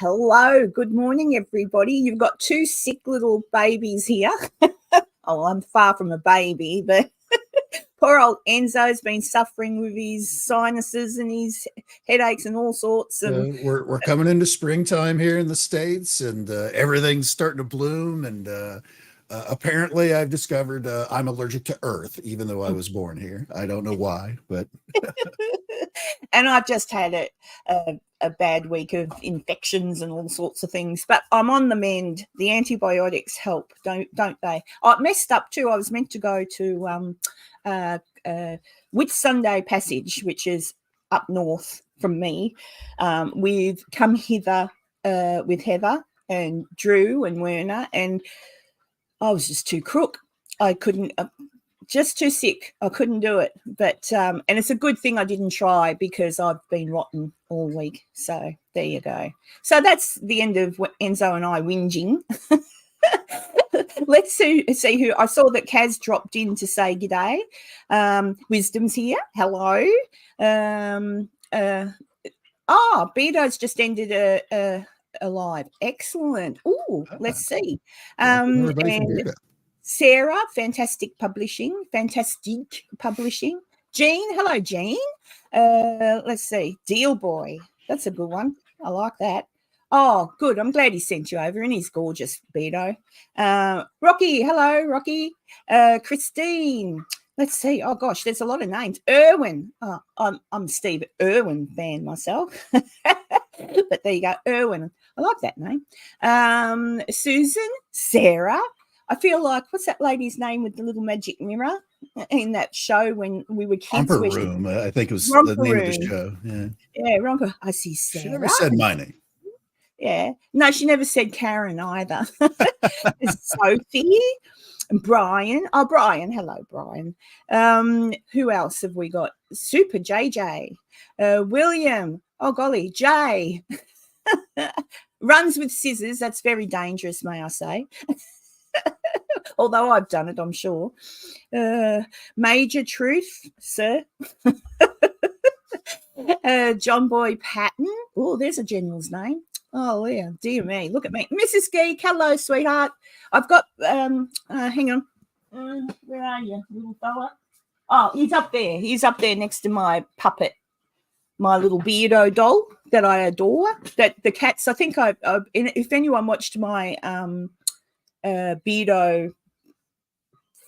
Hello, good morning, everybody. You've got two sick little babies here. Oh, I'm far from a baby, but poor old Enzo's been suffering with his sinuses and his headaches and all sorts. And we're coming into springtime here in the States, and everything's starting to bloom. And apparently, I've discovered I'm allergic to earth, even though I was born here. I don't know why, but and I've just had a bad week of infections and all sorts of things, but I'm on the mend. The antibiotics help, don't they? I messed up too. I was meant to go to Whitsunday Passage, which is up north from me. We've come hither with Heather and Drew and Werner, and I was just too crook. I couldn't. Just too sick. I couldn't do it. But and it's a good thing I didn't try, because I've been rotten all week. So there you go. So that's the end of Enzo and I whinging. Let's see who I saw. That Kaz dropped in to say g'day. Wisdom's here. Hello. Beato's just ended a live. Excellent. Oh, let's see. And Sarah, Fantastic Publishing. Jean, hello, Jean. Let's see. Deal Boy. That's a good one. I like that. Oh, good. I'm glad he sent you over, and he's gorgeous, Beto. Rocky, hello, Rocky. Christine. Let's see. Oh, gosh, there's a lot of names. Irwin. Oh, I'm Steve Irwin fan myself. But there you go, Irwin. I like that name. Susan, Sarah. I feel like, what's that lady's name with the little magic mirror in that show when we were kids? Romper Room, I think it was the name of the show. Yeah, Romper. I see Sarah. She never said my name. Yeah. No, she never said Karen either. Sophie and Brian. Oh, Brian. Hello, Brian. Who else have we got? Super JJ. William. Oh, golly. Jay. Runs with scissors. That's very dangerous, may I say. Although I've done it, I'm sure. Major Truth, sir. John Boy Patton. Oh, there's a general's name. Oh, yeah, dear me. Look at me. Mrs. Geek, hello, sweetheart. I've got, hang on. Where are you, little fella? Oh, he's up there. He's up there next to my puppet, my little Beardo doll that I adore. That the cats, I think if anyone watched my Beardo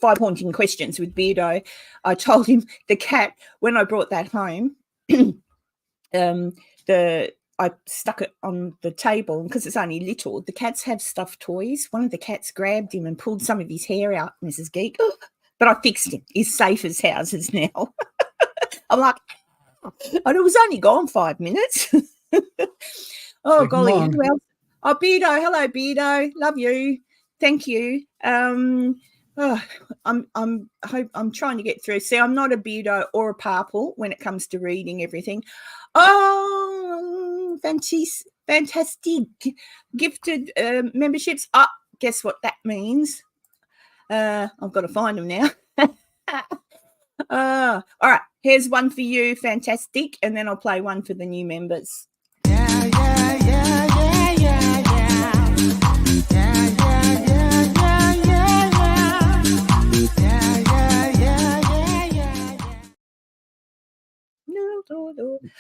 5 Haunting Questions with Beardo, I told him the cat, when I brought that home, I stuck it on the table, because it's only little. The cats have stuffed toys. One of the cats grabbed him and pulled some of his hair out, Mrs. Geek. But I fixed him. He's safe as houses now. I'm like, and it was only gone 5 minutes. Oh, golly. Who else? Oh, Beardo. Hello, Beardo. Love you. Thank you. I'm trying to get through. See, I'm not a Beardo or a Parple when it comes to reading everything. Oh, fantastic. Gifted memberships. Guess what that means? I've got to find them now. All right, here's one for you, fantastic, and then I'll play one for the new members.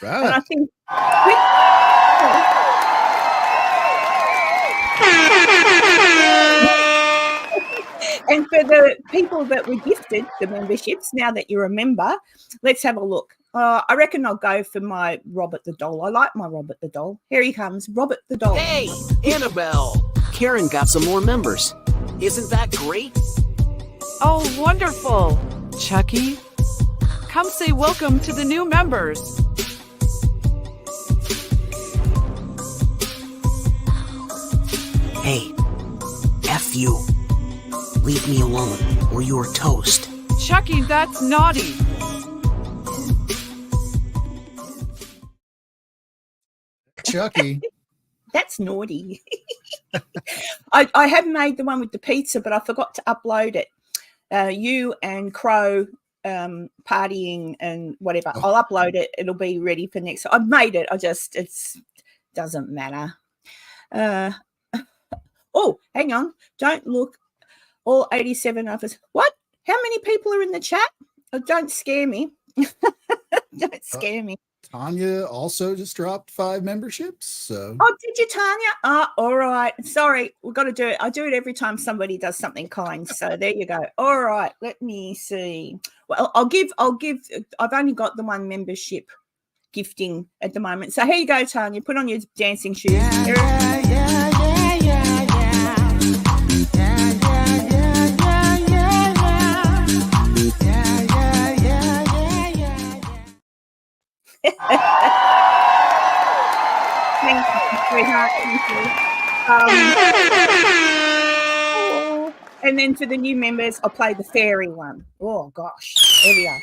Right. And I think and for the people that were gifted the memberships, now that you're a member, let's have a look. I reckon I'll go for my Robert the Doll. I like my Robert the Doll. Here he comes, Robert the Doll. Hey, Annabelle. Karen got some more members. Isn't that great? Oh, wonderful. Chucky, come say welcome to the new members. Hey, F you. Leave me alone, or you're toast. Chucky, that's naughty. Chucky. That's naughty. I have made the one with the pizza, but I forgot to upload it. You and Crow partying and whatever. Oh. I'll upload it. It'll be ready for next. I've made it. It doesn't matter. Oh, hang on. Don't look. All 87 of us. What? How many people are in the chat? Oh, don't scare me. Don't scare me. Tanya also just dropped 5 memberships. So. Oh, did you, Tanya? Oh, all right. Sorry, we've got to do it. I do it every time somebody does something kind. So there you go. All right. Let me see. Well, I'll give. I've only got the one membership gifting at the moment. So here you go, Tanya. Put on your dancing shoes. Thank you, sweetheart. Thank you. And then for the new members, I'll play the fairy one. Oh, gosh. There we go.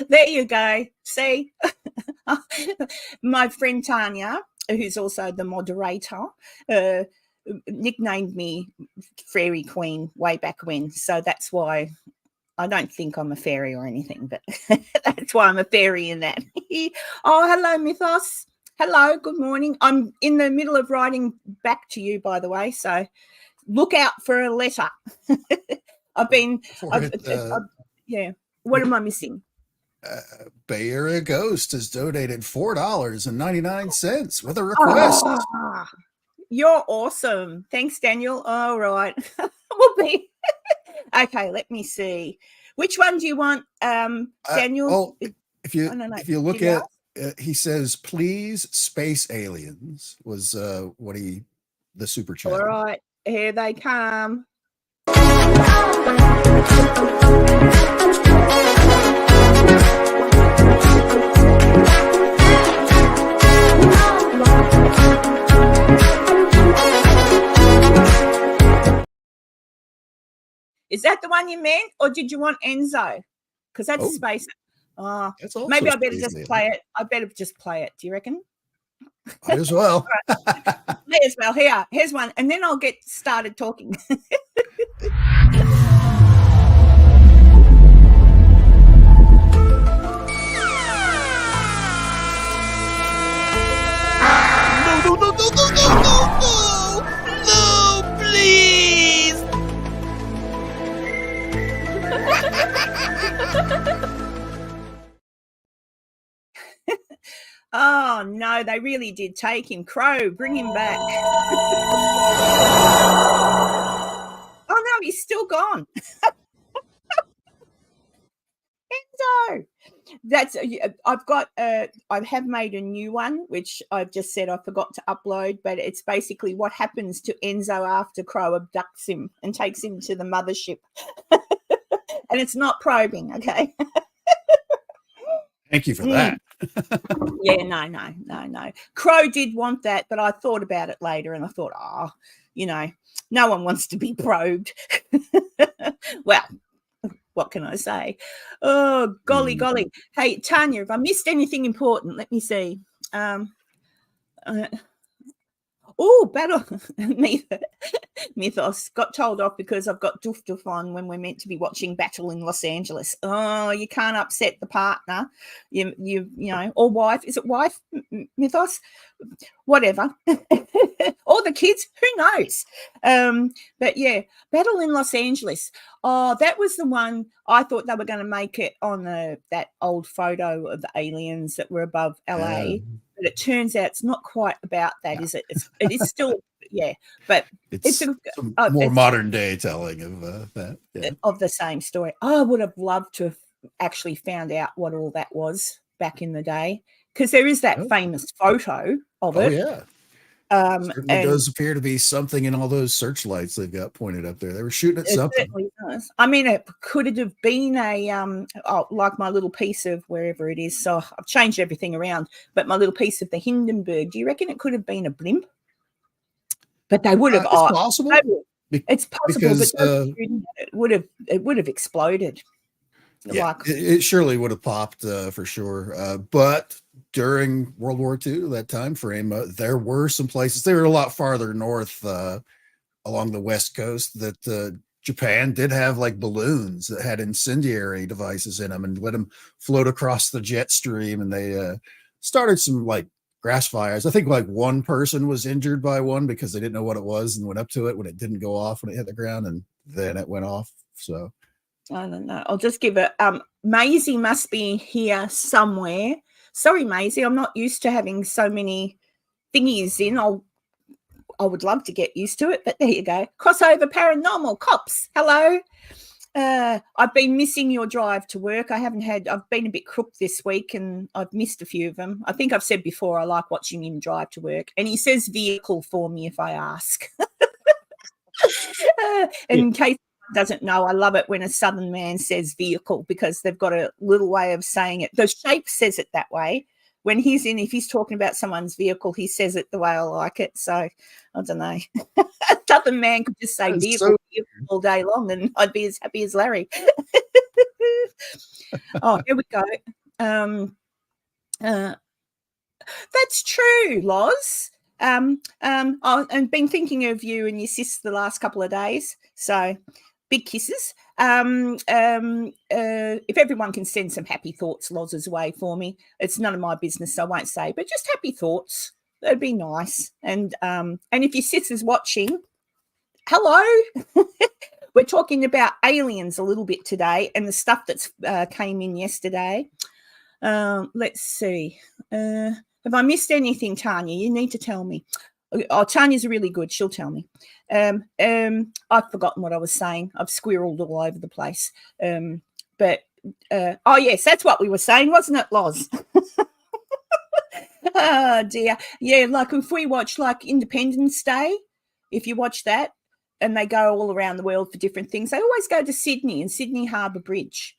There you go. See, my friend Tanya, who's also the moderator, nicknamed me Fairy Queen way back when. So that's why I don't think I'm a fairy or anything, but that's why I'm a fairy in that. Oh, hello, Mythos. Hello, good morning. I'm in the middle of writing back to you, by the way. So look out for a letter. Yeah. What am I missing? Bay Area Ghost has donated $4.99 with a request. Oh, you're awesome. Thanks, Daniel. All right. We'll be okay. Let me see. Which one do you want, Daniel? If you look at, he says, "Please, space aliens" was the super chat. All right, here they come. Is that the one you meant, or did you want Enzo? Because that's space. Oh, maybe I better just play it. I better just play it. Do you reckon? Might as well. May as well. Here's one, and then I'll get started talking. No, please. Oh no, they really did take him. Crow, bring him back. Oh no, he's still gone. Enzo. That's I have made a new one, which I've just said I forgot to upload, but it's basically what happens to Enzo after Crow abducts him and takes him to the mothership. And it's not probing, okay? Thank you for that. Yeah, no. Crow did want that, but I thought about it later and I thought, no one wants to be probed. Well, what can I say? Oh, golly. Hey, Tanya, if I missed anything important, let me see. Battle Mythos got told off because I've got doof doof on when we're meant to be watching Battle in Los Angeles. Oh, you can't upset the partner, you know, or wife. Is it wife, Mythos? Whatever. Or the kids, who knows? But yeah, Battle in Los Angeles. Oh, that was the one I thought they were going to make it on that old photo of the aliens that were above LA. But it turns out it's not quite about that, is it? It is still, but it's a more modern day telling of that. Yeah. Of the same story. I would have loved to have actually found out what all that was back in the day, because there is that famous photo of it. Oh, yeah. Certainly does appear to be something in all those searchlights they've got pointed up there. They were shooting at something. Certainly does. I mean, it could have been like my little piece of wherever it is. So I've changed everything around, but my little piece of the Hindenburg. Do you reckon it could have been a blimp? But they would have. It's possible. It's possible, because, but it would have exploded. Yeah, it surely would have popped for sure. But during World War II, that time frame, there were some places. They were a lot farther north along the West Coast that Japan did have like balloons that had incendiary devices in them and let them float across the jet stream. And they started some like grass fires. I think like one person was injured by one because they didn't know what it was and went up to it when it didn't go off when it hit the ground, and then it went off. So I don't know. I'll just give it. Maisie must be here somewhere. Sorry, Maisie. I'm not used to having so many thingies in. I would love to get used to it, but there you go. Crossover Paranormal Cops. Hello. I've been missing your drive to work. I've been a bit crook this week and I've missed a few of them. I think I've said before I like watching him drive to work. And he says vehicle for me if I ask. In case doesn't know, I love it when a Southern man says vehicle because they've got a little way of saying it. The shape says it that way. When if he's talking about someone's vehicle, he says it the way I like it. So I don't know. A Southern man could just say vehicle all day long and I'd be as happy as Larry. Oh, here we go. That's true, Loz. I've been thinking of you and your sis the last couple of days. So big kisses. If everyone can send some happy thoughts Loz's way for me, it's none of my business, so I won't say, but just happy thoughts. That'd be nice. And if your sis is watching, hello. We're talking about aliens a little bit today and the stuff that's came in yesterday. Let's see. Have I missed anything, Tanya? You need to tell me. Oh, Tanya's really good. She'll tell me. I've forgotten what I was saying. I've squirreled all over the place. But yes, that's what we were saying, wasn't it, Loz? Oh, dear. Yeah, like if we watch like Independence Day, if you watch that, and they go all around the world for different things, they always go to Sydney and Sydney Harbour Bridge.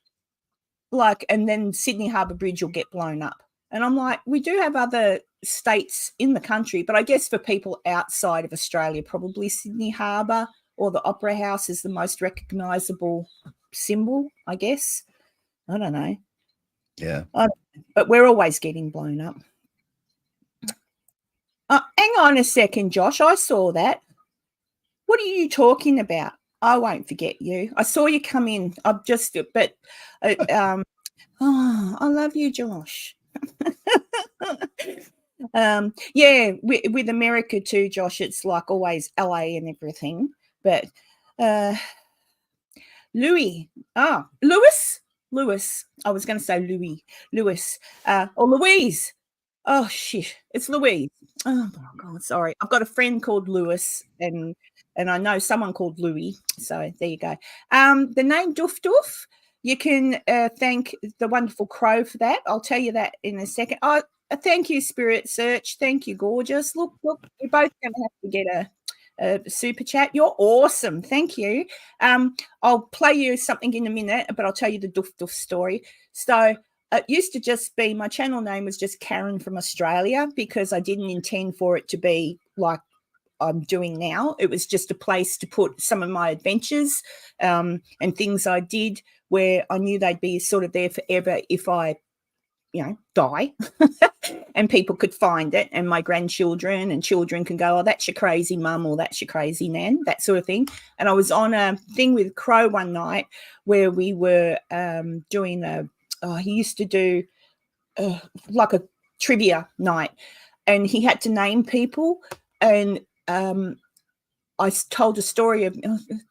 And then Sydney Harbour Bridge will get blown up. And I'm like, we do have other states in the country, but I guess for people outside of Australia, probably Sydney Harbour or the Opera House is the most recognisable symbol, I guess. I don't know. Yeah. But we're always getting blown up. Hang on a second, Josh. I saw that. What are you talking about? I won't forget you. I saw you come in. I love you, Josh. Yeah, with America too, Josh, it's like always LA and everything. But Louis. I was going to say Lewis, or Louise. Oh shit, it's Louise. Oh my God, sorry. I've got a friend called Lewis, and I know someone called Louis. So there you go. The name Doof Doof. You can thank the wonderful Crow for that. I'll tell you that in a second. Thank you, Spirit Search. Thank you, gorgeous. Look, we're both going to have to get a super chat. You're awesome. Thank you. I'll play you something in a minute, but I'll tell you the Doof Doof story. So it used to just be, my channel name was just Karen from Australia because I didn't intend for it to be like I'm doing now. It was just a place to put some of my adventures and things I did where I knew they'd be sort of there forever if I, die and people could find it, and my grandchildren and children can go, oh, that's your crazy mum or that's your crazy nan, that sort of thing. And I was on a thing with Crow one night where we were doing he used to do like a trivia night, and he had to name people, and I told a story of,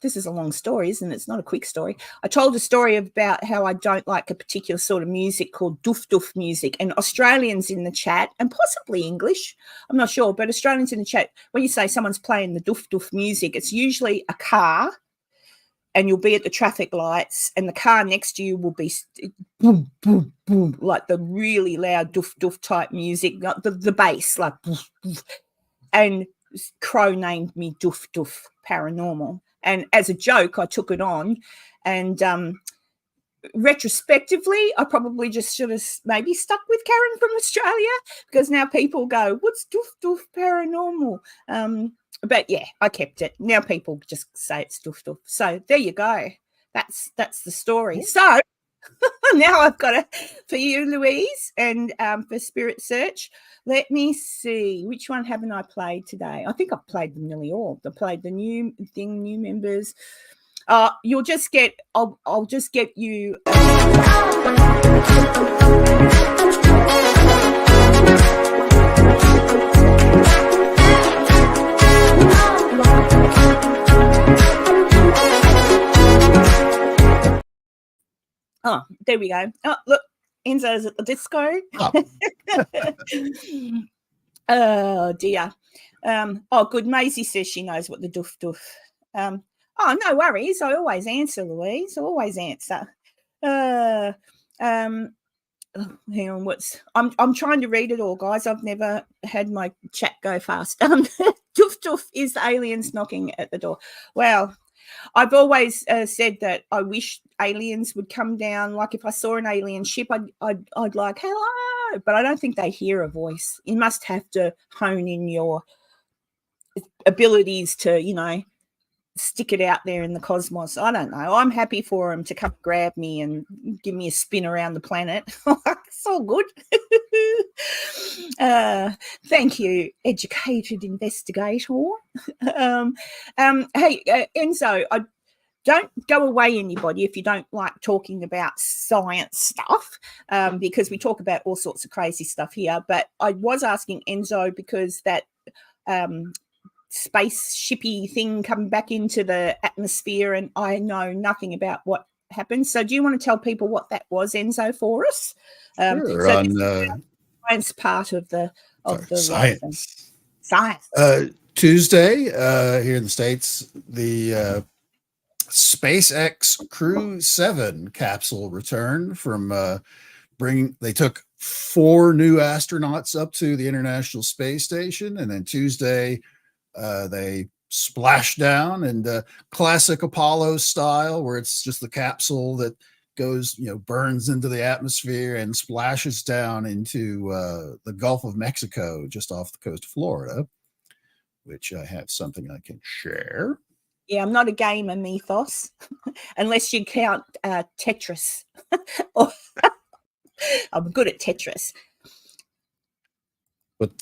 this is a long story, isn't it? It's not a quick story. I told a story about how I don't like a particular sort of music called doof doof music. And Australians in the chat, and possibly English, I'm not sure, but Australians in the chat, when you say someone's playing the doof doof music, it's usually a car, and you'll be at the traffic lights, and the car next to you will be boom, boom, boom, like the really loud doof doof type music, the bass, like boof, boof. And Crow named me Doof Doof Paranormal, and as a joke I took it on, and retrospectively I probably just should have maybe stuck with Karen from Australia, because now people go, what's Doof Doof Paranormal? But yeah, I kept it. Now people just say it's Doof Doof. So there you go. That's the story. So Now I've got it for you, Louise, and for Spirit Search. Let me see, which one haven't I played today? I think I've played them nearly all. I played the new thing, new members. You'll just get. I'll just get you. Oh, there we go. Oh, look, Enzo's at the disco. Oh dear. Oh, good. Maisie says she knows what the doof doof. Oh, no worries. I always answer, Louise. I always answer. Hang on. I'm trying to read it all, guys. I've never had my chat go fast. Doof doof is the aliens knocking at the door. Well, I've always said that I wish aliens would come down. Like if I saw an alien ship, I'd like, hello, but I don't think they hear a voice. You must have to hone in your abilities to, stick it out there in the cosmos. I don't know. I'm happy for them to come grab me and give me a spin around the planet. It's all good. Thank you, educated investigator. Hey, Enzo, don't go away, anybody, if you don't like talking about science stuff, because we talk about all sorts of crazy stuff here. But I was asking Enzo because that spaceshipy thing coming back into the atmosphere, and I know nothing about what happened. So do you want to tell people what that was, Enzo, for us? Sure, so on the science part of the science. Science. Tuesday here in the States, the SpaceX Crew 7 capsule returned from they took 4 new astronauts up to the International Space Station, and then Tuesday they splashed down, and classic Apollo style, where it's just the capsule that goes, burns into the atmosphere and splashes down into the Gulf of Mexico, just off the coast of Florida, which I have something I can share. Yeah, I'm not a gamer, Mythos, unless you count Tetris. I'm good at Tetris. But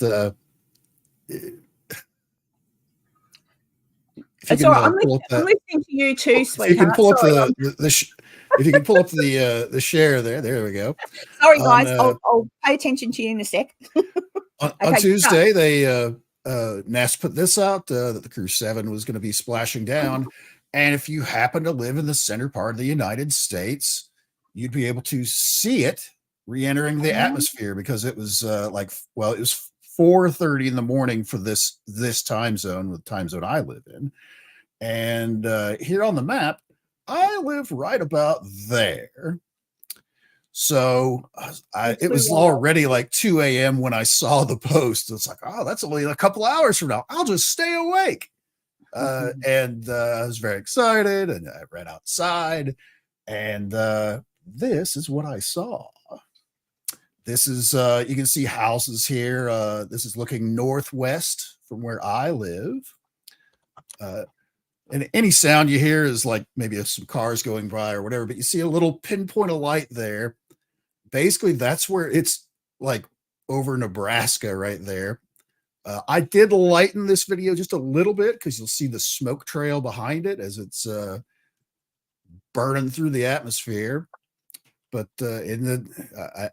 It's all right. I'm listening to you too, sweetheart. If you can pull up if you can pull up the share there we go. Sorry, guys. I'll pay attention to you in a sec. On Tuesday, they NASA put this out that the Crew 7 was going to be splashing down, and if you happen to live in the center part of the United States, you'd be able to see it re-entering the atmosphere, because it was it was 4:30 in the morning for this time zone, the time zone I live in. And here on the map, I live right about there. So it was already like 2 a.m. when I saw the post. It's like, oh, that's only a couple hours from now. I'll just stay awake. And I was very excited, and I ran outside, and this is what I saw. This is, you can see houses here. This is looking northwest from where I live. And any sound you hear is like maybe some cars going by or whatever, but you see a little pinpoint of light there. Basically, that's where it's like over Nebraska right there. I did lighten this video just a little bit because you'll see the smoke trail behind it as it's burning through the atmosphere. But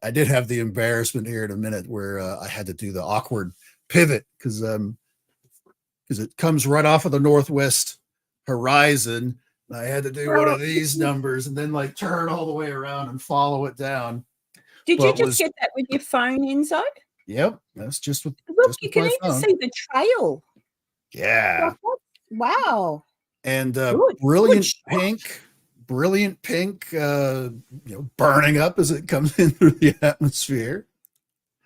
I did have the embarrassment here in a minute where I had to do the awkward pivot because it comes right off of the northwest horizon. I had to do one of these numbers and then like turn all the way around and follow it down. Did you just get that with your phone, Enzo? Yep, that's just with. Look, just you can even see the trail. Yeah. Wow. And brilliant pink, burning up as it comes in through the atmosphere.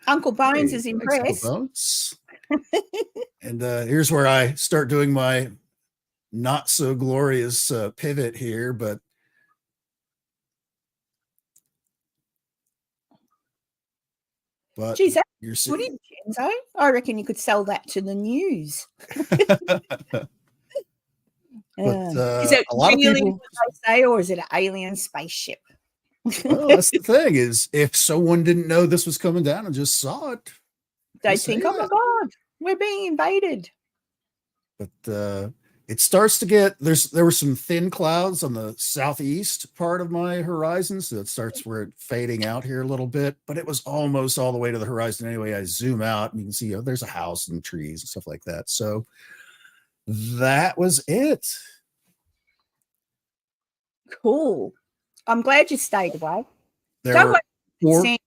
Uncle Bones is impressed. Uncle Bones. And here's where I start doing my not so glorious pivot here, but geez, that's good, Enzo. I reckon you could sell that to the news. But is it a lot really of people what they say, or is it an alien spaceship? Well, that's the thing is if someone didn't know this was coming down and just saw it, They say think, oh my that. God, we're being invaded. But it starts to get there were some thin clouds on the southeast part of my horizon, so it starts where it fading out here a little bit, but it was almost all the way to the horizon anyway. I zoom out and you can see there's a house and trees and stuff like that. So that was it. Cool. I'm glad you stayed away. There Don't were worry, four, Sam.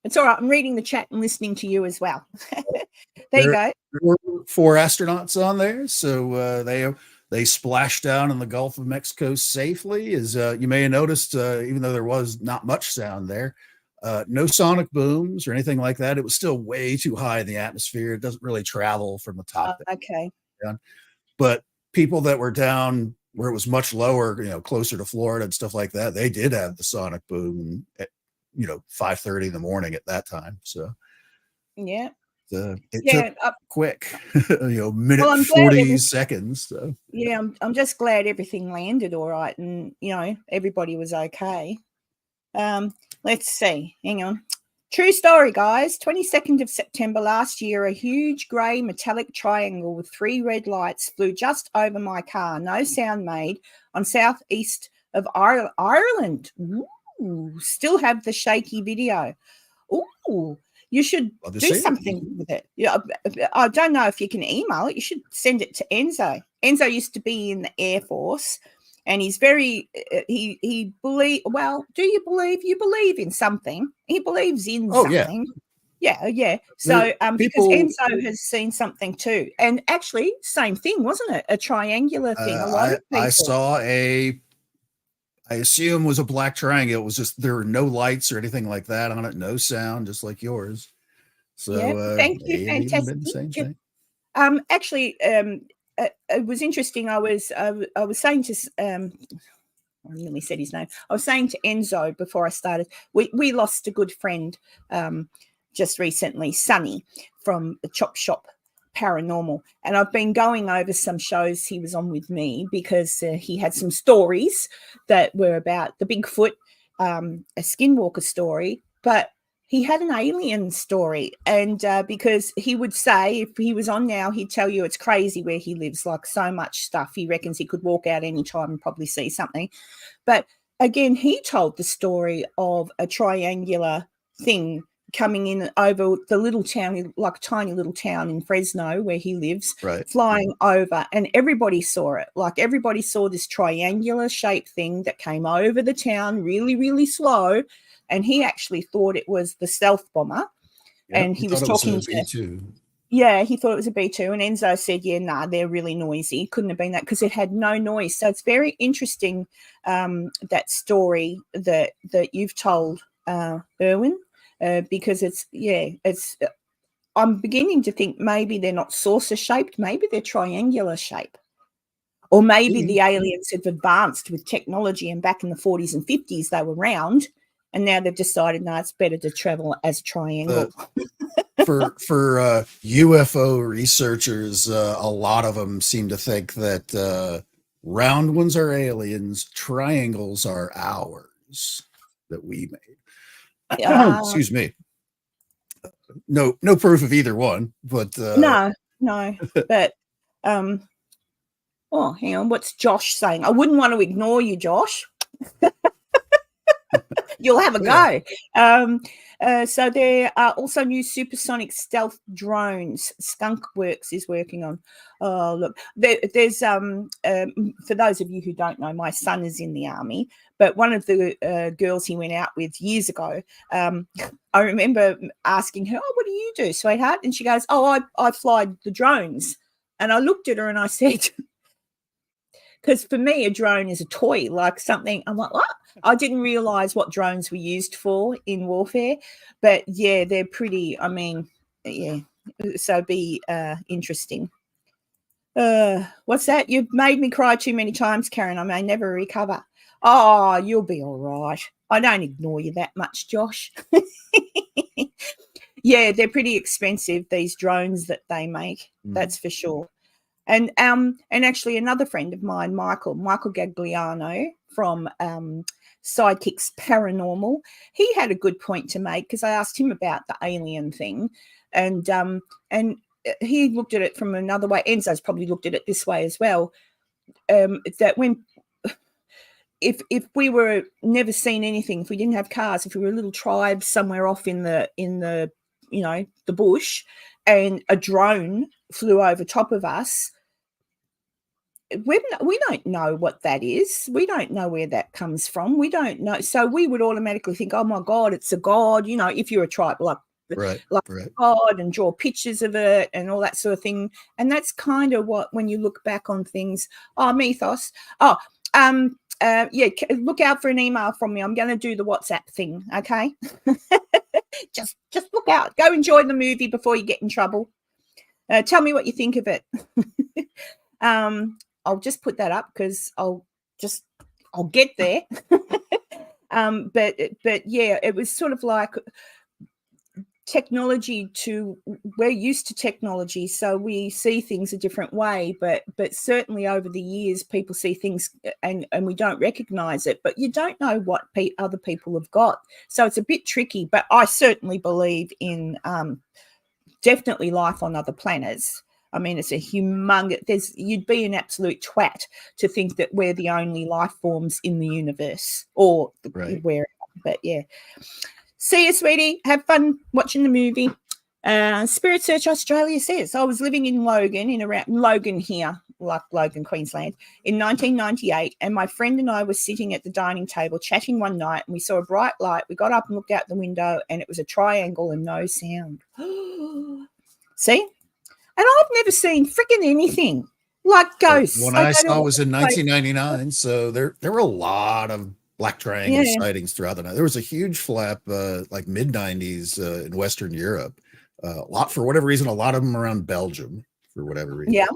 It's all right. I'm reading the chat and listening to you as well. There you go. there were 4 astronauts on there, so they splashed down in the Gulf of Mexico safely. As you may have noticed, even though there was not much sound there, no sonic booms or anything like that. It was still way too high in the atmosphere. It doesn't really travel from the top Okay. down. But people that were down where it was much lower, closer to Florida and stuff like that, they did have the sonic boom at 5:30 in the morning at that time. So Yeah. it took quick, minute Well, I'm 40 seconds. So. Yeah, I'm just glad everything landed all right, and everybody was okay. Let's see. Hang on. True story, guys. 22nd of September last year, a huge grey metallic triangle with 3 red lights flew just over my car. No sound made on southeast of Ireland. Ooh, still have the shaky video. Ooh, you should do something with it. Yeah, I don't know if you can email it. You should send it to Enzo. Enzo used to be in the Air Force, and he's very he believe. Well, do you believe in something? He believes in something. Yeah. So because Enzo has seen something too, and actually same thing, wasn't it? A triangular thing. A lot of people. I saw I assume was a black triangle. It was just there were no lights or anything like that on it, no sound, just like yours. So thank you, fantastic. The same thing. Actually, it was interesting. I was saying to I nearly said his name. I was saying to Enzo before I started. We lost a good friend just recently, Sonny from the Chop Shop Paranormal, and I've been going over some shows he was on with me because he had some stories that were about the Bigfoot, a skinwalker story, but he had an alien story, and because he would say if he was on now, he'd tell you it's crazy where he lives, like so much stuff. He reckons he could walk out any time and probably see something. But again, he told the story of a triangular thing coming in over the little town, like a tiny little town in Fresno where he lives, flying over, and everybody saw it. Like everybody saw this triangular shaped thing that came over the town really, really slow. And he actually thought it was the stealth bomber. And he was talking to B2. Yeah, he thought it was a B2. And Enzo said, they're really noisy. Couldn't have been that because it had no noise. So it's very interesting, that story that you've told, Erwin, because I'm beginning to think maybe they're not saucer shaped. Maybe they're triangular shape. Or maybe the aliens have advanced with technology, and back in the 40s and 50s they were round. And now they've decided, no, it's better to travel as triangle. For UFO researchers, a lot of them seem to think that round ones are aliens, triangles are ours that we made. Excuse me. No proof of either one, but no. But hang on, what's Josh saying? I wouldn't want to ignore you, Josh. You'll have a go. So there are also new supersonic stealth drones Skunkworks is working on. Oh, look, there's for those of you who don't know, my son is in the army, but one of the girls he went out with years ago, I remember asking her, what do you do, sweetheart? And she goes, I fly the drones. And I looked at her and I said, because for me, a drone is a toy, like something. I'm like, what? I didn't realize what drones were used for in warfare. But, yeah, they're pretty, so be interesting. What's that? You've made me cry too many times, Karen. I may never recover. Oh, you'll be all right. I don't ignore you that much, Josh. Yeah, they're pretty expensive, these drones that they make. That's for sure. And actually another friend of mine, Michael Gagliano from Sidekicks Paranormal, he had a good point to make, because I asked him about the alien thing, and he looked at it from another way. Enzo's probably looked at it this way as well. That when if we were never seen anything, if we didn't have cars, if we were a little tribe somewhere off in the the bush, and a drone flew over top of us, we don't know what that is. We don't know where that comes from. We don't know. So we would automatically think, oh my God, it's a god. If you're a tribe like God, and draw pictures of it and all that sort of thing. And that's kind of what, when you look back on things, mythos. Look out for an email from me. I'm going to do the WhatsApp thing. Okay. just look out. Go enjoy the movie before you get in trouble. Tell me what you think of it. I'll just put that up because I'll get there. But yeah, it was sort of like technology we're used to technology, so we see things a different way, but certainly over the years people see things and we don't recognize it, but you don't know what other people have got, so it's a bit tricky. But I certainly believe in definitely life on other planets. I mean, it's a humongous, you'd be an absolute twat to think that we're the only life forms in the universe, or wherever. But yeah. See you, sweetie. Have fun watching the movie. Spirit Search Australia says, I was living in Logan here, like Logan, Queensland, in 1998, and my friend and I were sitting at the dining table chatting one night, and we saw a bright light. We got up and looked out the window, and it was a triangle and no sound. See? And I've never seen freaking anything like ghosts. When I saw was in 1999, so there were a lot of black triangle sightings throughout the night. There was a huge flap, like mid 90s in Western Europe. For whatever reason, a lot of them around Belgium for whatever reason. Yeah.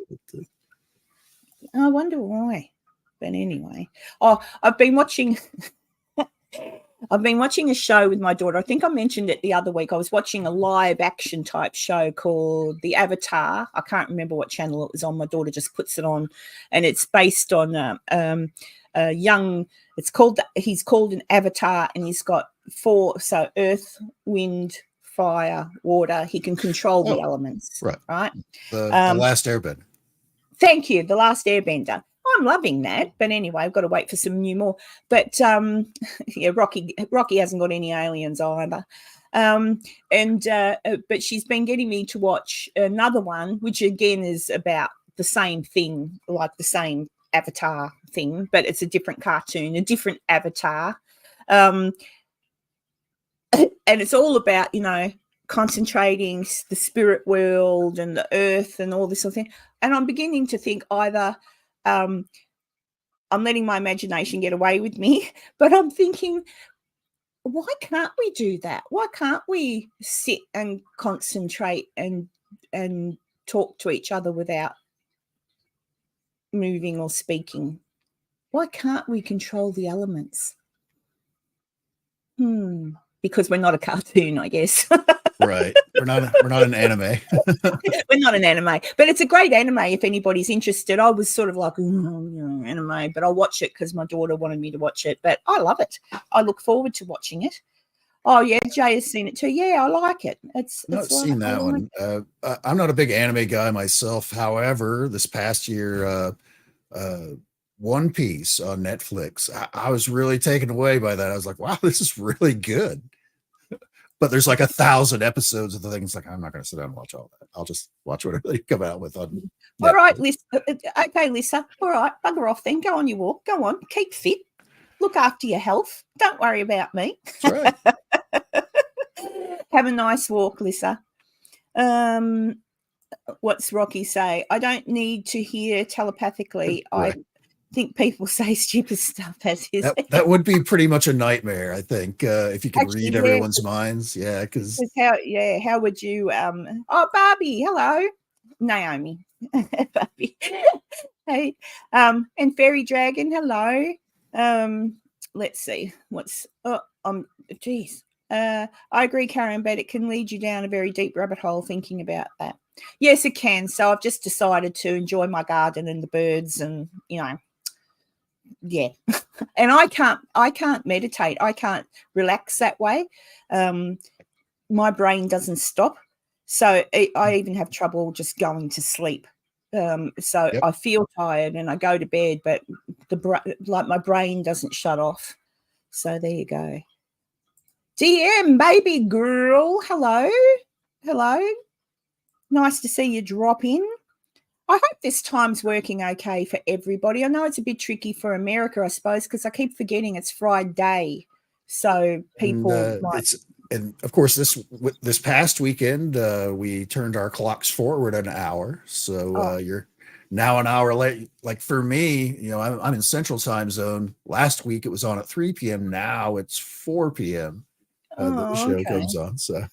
I wonder why. But anyway, I've been watching a show with my daughter. I think I mentioned it the other week. I was watching a live action type show called The Avatar. I can't remember what channel it was on. My daughter just puts it on, and it's based on a young. He's called an avatar, and he's got 4. So earth, wind, fire, water. He can control the elements. Right. The Last Airbender. Thank you. The Last Airbender. I'm loving that, but anyway, I've got to wait for some more. But Rocky hasn't got any aliens either. But she's been getting me to watch another one, which again is about the same thing, like the same Avatar thing, but it's a different cartoon, a different avatar, and it's all about concentrating the spirit world and the earth and all this sort of thing. And I'm beginning to think either. I'm letting my imagination get away with me, but I'm thinking, why can't we do that? Why can't we sit and concentrate and talk to each other without moving or speaking? Why can't we control the elements? Because we're not a cartoon, I guess. Right. We're not an anime. We're not an anime, but it's a great anime if anybody's interested. I was sort of like, anime, but I'll watch it because my daughter wanted me to watch it. But I love it. I look forward to watching it. Oh yeah, Jay has seen it too. Yeah, I like it. I've seen that one. I'm not a big anime guy myself. However, this past year, One Piece on Netflix, I was really taken away by that. I was like, wow, this is really good. But there's like 1,000 episodes of the thing. It's like, I'm not going to sit down and watch all that. I'll just watch whatever they come out with on Netflix. All right, Lisa. Okay, Lisa. All right, bugger off then. Go on your walk. Go on. Keep fit. Look after your health. Don't worry about me. That's right. Have a nice walk, Lisa. What's Rocky say? I don't need to hear telepathically. Right. I think people say stupid stuff as is. That would be pretty much a nightmare, I think, if you could read everyone's minds. Yeah, because how would you? Barbie, hello, Naomi, Barbie, hey, and Fairy Dragon, hello. Let's see, geez. I agree, Karen, but it can lead you down a very deep rabbit hole thinking about that. Yes, it can. So I've just decided to enjoy my garden and the birds and, yeah. And I can't meditate. I can't relax that way. My brain doesn't stop. So I even have trouble just going to sleep. So Yep. I feel tired and I go to bed, but my brain doesn't shut off. So there you go. DM, baby girl. Hello. Nice to see you drop in. I hope this time's working okay for everybody. I know it's a bit tricky for America, I suppose, because I keep forgetting it's Friday. So people and of course this past weekend we turned our clocks forward an hour, so you're now an hour late. Like for me, I'm in Central Time Zone. Last week it was on at 3 p.m. Now it's 4 p.m. The show comes on. So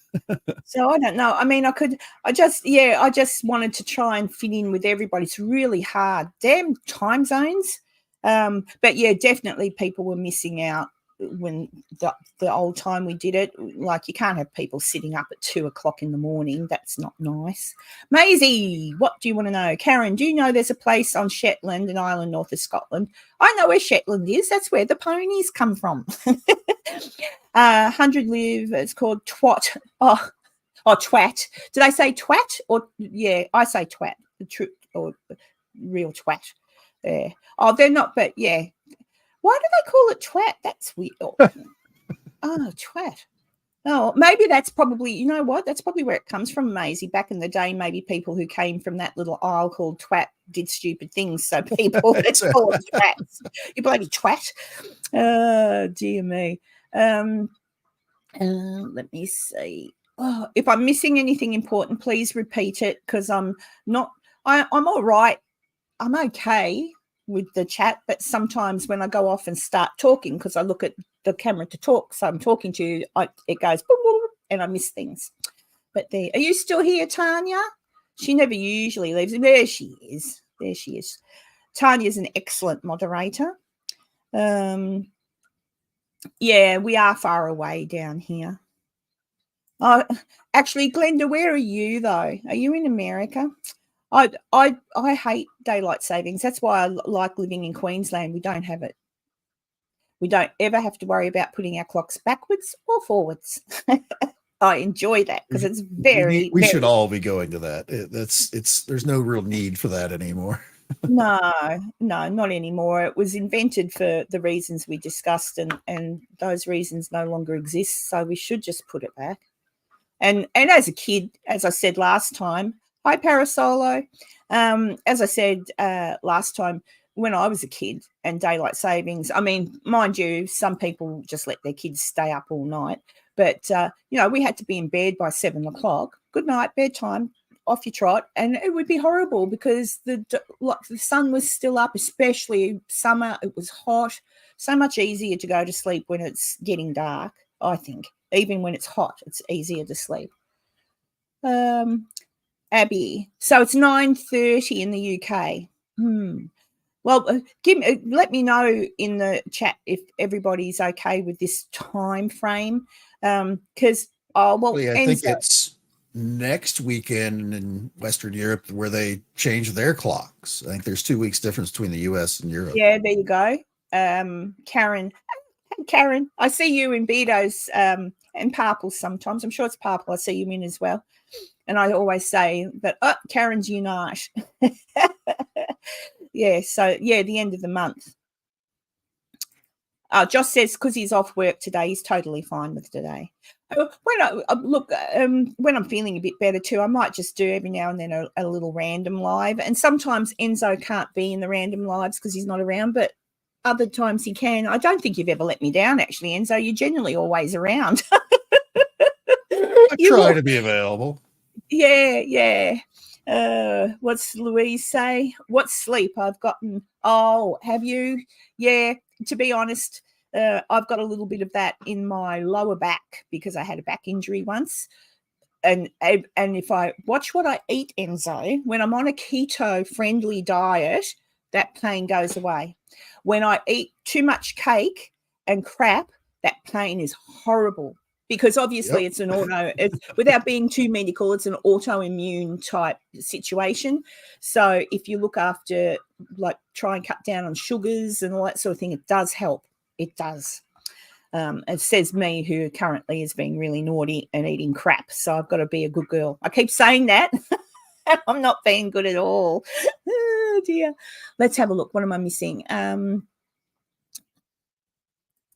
I don't know. I mean, I just wanted to try and fit in with everybody. It's really hard. Damn time zones. But yeah, definitely people were missing out when the old time we did it. Like, you can't have people sitting up at 2 o'clock in the morning. That's not nice. Maisie, what do you want to know? Karen, do you know there's a place on Shetland, an island north of Scotland? I know where Shetland is. That's where the ponies come from. 100 live. It's called Twat. Oh, twat. Did I say twat? Or yeah, I say twat. The true or real twat. Yeah. Oh, they're not. But yeah. Why do they call it twat? That's weird. Oh, twat. Oh, maybe that's probably, you know what? That's probably where it comes from, Maisie. Back in the day, maybe people who came from that little isle called Twat did stupid things. So people let's call it twats. You bloody twat. Oh, dear me. Let me see. Oh, if I'm missing anything important, please repeat it, because I'm all right. I'm okay with the chat, but sometimes when I go off and start talking, because I look at the camera to talk, so I'm talking to you, it goes boom, boom, and I miss things. But there, are you still here, Tanya? She never usually leaves. There she is. Tanya's an excellent moderator. Yeah, we are far away down here. Actually, Glenda, where are you though? Are you in America? I hate daylight savings. That's why I like living in Queensland. We don't have it. We don't ever have to worry about putting our clocks backwards or forwards. I enjoy that because it's very. We should all be going to that. There's no real need for that anymore. No, not anymore. It was invented for the reasons we discussed, and those reasons no longer exist. So we should just put it back. And as a kid, as I said last time, hi Parasolo. As I said last time, when I was a kid and daylight savings, I mean, mind you, some people just let their kids stay up all night. But, we had to be in bed by 7 o'clock. Good night, bedtime, off you trot. And it would be horrible because the sun was still up, especially summer. It was hot. So much easier to go to sleep when it's getting dark, I think. Even when it's hot, it's easier to sleep. Abby, so it's 9:30 in the UK. Well, let me know in the chat if everybody's okay with this time frame. Because I think it's next weekend in Western Europe where they change their clocks. I think there's 2 weeks difference between the US and Europe. Yeah, there you go. Karen, I see you in Beatos and Purple sometimes. I'm sure it's Purple. I see you in as well. And I always say that, Karen's unite. Yeah, so, yeah, the end of the month. Josh says because he's off work today, he's totally fine with today. When I'm feeling a bit better too, I might just do every now and then a little random live. And sometimes Enzo can't be in the random lives because he's not around, but other times he can. I don't think you've ever let me down, actually, Enzo. You're generally always around. I try to be available. Yeah. What's Louise say? What sleep I've gotten? Oh, have you? Yeah, to be honest, I've got a little bit of that in my lower back because I had a back injury once. And if I watch what I eat, Enzo, when I'm on a keto-friendly diet, that pain goes away. When I eat too much cake and crap, that pain is horrible. because obviously it's an without being too medical, it's an autoimmune type situation. So if you look after, like, try and cut down on sugars and all that sort of thing, it does help. It does. It says me, who currently is being really naughty and eating crap. So I've got to be a good girl. I keep saying that. I'm not being good at all. Oh dear. Let's have a look. What am I missing?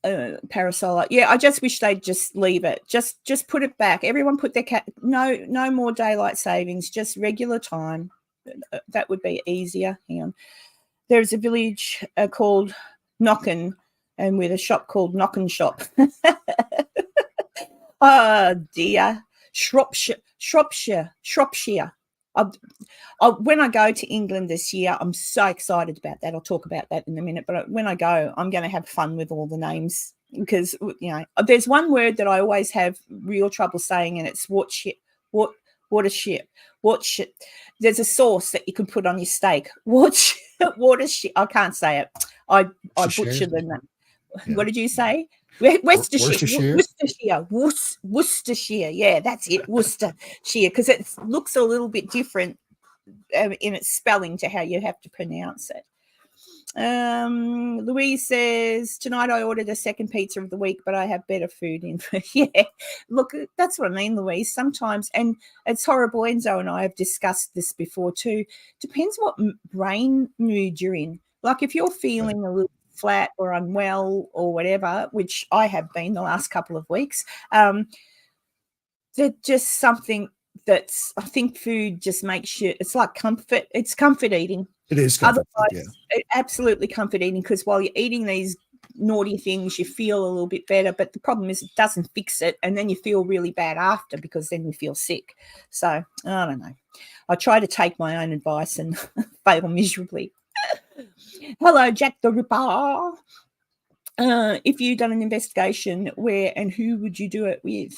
Parasolar. Yeah, I just wish they'd just leave it. Just put it back. Everyone put their no more daylight savings, just regular time. That would be easier. Hang on. There's a village called Knockin, and with a shop called Knockin Shop. Oh dear. Shropshire. When I go to England this year, I'm so excited about that. I'll talk about that in a minute. But when I go, I'm going to have fun with all the names, because, you know, there's one word that I always have real trouble saying, and it's what shit. What a shit. What shit. There's a sauce that you can put on your steak. What a shit. I can't say it. I butcher the name. Yeah. What did you say? Worcestershire. Yeah, that's it. Worcestershire, because it looks a little bit different in its spelling to how you have to pronounce it. Louise says, tonight I ordered a second pizza of the week, but I have better food in. Yeah, look, that's what I mean, Louise. Sometimes, and it's horrible. Enzo and I have discussed this before too. Depends what brain mood you're in. Like, if you're feeling a little flat or unwell or whatever, which I have been the last couple of weeks, there's just something that's, I think food just makes you, it's like comfort. It's comfort eating. It is comfort. Otherwise, absolutely comfort eating, because while you're eating these naughty things, you feel a little bit better. But the problem is, it doesn't fix it, and then you feel really bad after, because then you feel sick. So I don't know. I try to take my own advice and fail miserably. Hello, Jack the Ripper. If you'd done an investigation, where and who would you do it with?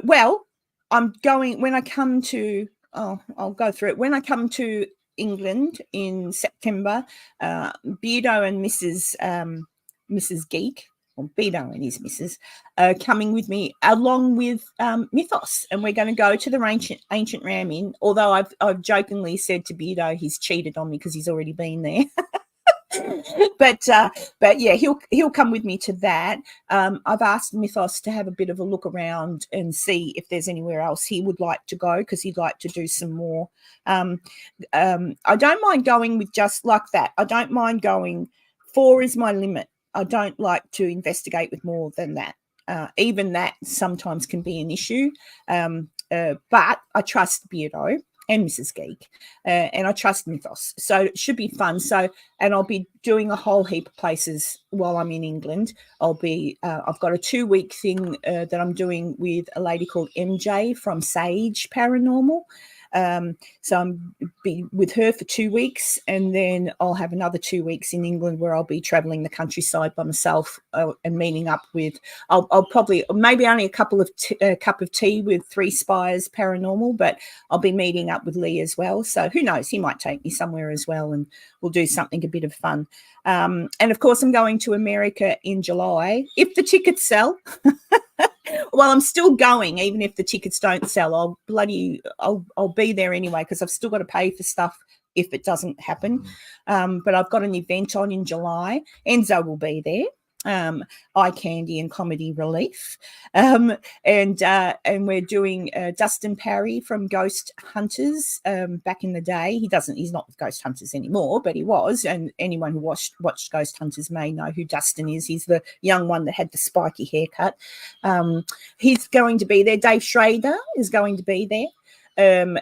Well, I'm going, when I come to, I'll go through it. When I come to England in September, Beardo and Mrs. Geek, or Beardo and his missus, coming with me, along with Mythos, and we're going to go to the ancient Ram Inn. Although I've jokingly said to Beardo he's cheated on me because he's already been there. but yeah, he'll come with me to that. I've asked Mythos to have a bit of a look around and see if there's anywhere else he would like to go, because he'd like to do some more. I don't mind going with just like that. I don't mind going. 4 is my limit. I don't like to investigate with more than that. Even that sometimes can be an issue. But I trust Beardo and Mrs. Geek, and I trust Mythos. So it should be fun. So, and I'll be doing a whole heap of places while I'm in England. I've got a 2-week thing that I'm doing with a lady called MJ from Sage Paranormal. So I'm be with her for 2 weeks, and then I'll have another 2 weeks in England where I'll be traveling the countryside by myself and meeting up with, I'll probably, maybe only a cup of tea with 3 Spires Paranormal, but I'll be meeting up with Lee as well. So who knows, he might take me somewhere as well, and we'll do something a bit of fun. And of course, I'm going to America in July if the tickets sell. Well, I'm still going, even if the tickets don't sell. I'll be there anyway, because I've still got to pay for stuff if it doesn't happen. But I've got an event on in July. Enzo will be there. Eye Candy and Comedy Relief, and we're doing Dustin Parry from Ghost Hunters. Back in the day, he's not with Ghost Hunters anymore, but he was, and anyone who watched Ghost Hunters may know who Dustin is. He's the young one that had the spiky haircut. He's going to be there. Dave Schrader is going to be there.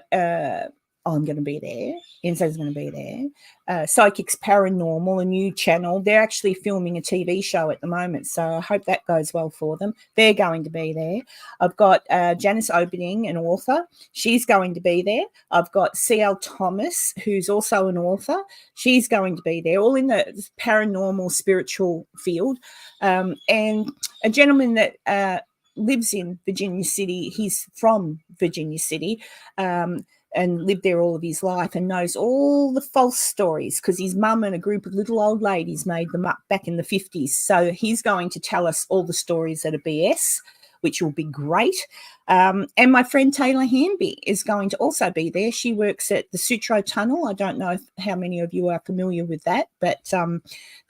I'm going to be there. Enzo's going to be there. Psychics Paranormal, a new channel. They're actually filming a TV show at the moment, so I hope that goes well for them. They're going to be there. I've got Janice Opening, an author. She's going to be there. I've got C.L. Thomas, who's also an author. She's going to be there, all in the paranormal, spiritual field. And a gentleman that lives in Virginia City. He's from Virginia City. lived there all of his life and knows all the false stories because his mum and a group of little old ladies made them up back in the 50s. So he's going to tell us all the stories that are BS, which will be great. And my friend Taylor Hanby is going to also be there. She works at the Sutro Tunnel. I don't know how many of you are familiar with that, but the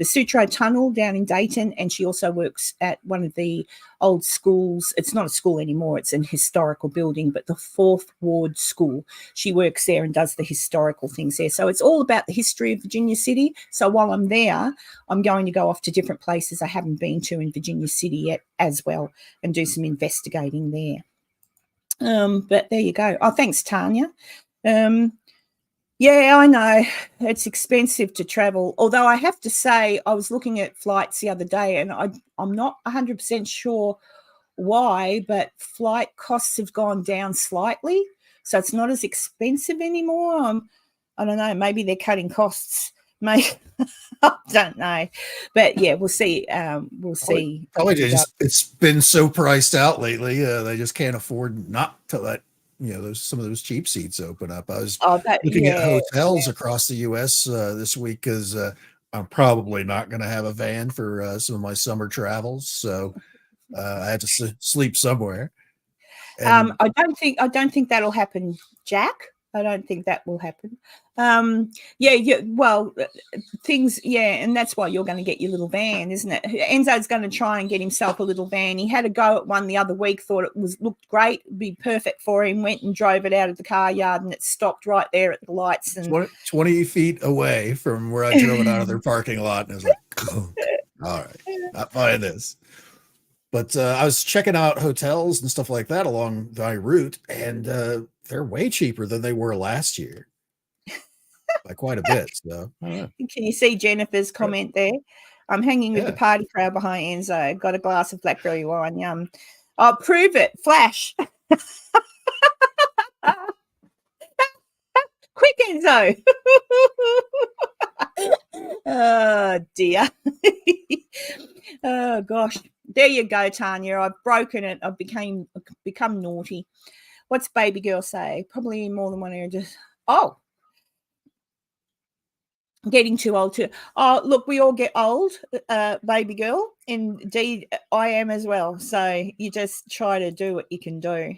Sutro Tunnel down in Dayton, and she also works at one of the old schools. It's not a school anymore. It's an historical building, but the 4th Ward School. She works there and does the historical things there. So it's all about the history of Virginia City. So while I'm there, I'm going to go off to different places I haven't been to in Virginia City yet as well and do some investigating there. But there you go. Oh, thanks, Tanya. Yeah, I know it's expensive to travel. Although I have to say, I was looking at flights the other day, and I'm not 100% sure why, but flight costs have gone down slightly, so it's not as expensive anymore. I don't know. Maybe they're cutting costs. Maybe I don't know, but yeah, we'll see. We'll see. Probably just it's been so priced out lately. They just can't afford not to let some of those cheap seats open up. I was looking at hotels across the U.S. This week because I'm probably not going to have a van for some of my summer travels, so I had to sleep somewhere. And I don't think that'll happen, Jack. I don't think that will happen. Things, and that's why you're going to get your little van, isn't it? Enzo's going to try and get himself a little van. He had a go at one the other week, thought it looked great, be perfect for him, went and drove it out of the car yard, and it stopped right there at the lights. And 20 feet away from where I drove it out of their parking lot, and I was like, all right, not buying this. But I was checking out hotels and stuff like that along my route, and they're way cheaper than they were last year by quite a bit. So, can you see Jennifer's comment there? I'm hanging with the party crowd behind Enzo. Got a glass of blackberry wine. Yum. I'll prove it. Flash. Quick, Enzo. Oh, dear. Oh, gosh. There you go, Tanya. I've broken it. I've become naughty. What's baby girl say? Probably more than one area. Getting too old too. Oh, look, we all get old, baby girl. Indeed, I am as well. So you just try to do what you can do.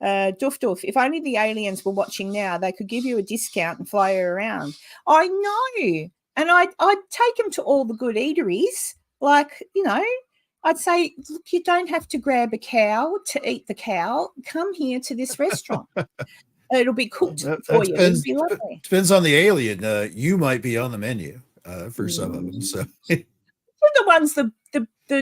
Doof. If only the aliens were watching now, they could give you a discount and fly you around. I know. And I'd take them to all the good eateries. Like, I'd say, look, you don't have to grab a cow to eat the cow. Come here to this restaurant. It'll be cooked for you. It'll be lovely. Depends on the alien. You might be on the menu for some of them. So the ones, the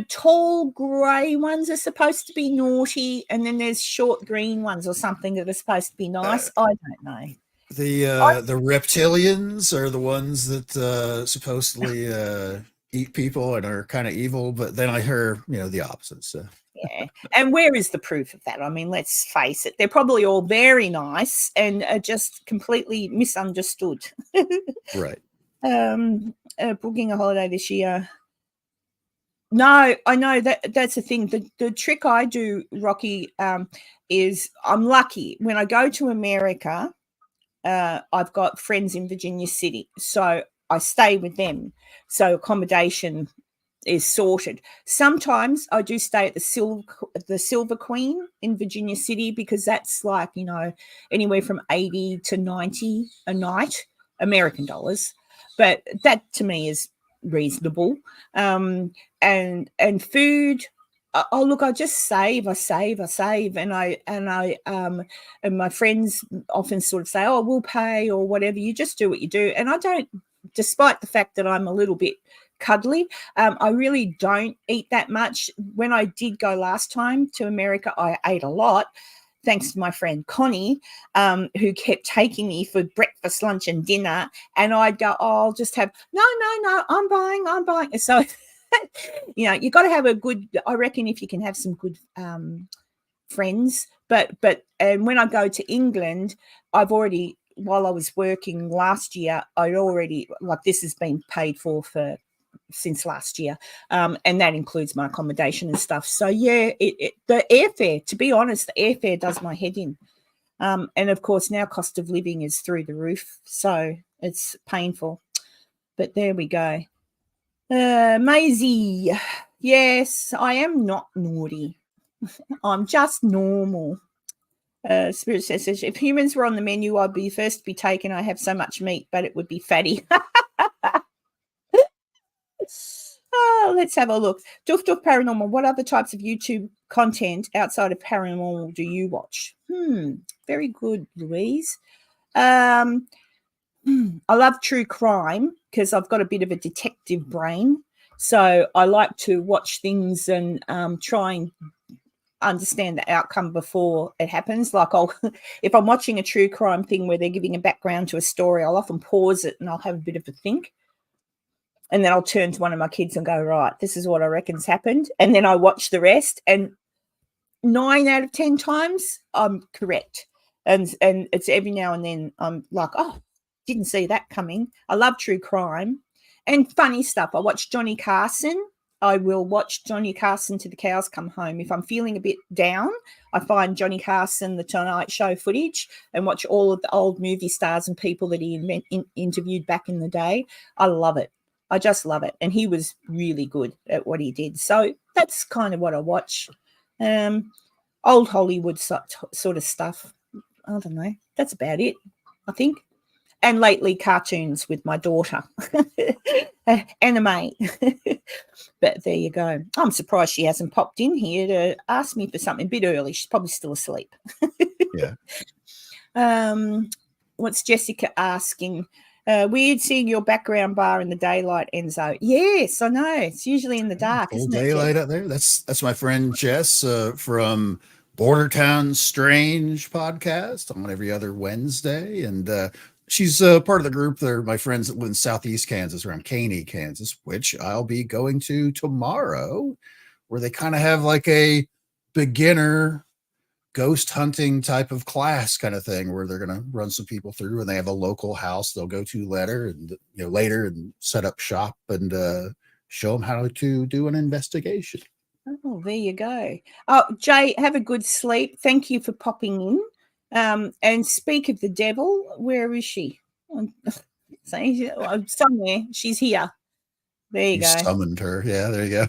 tall grey ones are supposed to be naughty, and then there's short green ones or something that are supposed to be nice. I don't know. The reptilians are the ones that supposedly eat people and are kind of evil, but then I hear the opposite. So yeah, and where is the proof of that? I mean, let's face it, they're probably all very nice and are just completely misunderstood. Right. Booking a holiday this year. No, I know that's the thing. The trick I do, Rocky, is I'm lucky when I go to America. I've got friends in Virginia City, so I stay with them. So accommodation is sorted. Sometimes I do stay at the Silver Queen in Virginia City because that's like, anywhere from 80 to 90 a night, American dollars. But that to me is reasonable. And food. Oh, look, I just save. I save, and my friends often sort of say, "Oh, we'll pay," or whatever. You just do what you do, and I don't. Despite the fact that I'm a little bit cuddly, I really don't eat that much. When I did go last time to America, I ate a lot, thanks to my friend Connie, who kept taking me for breakfast, lunch, and dinner. And I'd go, "Oh, I'll just have no. I'm buying." So. You got to have a good, I reckon if you can have some good friends, but when I go to England, I've already, while I was working last year, I'd already, like, this has been paid for since last year, and that includes my accommodation and stuff. So yeah, the airfare, to be honest, the airfare does my head in. And of course, now cost of living is through the roof, so it's painful. But there we go. Maisie, yes, I am not naughty. I'm just normal. Spirit says, if humans were on the menu, I'd be first to be taken. I have so much meat, but it would be fatty. Oh, let's have a look. Doof Doof Paranormal, what other types of YouTube content outside of paranormal do you watch? Very good, Louise. I love true crime because I've got a bit of a detective brain. So I like to watch things and try and understand the outcome before it happens. Like if I'm watching a true crime thing where they're giving a background to a story, I'll often pause it and I'll have a bit of a think. And then I'll turn to one of my kids and go, right, this is what I reckon's happened. And then I watch the rest, and 9 out of 10 times I'm correct. And it's every now and then I'm like, oh, didn't see that coming. I love true crime and funny stuff. I watch Johnny Carson. I will watch Johnny Carson till the cows come home. If I'm feeling a bit down, I find Johnny Carson, the Tonight Show footage, and watch all of the old movie stars and people that he interviewed back in the day. I love it. I just love it. And he was really good at what he did. So that's kind of what I watch. Old Hollywood sort of stuff. I don't know. That's about it, I think. And lately, cartoons with my daughter. Anime. But there you go. I'm surprised she hasn't popped in here to ask me for something a bit early. She's probably still asleep. Yeah. What's Jessica asking? Weird seeing your background bar in the daylight, Enzo. Yes, I know. It's usually in the dark, Full isn't it? daylight out there. That's my friend Jess from Bordertown Strange podcast on every other Wednesday, and she's part of the group. They're my friends that live in Southeast Kansas, around Caney, Kansas, which I'll be going to tomorrow, where they kind of have like a beginner ghost hunting type of class kind of thing, where they're going to run some people through, and they have a local house they'll go to later and set up shop and show them how to do an investigation. Oh, there you go. Oh, Jay, have a good sleep. Thank you for popping in. And speak of the devil, where is she? Somewhere. She's here. There you go. Summoned her. Yeah, there you go.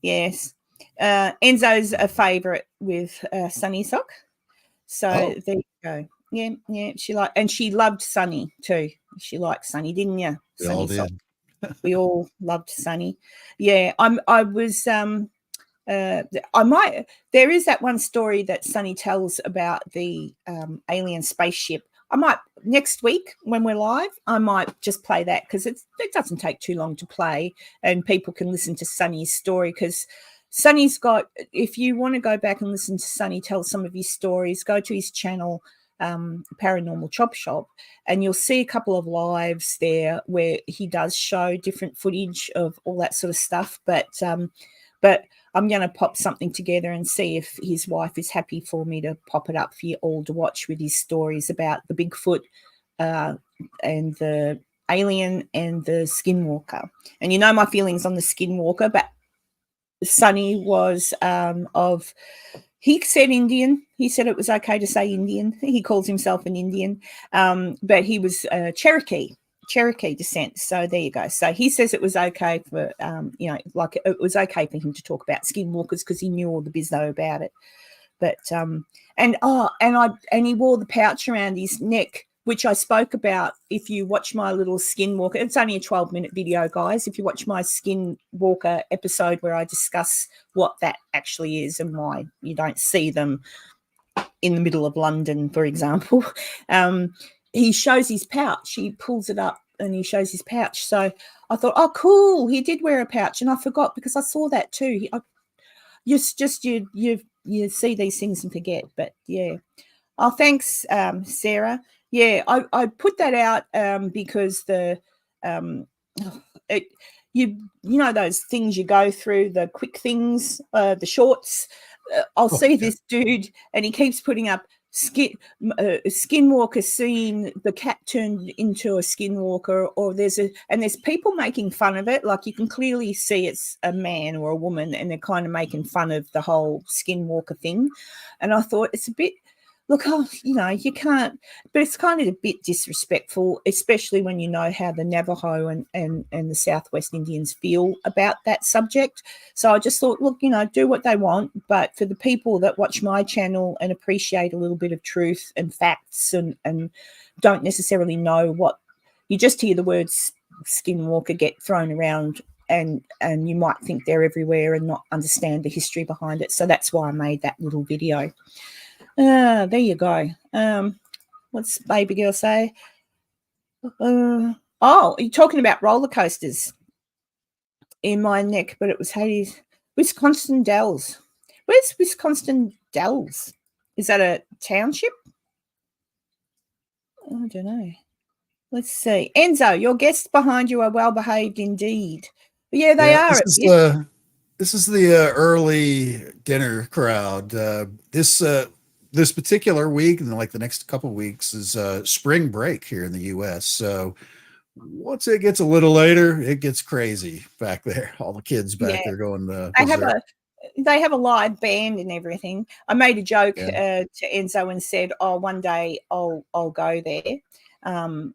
Yes. Enzo's a favourite with Sunny Sock. So there you go. Yeah. She loved Sunny too. She liked Sunny, didn't you? We all did. We all loved Sunny. Yeah, there is that one story that Sunny tells about the alien spaceship. I might next week when we're live, I might just play that because it doesn't take too long to play, and people can listen to Sunny's story, because Sunny's got, if you want to go back and listen to Sunny tell some of his stories, go to his channel, Paranormal Chop Shop, and you'll see a couple of lives there where he does show different footage of all that sort of stuff. But I'm going to pop something together and see if his wife is happy for me to pop it up for you all to watch, with his stories about the Bigfoot and the alien and the skinwalker. And you know my feelings on the skinwalker, but Sunny was he said Indian. He said it was okay to say Indian. He calls himself an Indian, but he was Cherokee descent. So there you go. So he says it was okay for, like it was okay for him to talk about skinwalkers because he knew all the bizzo about it. But and he wore the pouch around his neck, which I spoke about. If you watch my little skinwalker, it's only a 12-minute video, guys. If you watch my skinwalker episode where I discuss what that actually is and why you don't see them in the middle of London, for example, he shows his pouch. He pulls it up and he shows his pouch. So I thought, oh, cool, he did wear a pouch, and I forgot because I saw that too. You see these things and forget, but yeah. Oh, thanks, Sarah. Yeah, I put that out because you know those things you go through, the quick things, the shorts. I'll see this dude, and he keeps putting up skinwalker scene, the cat turned into a skinwalker, or there's people making fun of it. Like you can clearly see it's a man or a woman, and they're kind of making fun of the whole skinwalker thing. And I thought it's a bit look, you can't, but it's kind of a bit disrespectful, especially when you know how the Navajo and the Southwest Indians feel about that subject. So I just thought, look, do what they want, but for the people that watch my channel and appreciate a little bit of truth and facts and don't necessarily know what, you just hear the words skinwalker get thrown around and you might think they're everywhere and not understand the history behind it. So that's why I made that little video. There you go. What's baby girl say? Oh, you're talking about roller coasters in my neck, but it was Hades. Wisconsin Dells. Where's Wisconsin Dells? Is that a township? I don't know. Let's see. Enzo, your guests behind you are well behaved indeed. Yeah, they are. This is the early dinner crowd. This particular week and like the next couple of weeks is spring break here in the U.S. So once it gets a little later, it gets crazy back there. All the kids back there going. They have a live band and everything. I made a joke to Enzo and said, "Oh, one day I'll go there and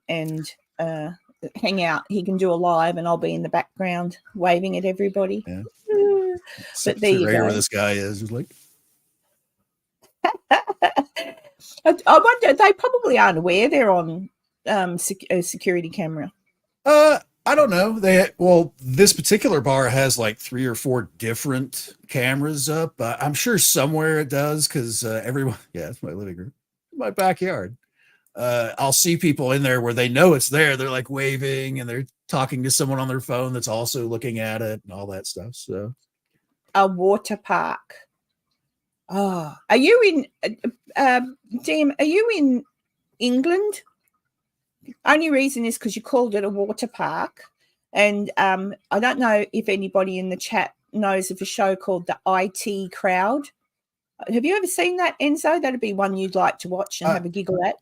hang out. He can do a live, and I'll be in the background waving at everybody." Yeah. But there you go. Where this guy is, he's like. I wonder, they probably aren't aware they're on a security camera. I don't know. This particular bar has like 3 or 4 different cameras up. I'm sure somewhere it does because everyone. Yeah, it's my living room, my backyard. I'll see people in there where they know it's there. They're like waving and they're talking to someone on their phone that's also looking at it and all that stuff. So, a water park. Oh, are you in, Tim, are you in England? Only reason is because you called it a water park. And I don't know if anybody in the chat knows of a show called The IT Crowd. Have you ever seen that, Enzo? That'd be one you'd like to watch and have a giggle at.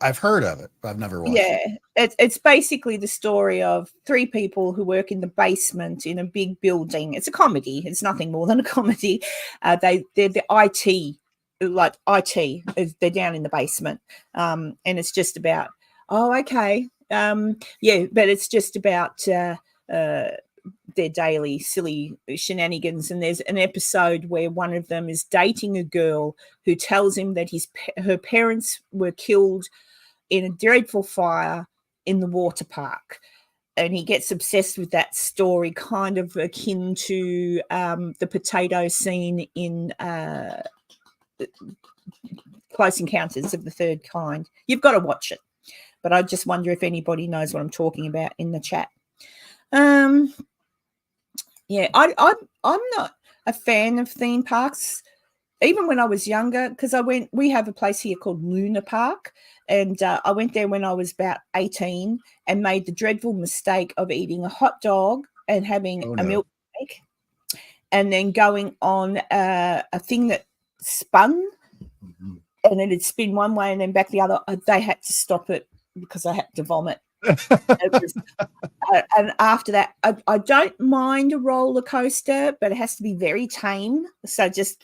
I've heard of it, but I've never watched it. Yeah, it's basically the story of 3 people who work in the basement in a big building. It's a comedy. It's nothing more than a comedy. They're the IT, like IT. They're down in the basement, and it's just about. Oh, okay. But it's just about their daily silly shenanigans. And there's an episode where one of them is dating a girl who tells him that her parents were killed in a dreadful fire in the water park. And he gets obsessed with that story, kind of akin to the potato scene in Close Encounters of the Third Kind. You've got to watch it. But I just wonder if anybody knows what I'm talking about in the chat. I'm not a fan of theme parks. Even when I was younger, because we have a place here called Luna Park, and I went there when I was about 18 and made the dreadful mistake of eating a hot dog and having a milkshake, and then going on a thing that spun, and it'd spin one way and then back the other. They had to stop it because I had to vomit. And after that, I don't mind a roller coaster, but it has to be very tame. So just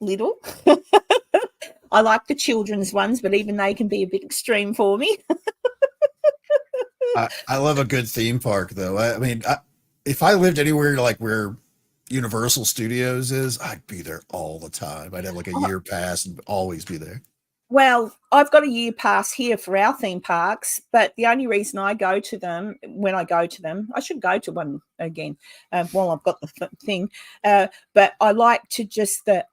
little. I like the children's ones, but even they can be a bit extreme for me. I love a good theme park, though. I mean, if I lived anywhere like where Universal Studios is, I'd be there all the time. I'd have like a year pass and always be there. Well, I've got a year pass here for our theme parks, but the only reason I go to them, I should go to one again while I've got the thing. But I like to just the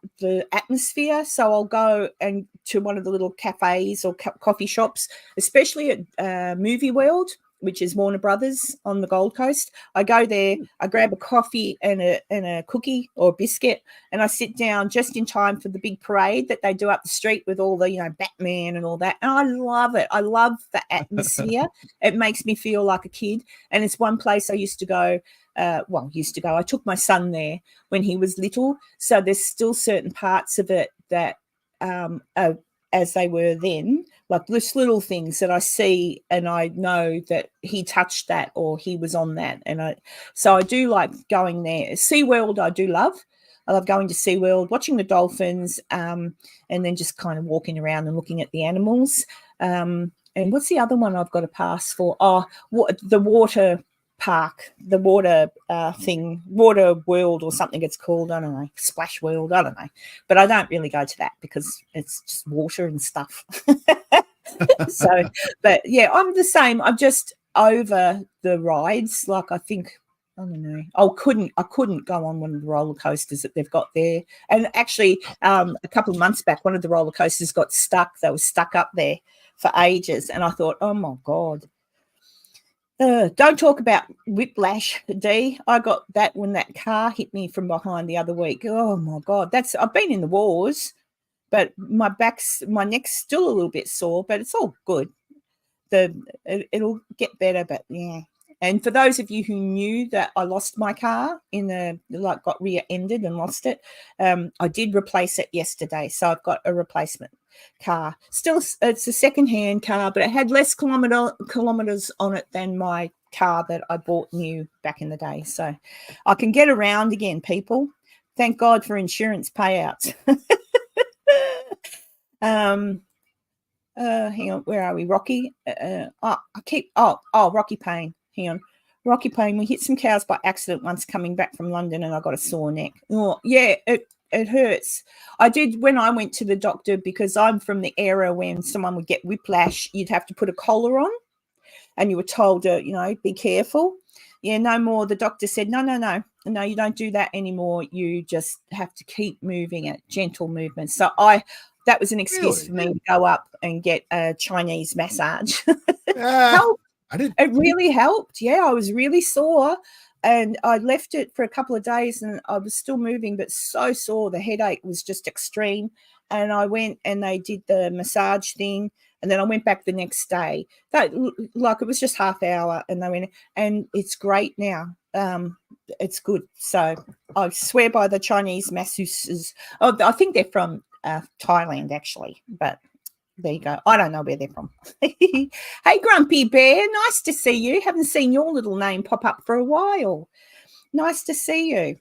atmosphere. So I'll go and to one of the little cafes or coffee shops, especially at Movie World, which is Warner Brothers on the Gold Coast. I go there, I grab a coffee and a cookie or a biscuit, and I sit down just in time for the big parade that they do up the street with all the, Batman and all that. And I love it. I love the atmosphere. It makes me feel like a kid. And it's one place I used to go. I took my son there when he was little. So there's still certain parts of it that are as they were then, like this little things that I see and I know that he touched that or he was on that. And so I do like going there. SeaWorld I do love. I love going to SeaWorld, watching the dolphins, and then just kind of walking around and looking at the animals. And what's the other one I've got a pass for? Oh, the water park, the water thing, Water World or something it's called. I don't know, Splash World. I don't know. But I don't really go to that because it's just water and stuff. So, but yeah, I'm the same. I'm just over the rides. Like, I think, I don't know. I couldn't go on one of the roller coasters that they've got there. And actually, a couple of months back, one of the roller coasters got stuck. They were stuck up there for ages. And I thought, oh my God. Don't talk about whiplash, Dee. I got that when that car hit me from behind the other week. Oh my God. I've been in the wars, but my neck's still a little bit sore, but it's all good. It'll get better, but yeah. And for those of you who knew that I lost my car got rear-ended and lost it, I did replace it yesterday. So I've got a replacement car. Still, it's a second-hand car, but it had less kilometers on it than my car that I bought new back in the day. So I can get around again, people. Thank God for insurance payouts. Hang on, where are we? Rocky. Rocky Payne. Hang on. Rocky Payne. We hit some cows by accident once coming back from London and I got a sore neck. Oh, yeah, it hurts. I did when I went to the doctor because I'm from the era when someone would get whiplash, you'd have to put a collar on and you were told to, be careful. Yeah, no more. The doctor said, no, you don't do that anymore. You just have to keep moving at gentle movements. So that was an excuse for me to go up and get a Chinese massage. Helped. It really helped. Yeah, I was really sore and I left it for a couple of days and I was still moving, but so sore. The headache was just extreme. And I went and they did the massage thing. And then I went back the next day. It was just half hour and they went, and it's great now. It's good. So I swear by the Chinese masseuses. Oh, I think they're from Thailand actually, but there you go. I don't know where they're from. Hey, Grumpy Bear, nice to see you. Haven't seen your little name pop up for a while. Nice to see you.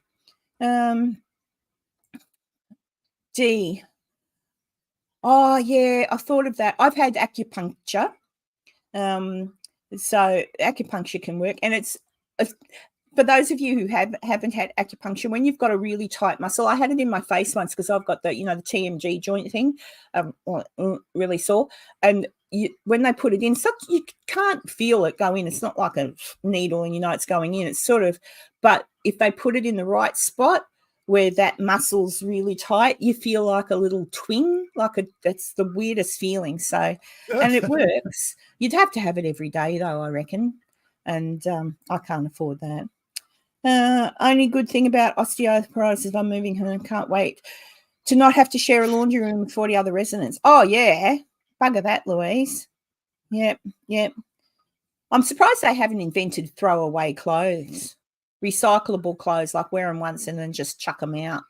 Dee. Oh, yeah, I thought of that. I've had acupuncture. So acupuncture can work. And it's for those of you who haven't had acupuncture, when you've got a really tight muscle, I had it in my face once because I've got the TMG joint thing, really sore. And when they put it in, you can't feel it go in. It's not like a needle and it's going in. It's sort of, but if they put it in the right spot where that muscle's really tight, you feel like a little twing, that's the weirdest feeling. So, and it works. You'd have to have it every day though, I reckon. And I can't afford that. Only good thing about osteoarthritis is I'm moving home. Can't wait to not have to share a laundry room with 40 other residents. Oh, yeah. Bugger that, Louise. Yep. I'm surprised they haven't invented throwaway clothes, recyclable clothes, like wear them once and then just chuck them out.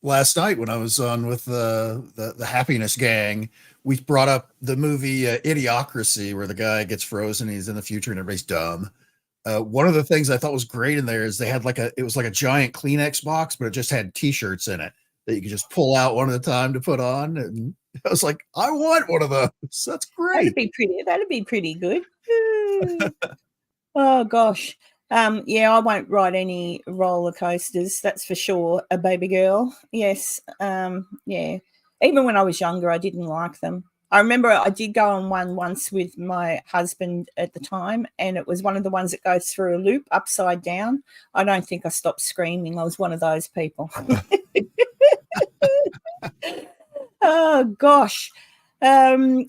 Last night when I was on with the Happiness Gang, we brought up the movie Idiocracy, where the guy gets frozen, he's in the future and everybody's dumb. One of the things I thought was great in there is they had it was like a giant Kleenex box, but it just had t-shirts in it that you could just pull out one at a time to put on. And I was like, I want one of those. That's great. That'd be pretty good. Oh gosh. Yeah, I won't ride any roller coasters, that's for sure, a baby girl. Yes. Yeah. Even when I was younger, I didn't like them. I remember I did go on one once with my husband at the time, and it was one of the ones that goes through a loop upside down. I don't think I stopped screaming. I was one of those people. Oh, gosh. I'm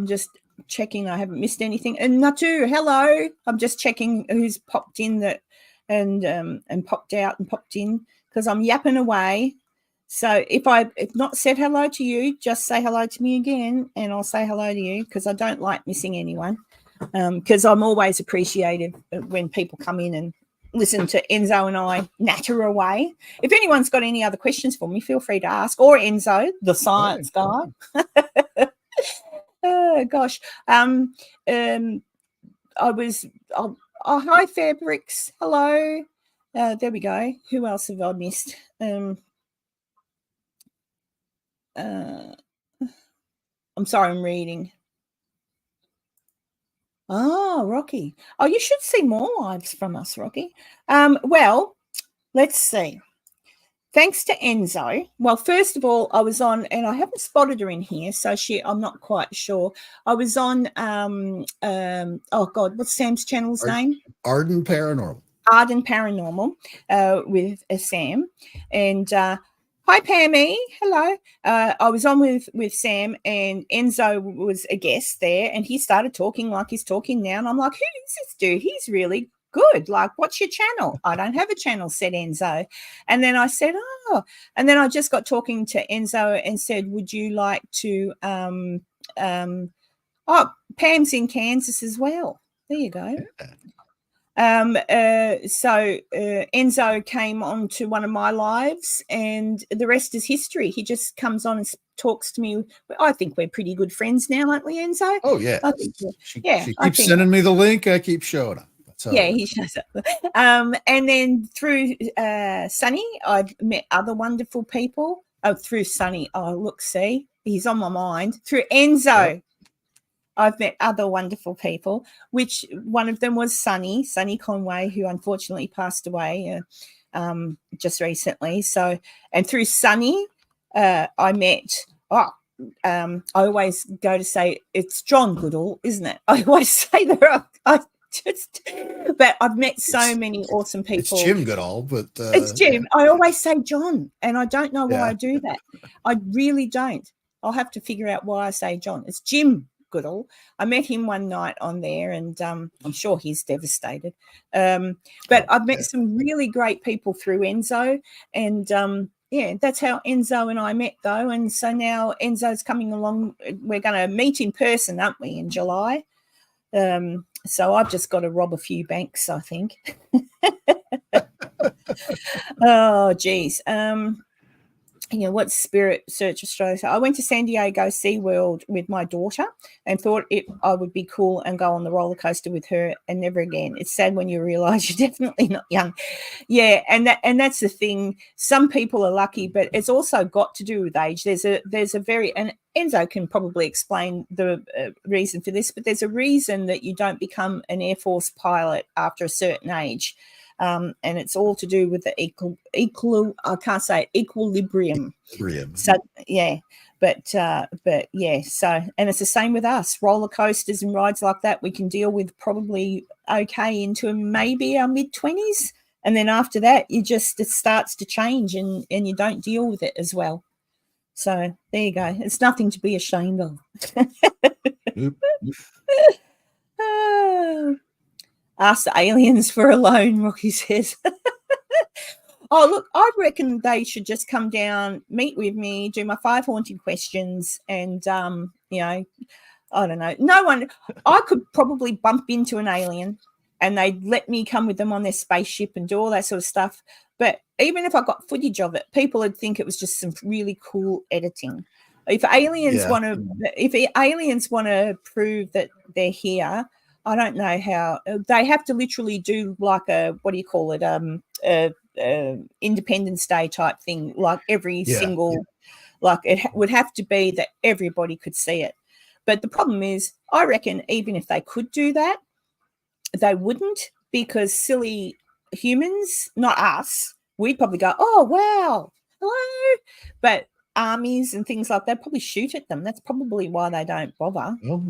just checking I haven't missed anything. And Natu, hello. I'm just checking who's popped in and popped out and popped in because I'm yapping away. So if I've not said hello to you, just say hello to me again and I'll say hello to you because I don't like missing anyone because I'm always appreciative when people come in and listen to Enzo and I natter away. If anyone's got any other questions for me, feel free to ask, or Enzo, the science guy. Oh, gosh. hi, Fabrics. Hello. There we go. Who else have I missed? I'm sorry, I'm reading. Oh, Rocky. Oh, you should see more lives from us, Rocky. Well, let's see. Thanks to Enzo. Well, first of all, I was on, and I haven't spotted her in here, so I'm not quite sure. I was on oh God, what's Sam's channel's name? Arden Paranormal. Arden Paranormal with Sam. And hi, Pammy. Hello. I was on with Sam, and Enzo was a guest there, and he started talking like he's talking now. And I'm like, who is this dude? He's really good. Like, what's your channel? I don't have a channel, said Enzo. And then I said, oh. And then I just got talking to Enzo and said, would you like to oh, Pam's in Kansas as well. There you go. So Enzo came on to one of my lives, and the rest is history. He just comes on and talks to me. I think we're pretty good friends now, aren't we, Enzo? Oh, yeah. She keeps sending me the link. I keep showing up. Yeah, he shows up. And then through Sunny, I've met other wonderful people. Oh, through Sunny. Oh, look, see, he's on my mind. Through Enzo. Yep. I've met other wonderful people, which one of them was Sunny Conway, who unfortunately passed away just recently. So, and through Sunny, I met, I always go to say it's John Goodall, isn't it? I always say that. But I've met so many awesome people. It's Jim Goodall, but it's Jim. Yeah. I always say John, and I don't know why I do that. I really don't. I'll have to figure out why I say John. It's Jim Goodall. I met him one night on there, and I'm sure he's devastated. But I've met some really great people through Enzo, and yeah, that's how Enzo and I met, though. And so now Enzo's coming along. We're going to meet in person, aren't we, in July? So I've just got to rob a few banks, I think. Oh, geez. What's Spirit Search Australia? So I went to San Diego SeaWorld with my daughter and thought I would be cool and go on the roller coaster with her, and never again. It's sad when you realize you're definitely not young. Yeah, and that's the thing. Some people are lucky, but it's also got to do with age. There's a very, and Enzo can probably explain the reason for this, but there's a reason that you don't become an Air Force pilot after a certain age. And it's all to do with the equilibrium. So yeah, but yeah. So, and it's the same with us. Roller coasters and rides like that we can deal with probably okay into maybe our mid-20s, and then after that, it starts to change, and you don't deal with it as well. So there you go. It's nothing to be ashamed of. Ask the aliens for a loan, Rocky says. Oh, look, I reckon they should just come down, meet with me, do my 5 haunting questions, and, I don't know. No one, I could probably bump into an alien and they'd let me come with them on their spaceship and do all that sort of stuff. But even if I got footage of it, people would think it was just some really cool editing. If aliens want to prove that they're here, I don't know how. They have to literally do like a, what do you call it, Independence Day type thing, like every single, like it would have to be that everybody could see it. But the problem is, I reckon even if they could do that, they wouldn't, because silly humans, not us, we'd probably go, oh, wow, hello. But armies and things like that probably shoot at them. That's probably why they don't bother. Well,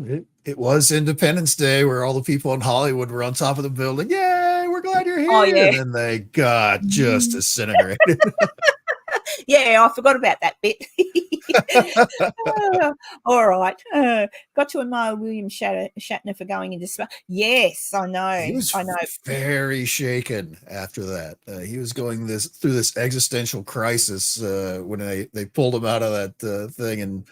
it was Independence Day where all the people in Hollywood were on top of the building. Yay, we're glad you're here. Oh, yeah. And then they got just disintegrated. Yeah, I forgot about that bit. All right. Got to admire William Shatner for going into space. Yes, I know. He was very shaken after that. He was going through this existential crisis when they pulled him out of that thing, and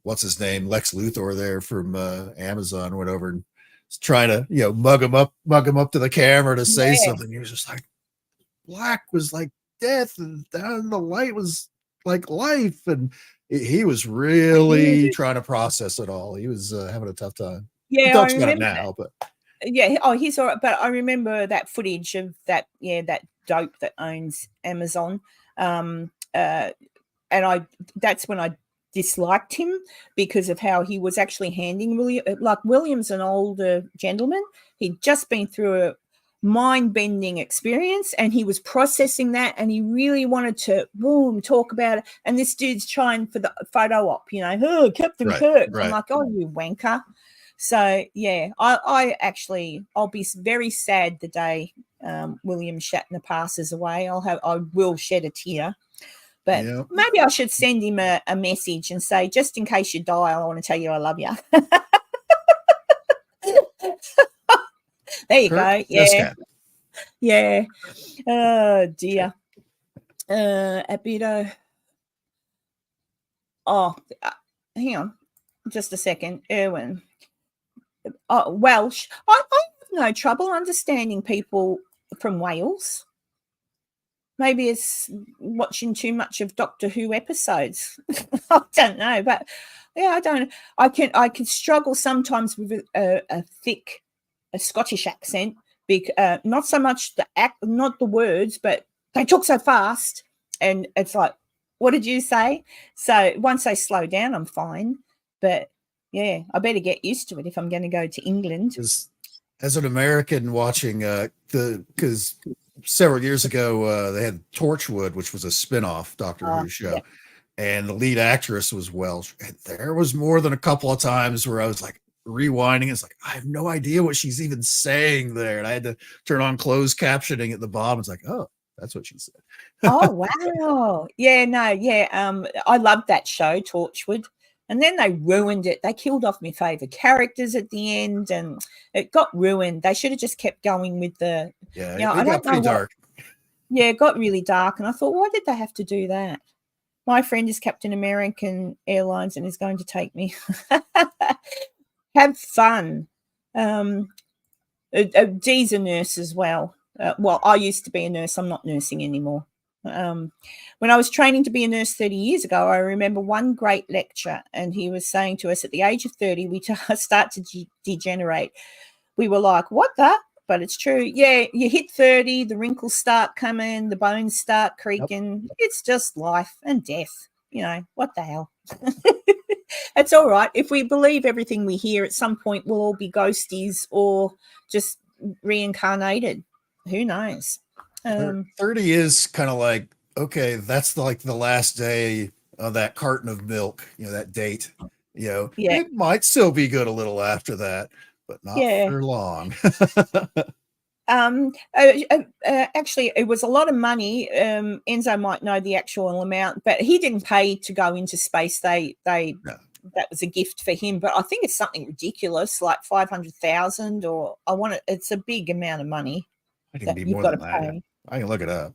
what's his name, Lex Luthor there from Amazon went over and was trying to mug him up to the camera to say something. He was just like, black was like death, and down the light was like life, and he was really trying to process it all. He was having a tough time. Yeah, he talks about it now, but Yeah. Oh, he's all right. But I remember that footage of that. Yeah, that dope that owns Amazon. And that's when I disliked him because of how he was actually handing William. Like William's an older gentleman. He'd just been through a mind-bending experience and he was processing that and he really wanted to talk about it. And this dude's trying for the photo op, oh, Captain Kirk. I'm like, oh, you wanker. So yeah, I'll be very sad the day William Shatner passes away. I will shed a tear. But maybe I should send him a message and say, just in case you die, I want to tell you I love you. There you go. Yeah. Yeah. Oh, dear. Abito. Oh, hang on. Just a second. Erwin. Oh, Welsh. I have no trouble understanding people from Wales. Maybe it's watching too much of Doctor Who episodes. I don't know, but yeah, I can struggle sometimes with a thick Scottish accent. Not so much not the words, but they talk so fast, and it's like, what did you say? So once they slow down, I'm fine. But yeah, I better get used to it if I'm going to go to England. As an American watching because several years ago they had Torchwood, which was a spin-off Doctor Who show, and the lead actress was Welsh. And there was more than a couple of times where I was like rewinding. It's like, I have no idea what she's even saying there, and I had to turn on closed captioning at the bottom. It's like, oh, that's what she said. Oh wow, yeah, no, yeah. I loved that show, Torchwood. And then they ruined it. They killed off my favourite characters at the end, and it got ruined. They should have just kept going with the. Yeah, it got pretty dark. Yeah, it got really dark, and I thought, why did they have to do that? My friend is Captain American Airlines and is going to take me. Have fun. Dee's a nurse as well. Well, I used to be a nurse. I'm not nursing anymore. When I was training to be a nurse 30 years ago, I remember one great lecture, and he was saying to us, at the age of 30, we start to degenerate. We were like, what the? But it's true. Yeah, you hit 30, the wrinkles start coming, the bones start creaking. Yep. It's just life and death. What the hell? It's all right. If we believe everything we hear, at some point we'll all be ghosties or just reincarnated. Who knows? 30 is kind of like, okay, that's the last day of that carton of milk, that date, it might still be good a little after that, but not for long. Actually, it was a lot of money. Enzo might know the actual amount, but he didn't pay to go into space. That was a gift for him, but I think it's something ridiculous, like 500,000, or it's a big amount of money. I think it'd be more than that. I can look it up.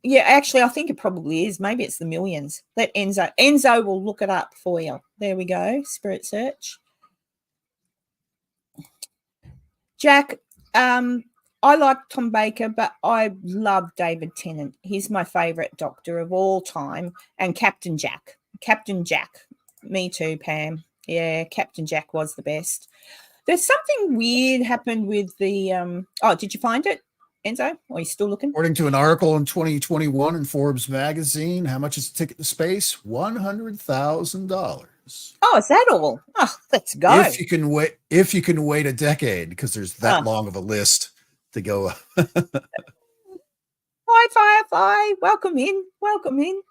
Yeah, actually, I think it probably is. Maybe it's the millions. Let Enzo will look it up for you. There we go. Spirit search. Jack, I like Tom Baker, but I love David Tennant. He's my favourite Doctor of all time. And Captain Jack. Captain Jack. Me too, Pam. Yeah, Captain Jack was the best. There's something weird happened with the did you find it, Enzo? Or are you still looking? According to an article in 2021 in Forbes magazine, how much is a ticket to space? $100,000. Oh, is that all? Oh, let's go. If you can wait a decade, because there's that long of a list to go. Hi, Firefly. Welcome in.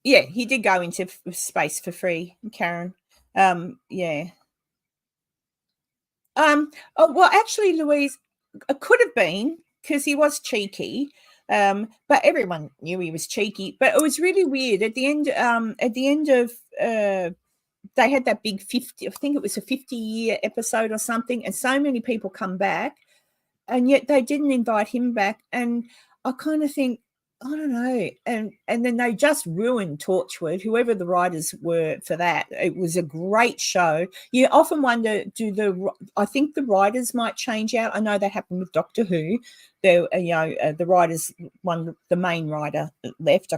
Yeah, he did go into space for free, Karen. Yeah. Well, actually, Louise, it could have been because he was cheeky. But everyone knew he was cheeky. But it was really weird at the end. Of they had that big 50. I think it was a 50-year episode or something, and so many people come back, and yet they didn't invite him back. And I kind of think, I don't know. And then they just ruined Torchwood, whoever the writers were for that. It was a great show. You often wonder, I think the writers might change out. I know that happened with Doctor Who. The writers, the main writer left.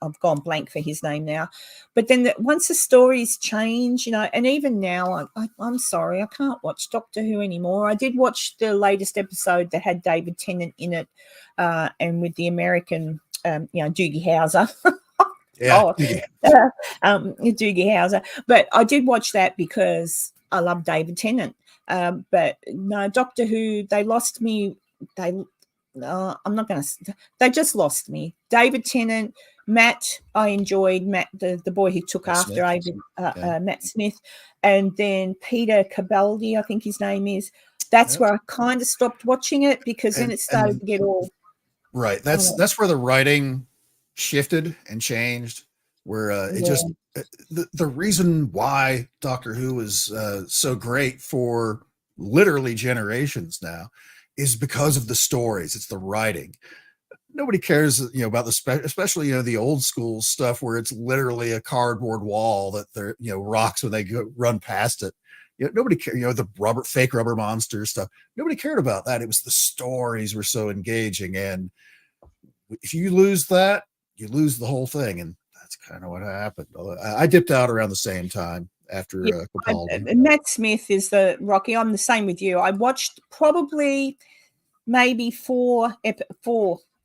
I've gone blank for his name now. But then once the stories change, and even now, I'm sorry, I can't watch Doctor Who anymore. I did watch the latest episode that had David Tennant in it, and with the American, Doogie Howser. Yeah. Doogie Howser. But I did watch that because I love David Tennant. But no, Doctor Who, they lost me. I'm not going to. They just lost me. David Tennant, Matt. I enjoyed Matt, the boy who took Matt after Smith, Matt Smith, and then Peter Capaldi, I think his name is. That's where I kind of stopped watching it because then it started to get all right. That's where the writing shifted and changed. Where it just the reason why Doctor Who is so great for literally generations now is because of the stories. It's the writing. Nobody cares, about especially the old school stuff where it's literally a cardboard wall that they're rocks when they run past it. Nobody cared. The fake rubber monster stuff. Nobody cared about that. It was the stories were so engaging, and if you lose that, you lose the whole thing. And that's kind of what happened. I dipped out around the same time after Capaldi. Matt Smith is the Rocky. I'm the same with you. I watched probably maybe four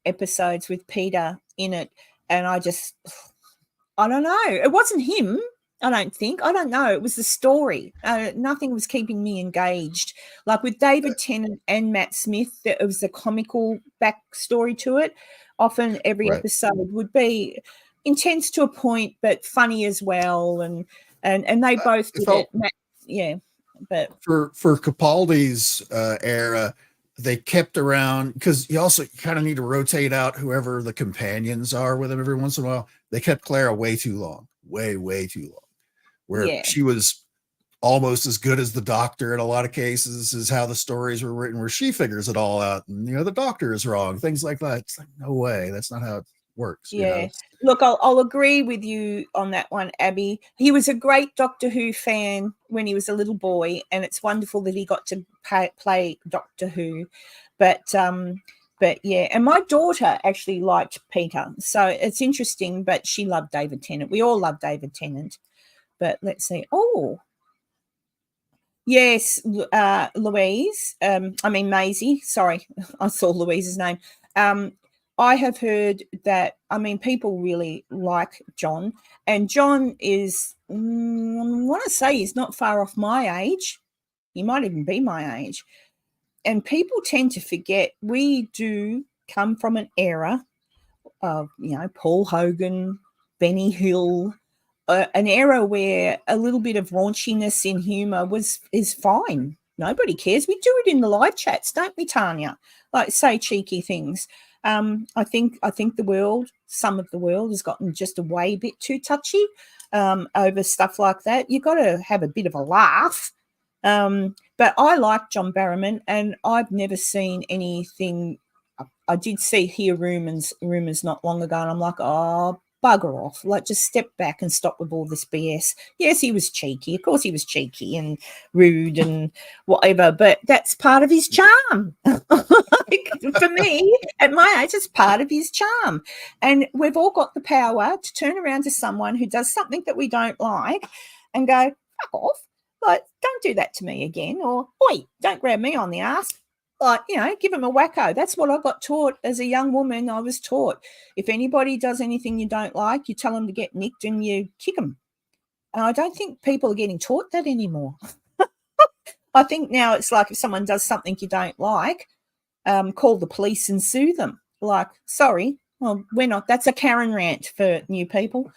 episodes with Peter in it, and I don't know. It wasn't him. I don't think. I don't know. It was the story. Nothing was keeping me engaged. Like with David Tennant and Matt Smith, it was a comical backstory to it. Often every episode would be intense to a point, but funny as well. And they both did it. But for Capaldi's era, they kept around because you kind of need to rotate out whoever the companions are with him every once in a while. They kept Clara way too long, way too long, where she was almost as good as the Doctor in a lot of cases, is how the stories were written, where she figures it all out and the Doctor is wrong, things like that. It's like, no way, that's not how it works. Look, I'll agree with you on that one, Abby. He was a great Doctor Who fan when he was a little boy, and it's wonderful that he got to play Doctor Who. But yeah, and my daughter actually liked Peter, so it's interesting. But she loved David Tennant. We all love David Tennant. But let's see. Oh, yes, Louise. Maisie. Sorry, I saw Louise's name. I have heard that, people really like John, and John is, I want to say he's not far off my age. He might even be my age. And people tend to forget we do come from an era of, Paul Hogan, Benny Hill, an era where a little bit of raunchiness in humour is fine. Nobody cares. We do it in the live chats, don't we, Tanya? Like, say cheeky things. I think some of the world has gotten just a way bit too touchy over stuff like that. You've got to have a bit of a laugh. But I like John Barrowman, and I've never seen anything. I did hear rumors not long ago, and I'm like, oh, bugger off. Like, just step back and stop with all this BS. Yes, he was cheeky. Of course he was cheeky and rude and whatever, but that's part of his charm. For me, at my age, it's part of his charm. And we've all got the power to turn around to someone who does something that we don't like and go, fuck off. Like, don't do that to me again. Or, oi, don't grab me on the ass. Like, give him a wacko. That's what I got taught as a young woman. I was taught, if anybody does anything you don't like, you tell them to get nicked and you kick them. And I don't think people are getting taught that anymore. I think now it's like if someone does something you don't like, call the police and sue them. Like, sorry, well, we're not. That's a Karen rant for new people.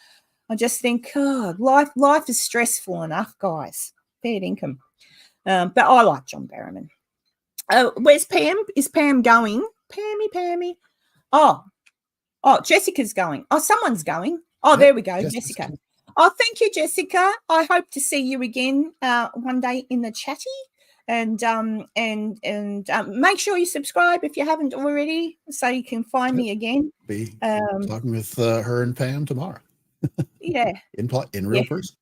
I just think, life is stressful enough, guys. Fair income. But I like John Barrowman. Where's Pam? Is Pam going? Pammy. Oh, Jessica's going. Oh, someone's going. Oh, there we go, Jessica. Oh, thank you, Jessica. I hope to see you again one day in the chatty. And make sure you subscribe if you haven't already, so you can find me again. Be talking with her and Pam tomorrow. Yeah, in real person.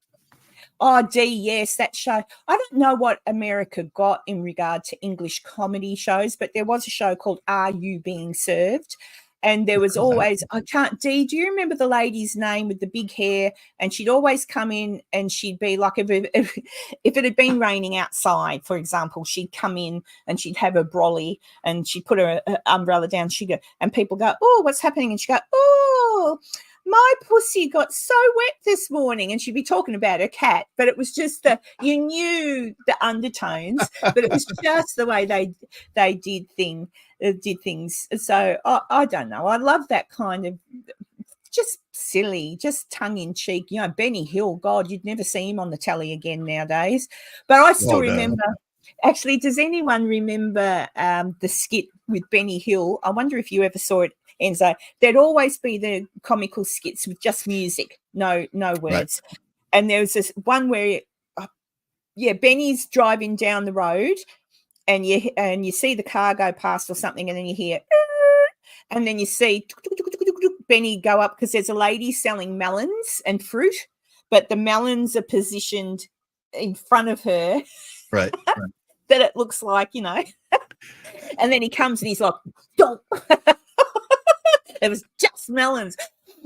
Oh, yes, that show. I don't know what America got in regard to English comedy shows, but there was a show called Are You Being Served? And there was always, do you remember the lady's name with the big hair? And she'd always come in and she'd be like, if it had been raining outside, for example, she'd come in and she'd have her brolly and she'd put her umbrella down. She'd go, and people go, oh, what's happening? And she'd go, oh, my pussy got so wet this morning. And she'd be talking about her cat, but it was just you knew the undertones, but it was just the way they did things. So I don't know. I love that kind of just silly, just tongue in cheek. You know, Benny Hill, God, you'd never see him on the telly again nowadays. But I still remember. Actually, does anyone remember the skit with Benny Hill? I wonder if you ever saw it, Enzo. There'd always be the comical skits with just music, no words. Right. And there was this one where, Benny's driving down the road, and you see the car go past or something, and then you hear, and then you see Benny go up because there's a lady selling melons and fruit, but the melons are positioned in front of her. Right. That it looks like, you know. And then he comes and he's like, don't. It was just melons.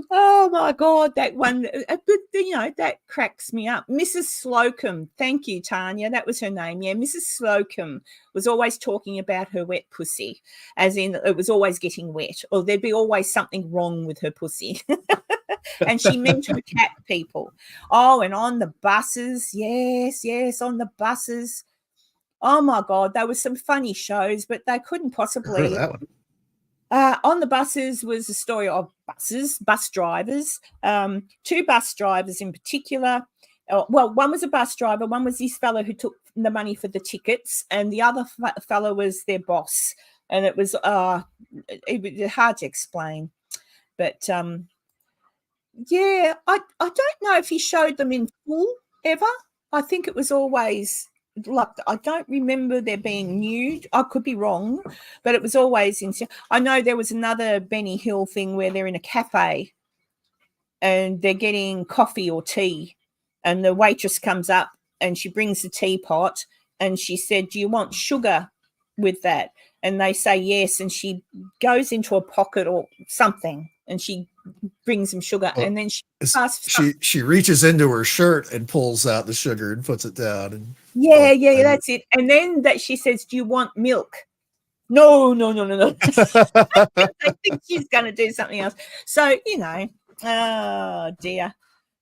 Oh my God, that one. But you know, that cracks me up. Mrs. Slocum, thank you, Tanya. That was her name. Yeah, Mrs. Slocum was always talking about her wet pussy, as in it was always getting wet, or there'd be always something wrong with her pussy. And she meant her cat people. Oh, and on the buses, yes, on the buses. Oh my God, there were some funny shows, but they couldn't possibly. I heard that one. On the buses was a story of bus drivers, 2 bus drivers in particular. One was a bus driver, one was this fellow who took the money for the tickets, and the other fellow was their boss. And it was hard to explain. But I don't know if he showed them in full ever. I think it was always like, I don't remember there being nude. I could be wrong, but it was always in. I know there was another Benny Hill thing where they're in a cafe and they're getting coffee or tea, and the waitress comes up and she brings the teapot and she said, do you want sugar with that? And they say yes, and she goes into a pocket or something and she brings them sugar, and then she reaches into her shirt and pulls out the sugar and puts it down. And that's it. And then that she says, do you want milk? No. I think she's going to do something else. So, you know, oh dear,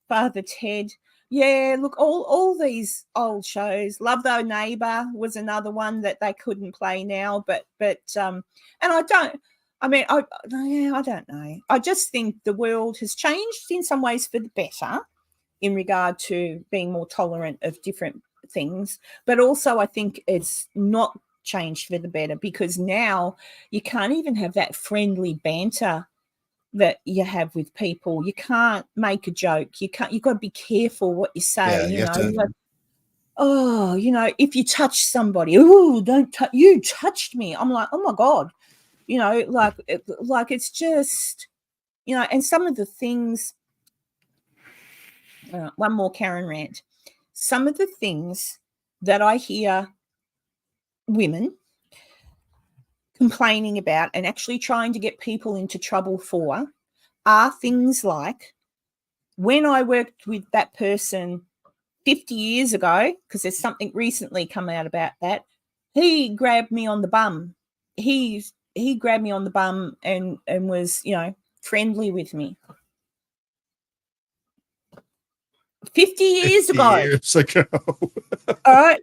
Father Ted. Yeah, look, all these old shows. Love Thy Neighbour was another one that they couldn't play now, but and I don't know. I just think the world has changed in some ways for the better in regard to being more tolerant of different things. But also I think it's not changed for the better, because now you can't even have that friendly banter that you have with people. You can't make a joke. You've got to be careful what you say. If you touch somebody, don't touch, you touched me. I'm like, oh my God. You know, like it's just, you know, and some of the things, one more Karen rant, some of the things that I hear women complaining about and actually trying to get people into trouble for are things like, when I worked with that person 50 years ago, because there's something recently come out about that, he grabbed me on the bum. He grabbed me on the bum and was, you know, friendly with me. 50 years ago. All right.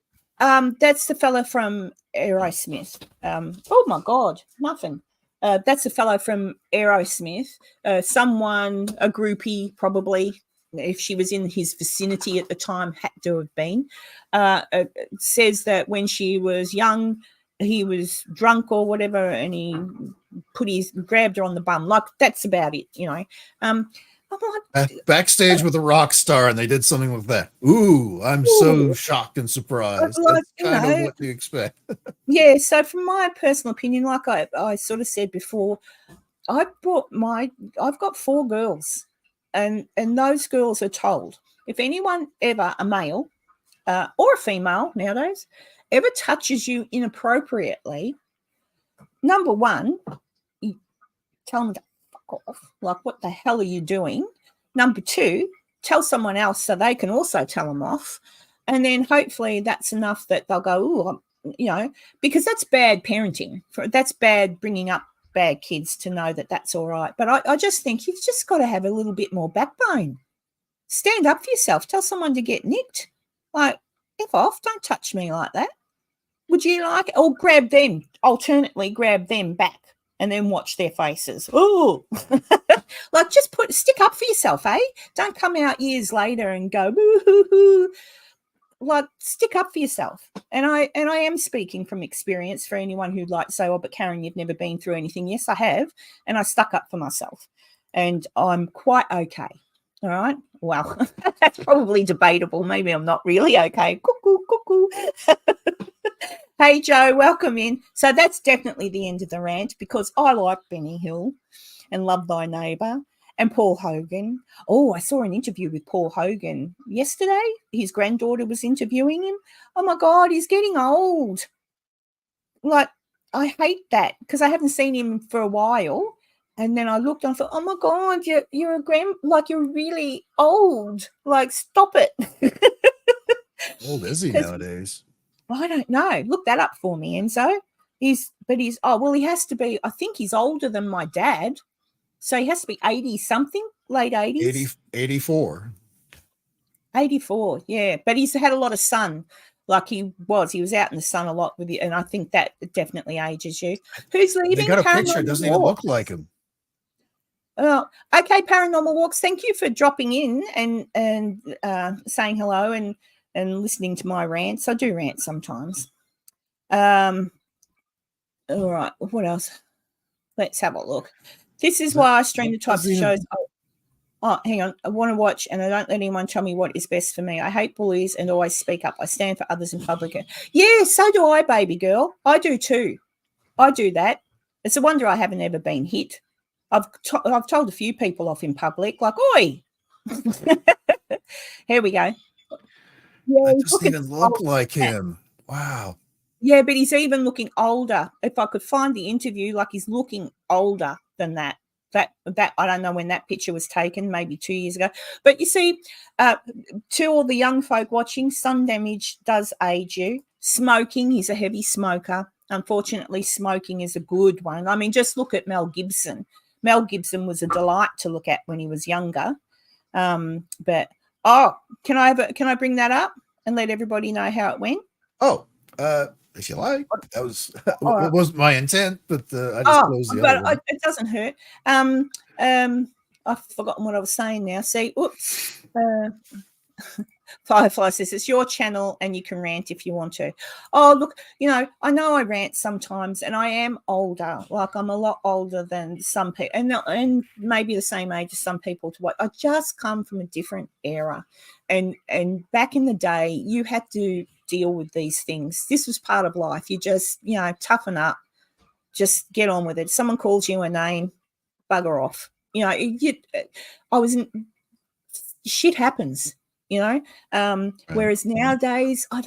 That's the fella from Aerosmith. Oh my God, nothing. That's the fellow from Aerosmith. A groupie probably, if she was in his vicinity at the time, had to have been, says that when she was young, he was drunk or whatever, and he grabbed her on the bum. Like, that's about it, you know. I'm like, backstage with a rock star, and they did something with that. Ooh, I'm so shocked and surprised. Like, that's kind of what you expect. Yeah, so from my personal opinion, like I sort of said before, I've got 4 girls, and those girls are told, if anyone ever, a male or a female nowadays, ever touches you inappropriately, number one, tell them to fuck off. Like, what the hell are you doing? Number two, tell someone else so they can also tell them off. And then hopefully that's enough that they'll go, because that's bad parenting. That's bad bringing up bad kids to know that that's all right. But I just think you've just got to have a little bit more backbone. Stand up for yourself. Tell someone to get nicked. Like, F off. Don't touch me like that. Would you like it? Or grab them. Alternately, grab them back and then watch their faces. Oh, like just stick up for yourself, eh? Don't come out years later and go, boo-hoo-hoo. Like, stick up for yourself. And I am speaking from experience for anyone who'd like to say, oh, but Karen, you've never been through anything. Yes, I have. And I stuck up for myself. And I'm quite okay. All right. Well, that's probably debatable. Maybe I'm not really okay. Cuckoo, cuckoo. Hey, Joe, welcome in. So that's definitely the end of the rant because I like Benny Hill and Love Thy Neighbour. And Paul Hogan. Oh, I saw an interview with Paul Hogan yesterday. His granddaughter was interviewing him. Oh, my God, he's getting old. Like, I hate that because I haven't seen him for a while. And then I looked and I thought, oh, my God, you're you're really old. Like, stop it. How old is he nowadays? I don't know. Look that up for me, Enzo. He has to be, I think he's older than my dad. So he has to be 80-something, late 80s. 84. 84, yeah. But he's had a lot of sun, like he was out in the sun a lot with you, and I think that definitely ages you. Who's leaving? They got a picture. It doesn't even look like him. Okay, Paranormal Walks, thank you for dropping in and saying hello and listening to my rants. I do rant sometimes. All right, what else? Let's have a look. This is why I stream the types of shows. Oh, hang on. I want to watch, and I don't let anyone tell me what is best for me. I hate bullies and always speak up. I stand for others in public. Yeah, so do I, baby girl. I do too. I do that. It's a wonder I haven't ever been hit. I've told a few people off in public, like, oi. Here we go. Yeah, that doesn't even look like him. Wow. Yeah, but he's even looking older. If I could find the interview, like he's looking older than that. That I don't know when that picture was taken, maybe 2 years ago. But you see, to all the young folk watching, sun damage does age you. Smoking, he's a heavy smoker. Unfortunately, smoking is a good one. I mean, just look at Mel Gibson. Mel Gibson was a delight to look at when he was younger. But can I bring that up and let everybody know how it went? Oh, if you like. That was it wasn't my intent, but I just closed the other one. It doesn't hurt. I've forgotten what I was saying now. See, oops. Firefly says it's your channel and you can rant if you want to. Oh, look, I know I rant sometimes and I am older. Like I'm a lot older than some people and maybe the same age as some people to what I just come from a different era. And back in the day, you had to deal with these things. This was part of life. You just, toughen up, just get on with it. Someone calls you a name, bugger off. Shit happens. Whereas nowadays, I've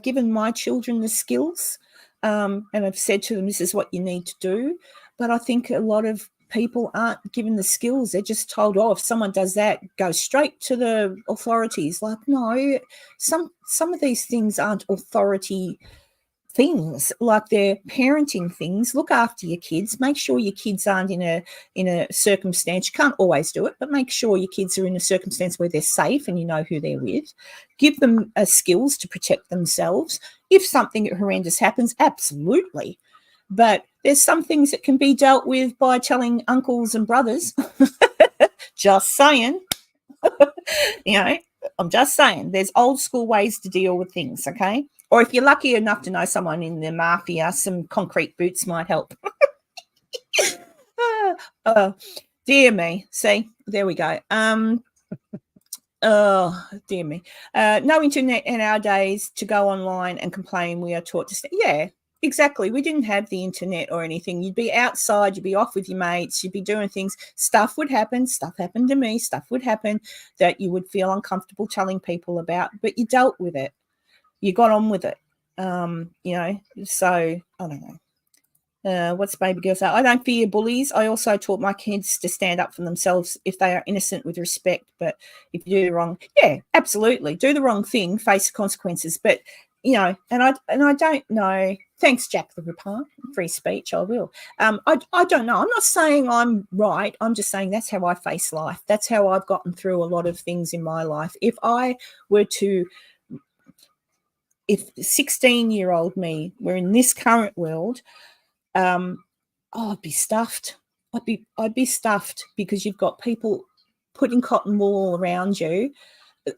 given my children the skills and I've said to them, this is what you need to do. But I think a lot of people aren't given the skills. They're just told, if someone does that, go straight to the authorities. Like, no, some of these things aren't authority things, like they're parenting things. Look after your kids. Make sure your kids aren't in a circumstance. You can't always do it, but make sure your kids are in a circumstance where they're safe and you know who they're with. Give them skills to protect themselves. If something horrendous happens, absolutely. But there's some things that can be dealt with by telling uncles and brothers. Just saying. I'm just saying there's old school ways to deal with things, okay? Or if you're lucky enough to know someone in the mafia, some concrete boots might help. Dear me. See, there we go. Oh, dear me. No internet in our days to go online and complain. We are taught to stay. Yeah, exactly. We didn't have the internet or anything. You'd be outside, you'd be off with your mates, you'd be doing things. Stuff would happen. Stuff happened to me. Stuff would happen that you would feel uncomfortable telling people about, but you dealt with it. You got on with it. So I don't know. What's baby girl say? I don't fear bullies. I also taught my kids to stand up for themselves if they are innocent with respect. But if you do the wrong, yeah, absolutely, do the wrong thing, face the consequences. But you know, and I don't know. Thanks, Jack the Ripper. Free speech. I will. I don't know. I'm not saying I'm right. I'm just saying that's how I face life. That's how I've gotten through a lot of things in my life. If 16-year-old me were in this current world, I'd be stuffed. I'd be stuffed because you've got people putting cotton wool all around you.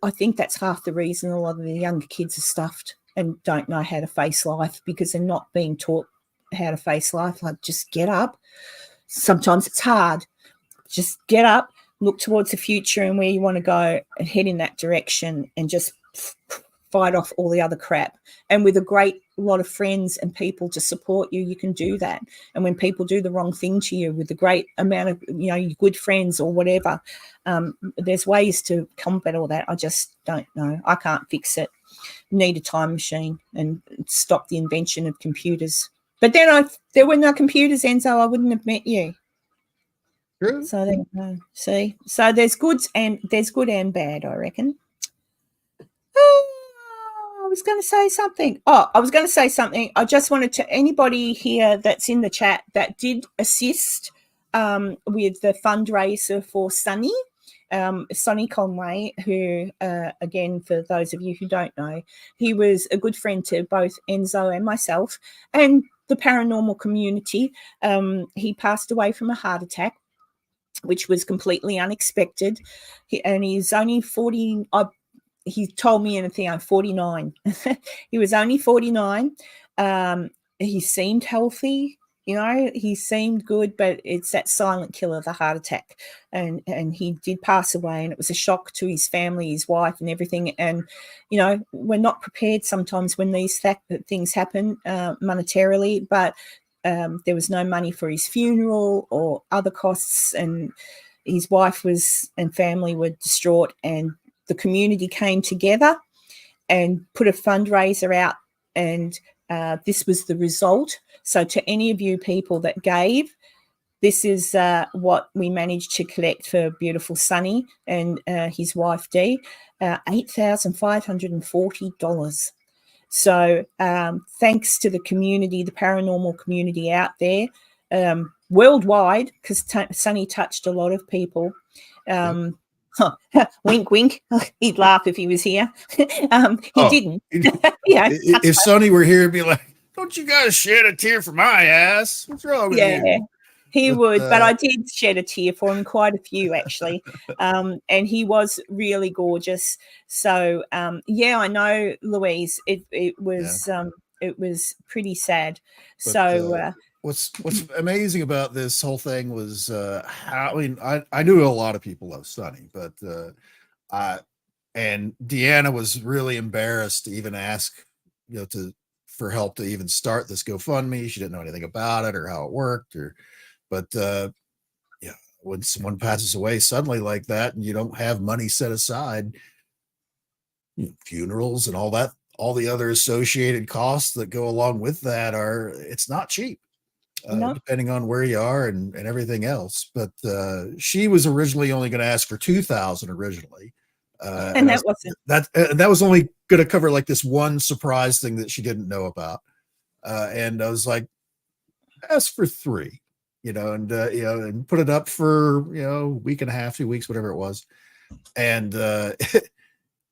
I think that's half the reason a lot of the younger kids are stuffed and don't know how to face life because they're not being taught how to face life. Like, just get up. Sometimes it's hard. Just get up, look towards the future and where you want to go and head in that direction and just fight off all the other crap. And with a great lot of friends and people to support you, you can do that. And when people do the wrong thing to you with a great amount of, you know, your good friends or whatever, there's ways to combat all that. I just don't know. I can't fix it. Need a time machine and stop the invention of computers. But then there were no computers, Enzo, I wouldn't have met you. True. So there you go. See? So there's good and bad, I reckon. I was going to say something. I just wanted to, anybody here that's in the chat that did assist with the fundraiser for Sonny Conway, who, again, for those of you who don't know, he was a good friend to both Enzo and myself and the paranormal community. He passed away from a heart attack, which was completely unexpected. He's only 40. He told me anything. I'm 49. He was only 49. He seemed healthy, you know, he seemed good, but it's that silent killer, the heart attack. And he did pass away, and it was a shock to his family, his wife and everything. And, you know, we're not prepared sometimes when these things happen monetarily, but there was no money for his funeral or other costs, and his wife and family were distraught, and the community came together and put a fundraiser out, and this was the result. So to any of you people that gave, this is what we managed to collect for beautiful Sonny and his wife Dee, $8,540. So thanks to the community, the paranormal community out there, worldwide, because Sonny touched a lot of people. Wink, wink. He'd laugh if he was here. He didn't. Yeah. If Sonny were here, he'd be like, "Don't you guys shed a tear for my ass? What's wrong with you?" He would, but I did shed a tear for him, quite a few actually. And he was really gorgeous. So yeah, I know, Louise. It was pretty sad. But, so what's amazing about this whole thing was how, I mean, I knew a lot of people love Sonny, but and Deanna was really embarrassed to even ask, you know, for help to even start this GoFundMe. She didn't know anything about it or how it worked, but yeah, when someone passes away suddenly like that and you don't have money set aside, you know, funerals and all that, all the other associated costs that go along with that it's not cheap. Depending on where you are and everything else. But she was originally only going to ask for $2,000 originally. And that was only going to cover like this one surprise thing that she didn't know about. And I was like, ask for $3,000, you know, and you know, and put it up for, you know, a week and a half, 2 weeks, whatever it was. And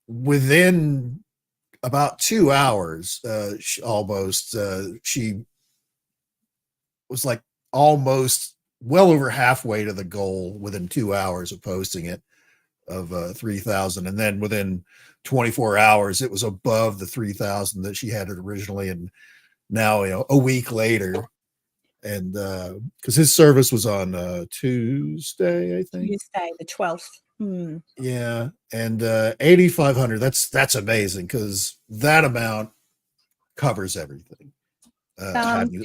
within about 2 hours, she was like almost well over halfway to the goal within 2 hours of posting it, of 3,000. And then within 24 hours, it was above the 3,000 that she had it originally. And now, you know, a week later, and because his service was on Tuesday, I think. Tuesday, the 12th. Yeah. And 8,500. That's amazing, because that amount covers everything.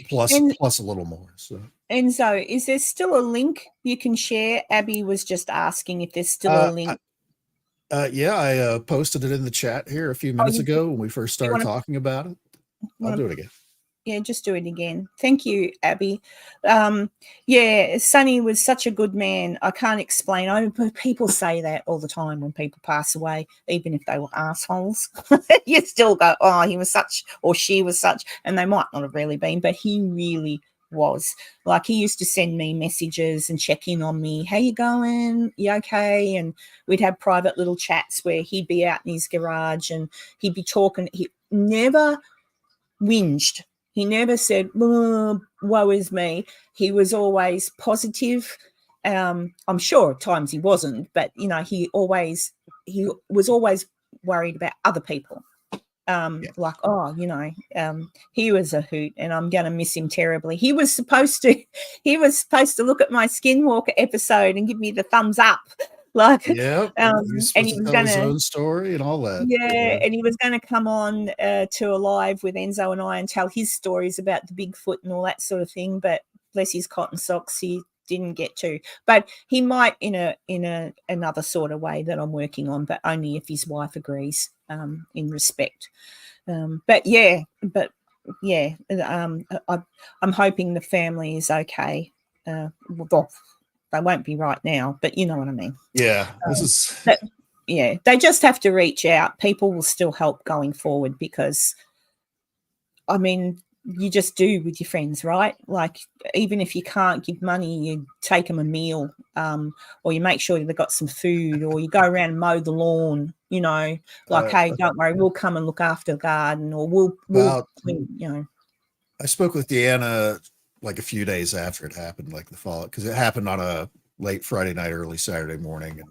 Plus a little more. So Enzo, is there still a link you can share? Abby was just asking if there's still a link. Yeah, I posted it in the chat here a few minutes ago when we first started talking about it. I'll do it again. Yeah, just do it again. Thank you, Abby. Yeah, Sonny was such a good man. I can't explain. People say that all the time when people pass away, even if they were assholes. You still go, oh, he was such, or she was such, and they might not have really been, but he really was. Like, he used to send me messages and check in on me. How you going? You okay? And we'd have private little chats where he'd be out in his garage and he'd be talking. He never whinged. He never said, oh, woe is me. He was always positive. I'm sure at times he wasn't, but, you know, he was always worried about other people. Like, oh, you know, he was a hoot and I'm going to miss him terribly. He was supposed to look at my Skinwalker episode and give me the thumbs up. Like, Yep. and he was tell his own story and all that. Yeah, and he was going to come on to a live with Enzo and I and tell his stories about the Bigfoot and all that sort of thing. But bless his cotton socks, he didn't get to. But he might in another sort of way that I'm working on, but only if his wife agrees, in respect. I'm hoping the family is okay. Well, they won't be right now, but you know what I mean. Yeah, this is. Yeah, they just have to reach out. People will still help going forward because, I mean, you just do with your friends, right? Like, even if you can't give money, you take them a meal, or you make sure they've got some food, or you go around and mow the lawn, you know, like, hey, don't worry, we'll come and look after the garden, or we'll clean, you know. I spoke with Deanna like a few days after it happened, like the fall, because it happened on a late Friday night, early Saturday morning. And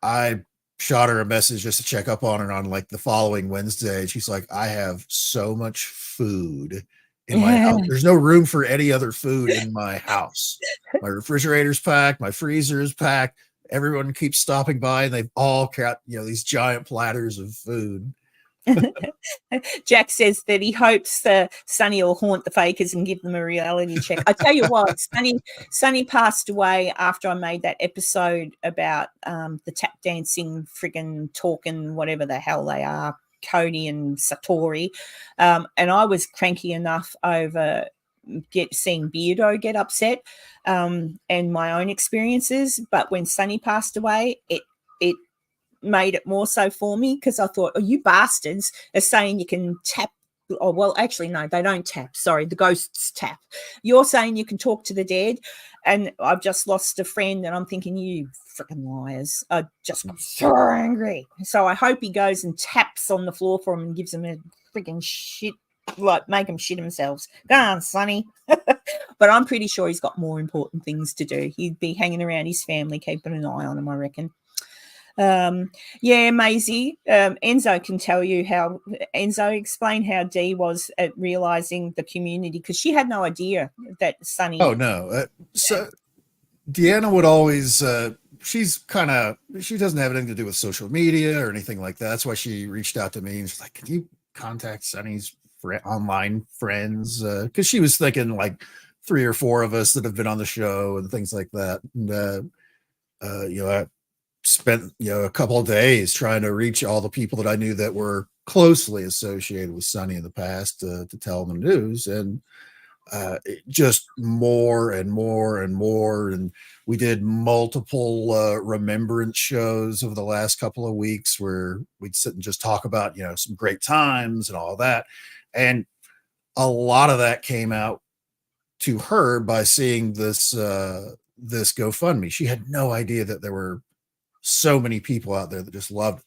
I shot her a message just to check up on her on like the following Wednesday. She's like, I have so much food in my house. There's no room for any other food in my house. My refrigerator's packed, my freezer is packed. Everyone keeps stopping by and they've all got, you know, these giant platters of food. Jack says that he hopes Sonny will haunt the fakers and give them a reality check. I tell you what, Sonny passed away after I made that episode about the tap dancing, friggin' talking, whatever the hell they are, Cody and Satori. And I was cranky enough over seeing Beardo get upset, and my own experiences. But when Sonny passed away, it made it more so for me, because I thought, oh, you bastards are saying you can tap. Oh, well, actually, no, they don't tap. Sorry, the ghosts tap. You're saying you can talk to the dead, and I've just lost a friend, and I'm thinking, you freaking liars. I just got so angry. So I hope he goes and taps on the floor for him and gives them a freaking shit, like make them shit themselves. Go on, Sonny. But I'm pretty sure he's got more important things to do. He'd be hanging around his family, keeping an eye on him, I reckon. Maisie, Enzo can tell you how. Enzo, explain how Dee was at realizing the community, because she had no idea that Sonny. Oh no, so Deanna would always. She doesn't have anything to do with social media or anything like that. That's why she reached out to me and she's like, "Can you contact Sonny's online friends?" Because she was thinking like 3 or 4 of us that have been on the show and things like that. And I spent a couple of days trying to reach all the people that I knew that were closely associated with Sonny in the past to tell them the news, and just more and more and more. And we did multiple remembrance shows over the last couple of weeks where we'd sit and just talk about some great times and all that, and a lot of that came out to her by seeing this GoFundMe. She had no idea that there were so many people out there that just loved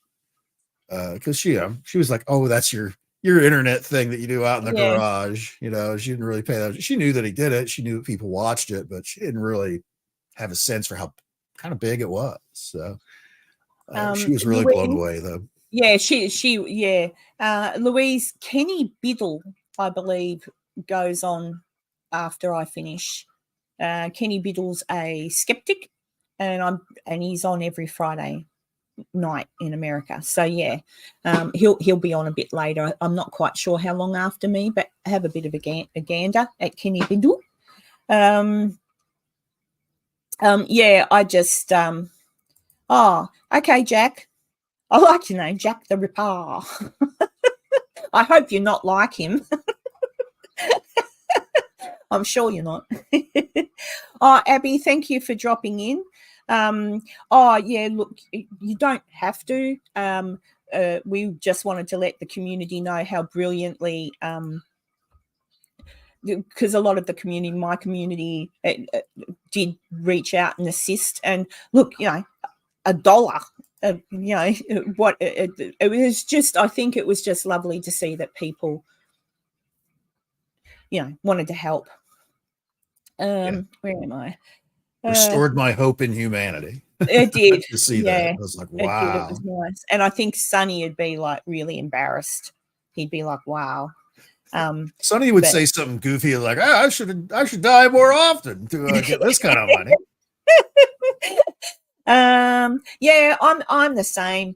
it. Because she was like, oh, that's your internet thing that you do out in the garage. She didn't really pay that. She knew that he did it. She knew that people watched it, but she didn't really have a sense for how kind of big it was. So she was really blown away, though. Yeah, Louise, Kenny Biddle, I believe, goes on after I finish. Kenny Biddle's a skeptic, and he's on every Friday night in America. So he'll be on a bit later. I'm not quite sure how long after me, but I have a bit of a gander at Kenny Biddle. I just okay, Jack. I like your name, Jack the Ripper. I hope you're not like him. I'm sure you're not. Oh, Abby, thank you for dropping in. Oh, yeah, look, you don't have to. We just wanted to let the community know how brilliantly, because a lot of the community, my community, did reach out and assist. And look, $1. What it was just, I think it was just lovely to see that people, wanted to help. Where am I? Restored my hope in humanity. It did. To see that. I was like, wow. It did. It was nice. And I think Sonny would be like really embarrassed. He'd be like, wow. Sonny would say something goofy like, I should die more often to get this kind of money. Yeah, I'm the same.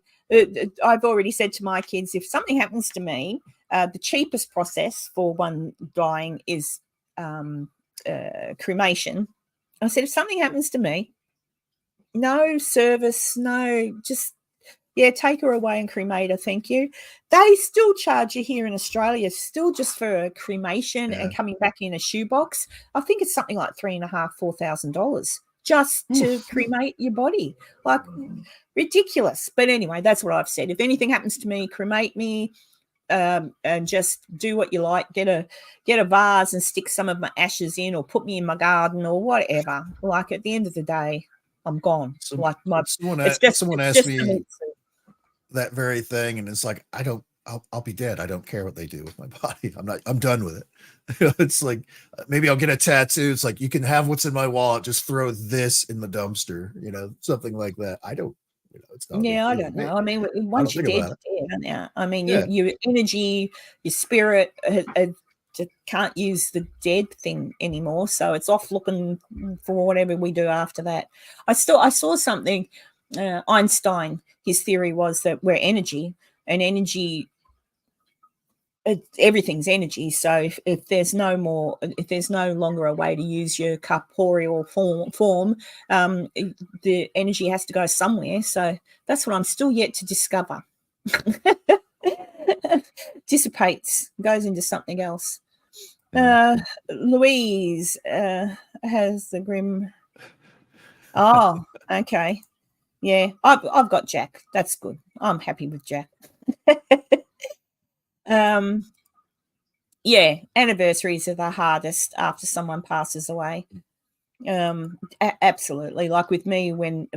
I've already said to my kids, if something happens to me, the cheapest process for one dying is cremation. I said, if something happens to me, no service, no, just take her away and cremate her. Thank you. They still charge you here in Australia, still just for a cremation and coming back in a shoebox. I think it's something like $3,500-$4,000 just to cremate your body. Like, ridiculous. But anyway, that's what I've said. If anything happens to me, cremate me, and just do what you like. Get a vase and stick some of my ashes in, or put me in my garden or whatever. Like, at the end of the day, I'm gone. Someone asked me that very thing, and it's like, I'll be dead. I don't care what they do with my body. I'm done with it. It's like, maybe I'll get a tattoo. It's like, you can have what's in my wallet, just throw this in the dumpster, something like that. I don't, it's not. Yeah, I don't know. I mean, once you're dead, you're dead now. I mean, your energy, your spirit can't use the dead thing anymore. So it's off looking for whatever we do after that. I saw something, Einstein, his theory was that we're energy, and energy, everything's energy. So if there's no longer a way to use your corporeal form, the energy has to go somewhere. So that's what I'm still yet to discover. Dissipates, goes into something else. Louise has the grim. Oh, okay. Yeah, I've got Jack. That's good. I'm happy with Jack. Yeah, anniversaries are the hardest after someone passes away. Absolutely. Like with me, when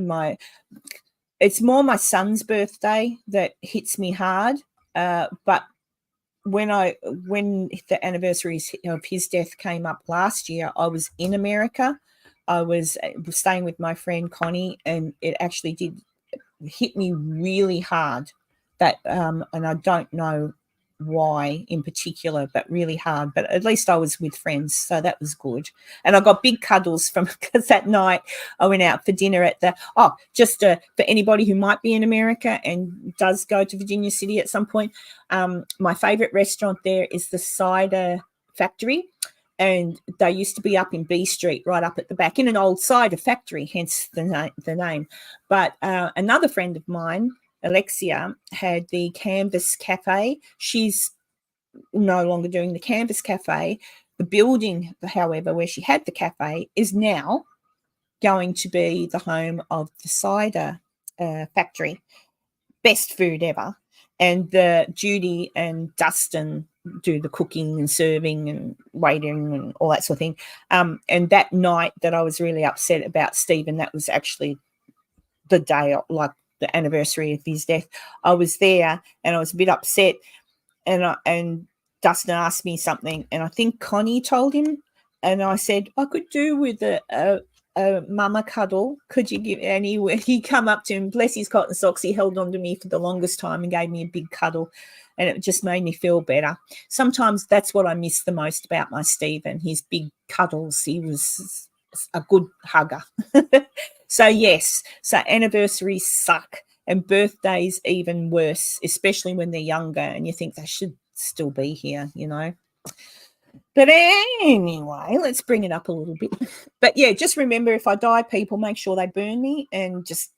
it's more my son's birthday that hits me hard. But when the anniversary of his death came up last year, I was in America. I was staying with my friend Connie, and it actually did hit me really hard. That and I don't know why in particular, but really hard. But at least I was with friends, so that was good. And I got big cuddles because that night I went out for dinner at for anybody who might be in America and does go to Virginia City at some point, my favorite restaurant there is the Cider Factory, and they used to be up in B Street, right up at the back, in an old cider factory, hence the name. But another friend of mine, Alexia, had the Canvas Cafe. She's no longer doing the Canvas Cafe. The building, however, where she had the cafe is now going to be the home of the cider factory. Best food ever. And Judy and Dustin do the cooking and serving and waiting and all that sort of thing. And that night that I was really upset about Stephen, that was actually the day, like the anniversary of his death. I was there and I was a bit upset, and Dustin asked me something, and I think Connie told him, and I said, I could do with a mama cuddle. Could you give any? He come up to him, bless his cotton socks. He held on to me for the longest time and gave me a big cuddle, and it just made me feel better. Sometimes that's what I miss the most about my Stephen, his big cuddles. He was a good hugger. So yes, so anniversaries suck, and birthdays even worse, especially when they're younger and you think they should still be here, But anyway, let's bring it up a little bit. But yeah, just remember, if I die, people, make sure they burn me and just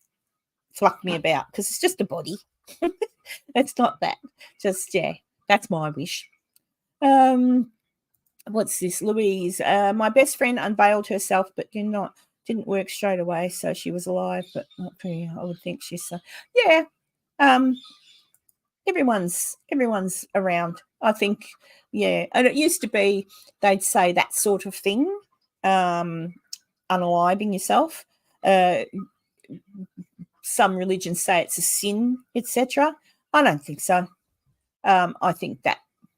fluff me about, because it's just a body. It's not that. Just, that's my wish. what's this, Louise? My best friend unveiled herself, but didn't work straight away, so she was alive, but not pretty. I would think she's yeah. Everyone's around. I think, yeah. And it used to be they'd say that sort of thing, unaliving yourself. Some religions say it's a sin, etc. I don't think so. I think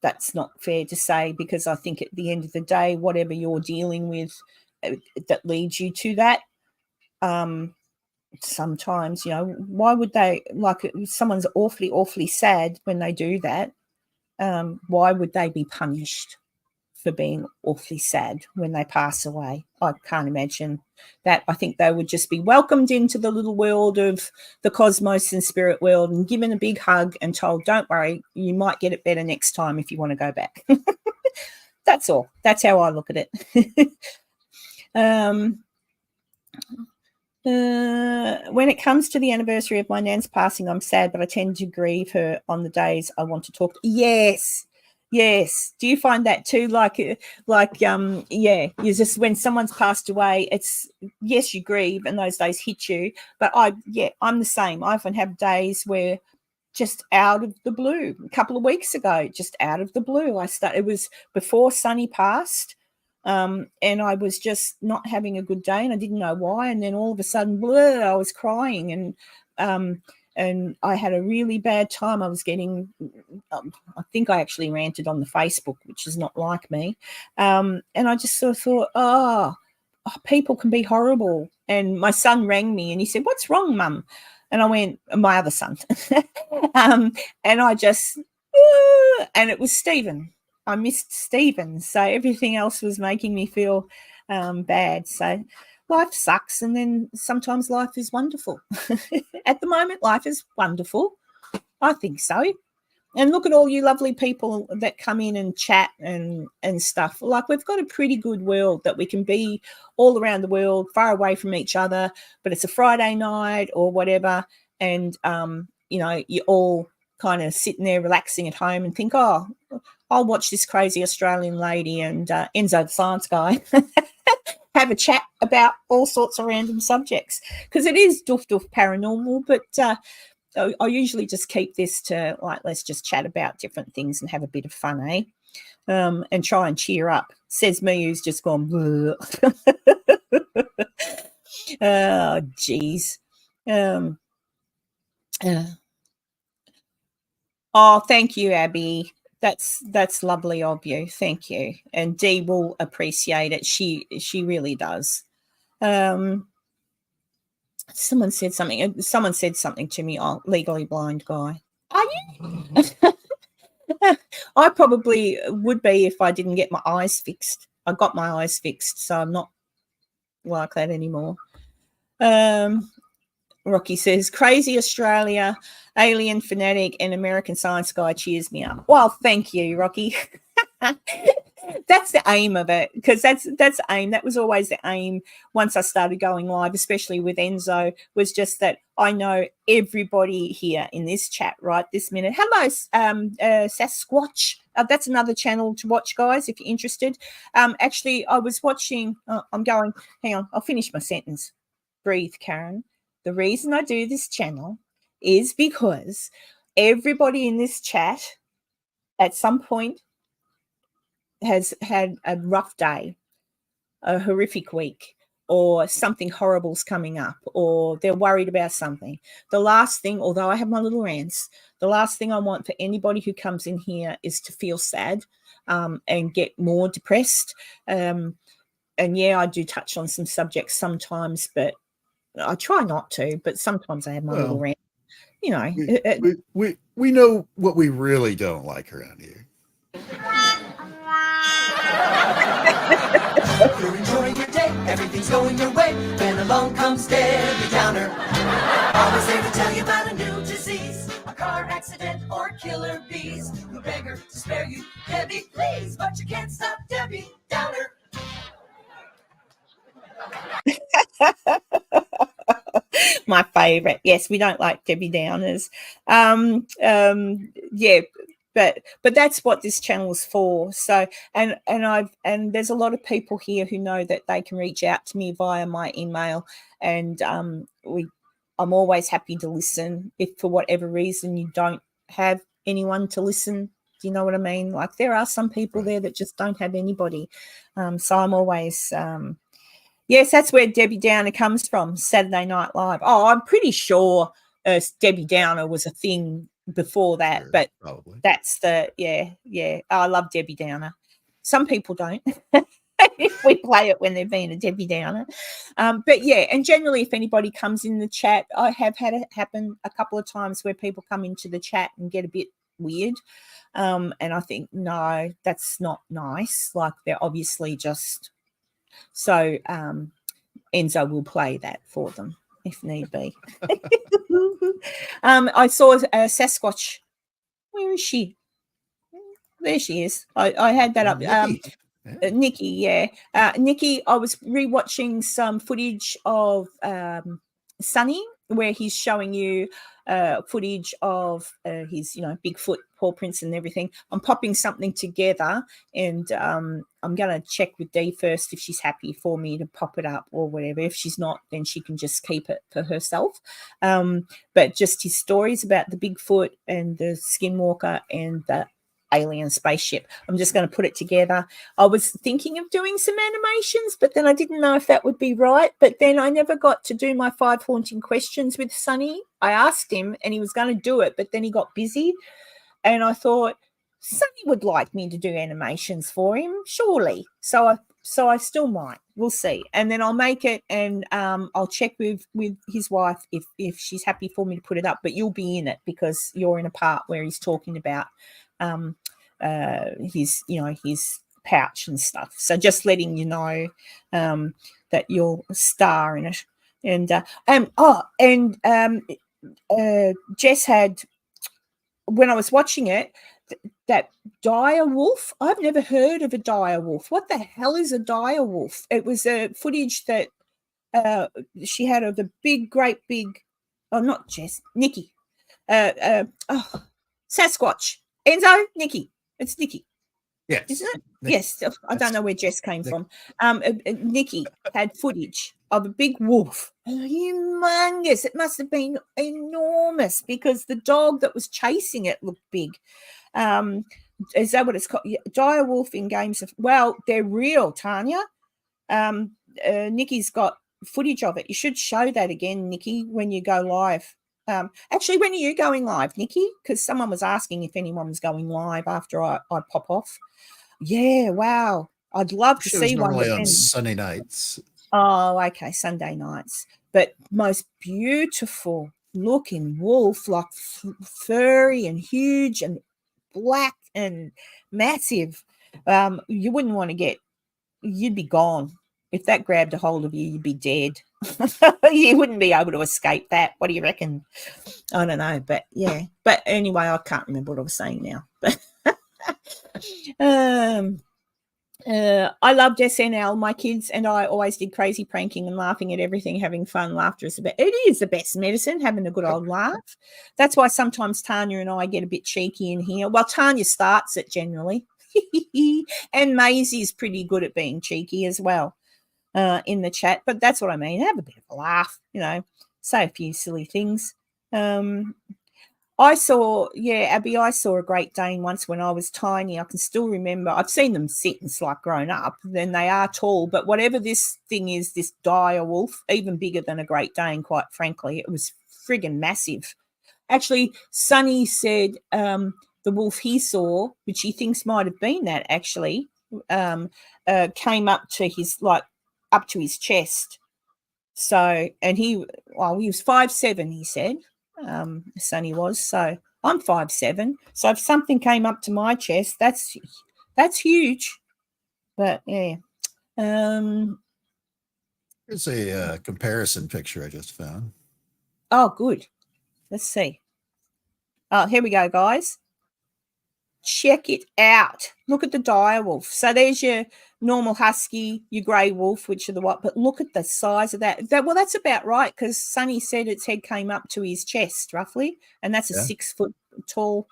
that's not fair to say, because I think at the end of the day, whatever you're dealing with that leads you to that, sometimes, why would they, like, if someone's awfully sad when they do that, why would they be punished for being awfully sad when they pass away? I can't imagine that. I think they would just be welcomed into the little world of the cosmos and spirit world and given a big hug and told, don't worry, you might get it better next time if you want to go back. That's all. That's how I look at it. When it comes to the anniversary of my nan's passing, I'm sad, but I tend to grieve her on the days I want to talk. Yes. Do you find that too? Like, yeah, you just, when someone's passed away, it's, yes, you grieve and those days hit you. But I'm the same. I often have days where just out of the blue, a couple of weeks ago, just out of the blue, it was before Sonny passed. And I was just not having a good day and I didn't know why. And then all of a sudden, I was crying and I had a really bad time. I was getting, I think I actually ranted on the Facebook, which is not like me. And I just sort of thought, oh, people can be horrible. And my son rang me and he said, what's wrong, Mum? And I went, my other son. And I just, and it was Stephen. I missed Stephen. So everything else was making me feel bad. So life sucks, and then sometimes life is wonderful. At the moment, life is wonderful. I think so. And look at all you lovely people that come in and chat and stuff. Like, we've got a pretty good world that we can be all around the world, far away from each other, but it's a Friday night or whatever. And, you're all kind of sitting there relaxing at home and think, oh, I'll watch this crazy Australian lady and Enzo, the science guy, have a chat about all sorts of random subjects, because it is doof paranormal, but I usually just keep this to, like, let's just chat about different things and have a bit of fun, eh? And try and cheer up. Says me, who's just gone, oh, geez. Oh, thank you, Abby. That's lovely of you. Thank you. And Dee will appreciate it. She really does. Someone said something to me. Oh, legally blind guy. Are you? I probably would be if I didn't get my eyes fixed. I got my eyes fixed, so I'm not like that anymore. Rocky says, crazy Australia, alien fanatic, and American science guy cheers me up. Well, thank you, Rocky. That's the aim of it, because that's the aim. That was always the aim once I started going live, especially with Enzo, was just that I know everybody here in this chat right this minute. Hello, Sasquatch. That's another channel to watch, guys, if you're interested. Actually, I was watching, hang on, I'll finish my sentence. Breathe, Karen. The reason I do this channel is because everybody in this chat at some point has had a rough day, a horrific week, or something horrible's coming up, or they're worried about something. The last thing, although I have my little rants, the last thing I want for anybody who comes in here is to feel sad and get more depressed. And yeah, I do touch on some subjects sometimes, but I try not to, but sometimes I have my little rant. You know, we know what we really don't like around here. You're enjoying your day, everything's going your way. Then along comes Debbie Downer. Always there to tell you about a new disease, a car accident or killer bees. We beg her to spare you, Debbie, please, but you can't stop Debbie Downer. My favorite. Yes, we don't like Debbie Downers. Yeah, but that's what this channel is for. So and there's a lot of people here who know that they can reach out to me via my email, and I'm always happy to listen if for whatever reason you don't have anyone to listen. Do you know what I mean? Like there are some people there that just don't have anybody. So I'm always yes, that's where Debbie Downer comes from, Saturday Night Live. Oh, I'm pretty sure Debbie Downer was a thing before that, Sure, but probably. that's the, yeah. I love Debbie Downer. Some people don't. If we play it when they're being a Debbie Downer. But yeah, and generally if anybody comes in the chat, I have had it happen a couple of times where people come into the chat and get a bit weird. And I think, no, that's not nice. Like they're obviously just... So Enzo will play that for them if need be. I saw a Sasquatch. Where is she? There she is. I had that up. Nikki. Nikki, yeah. Nikki, I was rewatching some footage of Sunny where he's showing you footage of his, Bigfoot paw prints and everything. I'm popping something together, and I'm going to check with Dee first if she's happy for me to pop it up or whatever. If she's not, then she can just keep it for herself. But just his stories about the Bigfoot and the Skinwalker and the alien spaceship. I'm just going to put it together. I was thinking of doing some animations, but then I didn't know if that would be right. But then I never got to do my 5 haunting questions with Sonny. I asked him and he was going to do it, but then he got busy. And I thought, Sonny would like me to do animations for him, surely. So I still might. We'll see. And then I'll make it, and I'll check with his wife if she's happy for me to put it up. But you'll be in it because you're in a part where he's talking about his pouch and stuff. So just letting you know that you'll star in it. And Jess had, when I was watching it, that dire wolf. I've never heard of a dire wolf. What the hell is a dire wolf? It was a footage that she had of the great big, not Jess, Nikki. Sasquatch. Enzo, Nikki. It's Nikki. Yes. Isn't it? Nikki. Yes. I don't know where Jess came from. Nikki had footage of a big wolf. Humongous. It must have been enormous because the dog that was chasing it looked big. Is that what it's called? Dire wolf in games of... Well, they're real, Tanya. Nikki's got footage of it. You should show that again, Nikki, when you go live. Actually, when are you going live, Nikki? Because someone was asking if anyone was going live after I pop off. Yeah, wow. I'd love to see one. Normally on Sunday nights. Oh, okay, Sunday nights. But most beautiful looking wolf, like furry and huge and black and massive. You wouldn't want to get... You'd be gone. If that grabbed a hold of you, you'd be dead. You wouldn't be able to escape that. What do you reckon? I don't know, but yeah. But anyway, I can't remember what I was saying now. But I loved SNL. My kids and I always did crazy pranking and laughing at everything, having fun. Laughter is the best medicine, having a good old laugh. That's why sometimes Tanya and I get a bit cheeky in here. Well, Tanya starts it generally. And Maisie's pretty good at being cheeky as well. In the chat, but that's what I mean. Have a bit of a laugh, say a few silly things. I saw a Great Dane once when I was tiny. I can still remember. I've seen them since, like grown up. Then they are tall, but whatever this thing is, this dire wolf, even bigger than a Great Dane, quite frankly, it was friggin' massive. Actually, Sonny said the wolf he saw, which he thinks might have been that actually, came up to his chest. So, and he was 5'7", he said, Sonny was. So I'm 5'7". So if something came up to my chest, that's huge. But yeah. Here's a comparison picture I just found. Oh, good. Let's see. Oh, here we go, guys. Check it out. Look at the dire wolf. So there's your normal husky, your grey wolf, which are the white, but look at the size of that. Well, that's about right, because Sonny said its head came up to his chest roughly, and that's a 6 foot tall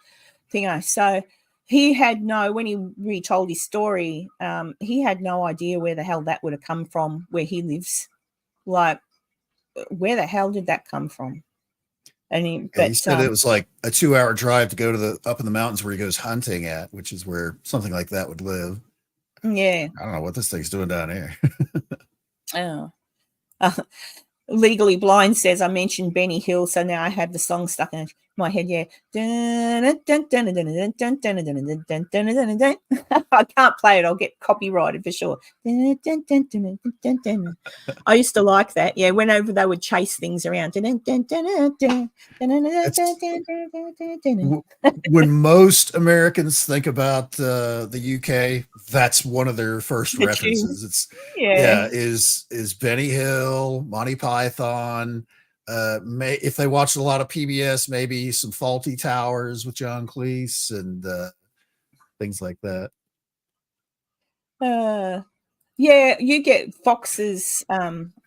thing. So he had when he retold his story, he had no idea where the hell that would have come from where he lives. Like, where the hell did that come from? And he said it was like a 2-hour drive to go to up in the mountains where he goes hunting at, which is where something like that would live. Yeah. I don't know what this thing's doing down here. Oh. Legally Blind says I mentioned Benny Hill, so now I have the song stuck in my head. Yeah, I can't play it. I'll get copyrighted for sure. I used to like that. Yeah, whenever they would chase things around. When most Americans think about the UK, that's one of their first references. It's is Benny Hill, Monty Python. If they watched a lot of PBS, maybe some Faulty Towers with John Cleese and things like that. Yeah, you get foxes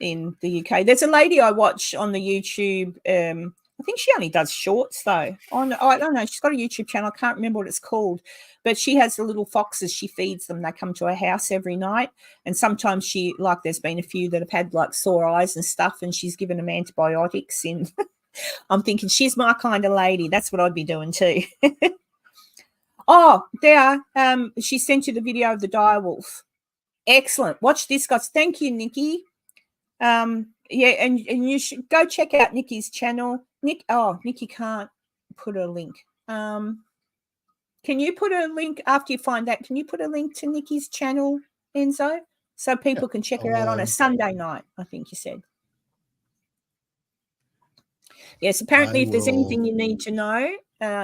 in the UK. There's a lady I watch on the YouTube. I think she only does shorts though. I don't know. She's got a YouTube channel. I can't remember what it's called, but she has the little foxes. She feeds them. They come to her house every night, and sometimes there's been a few that have had like sore eyes and stuff, and she's given them antibiotics. And I'm thinking she's my kind of lady. That's what I'd be doing too. Oh, there. She sent you the video of the dire wolf. Excellent. Watch this, guys. Thank you, Nikki. Yeah, and you should go check out Nikki's channel. Nikki can't put a link. Can you put a link after you find that? Can you put a link to Nikki's channel, Enzo, so people can check her out on a Sunday night? I think you said. Yes. Apparently, if there's anything you need to know,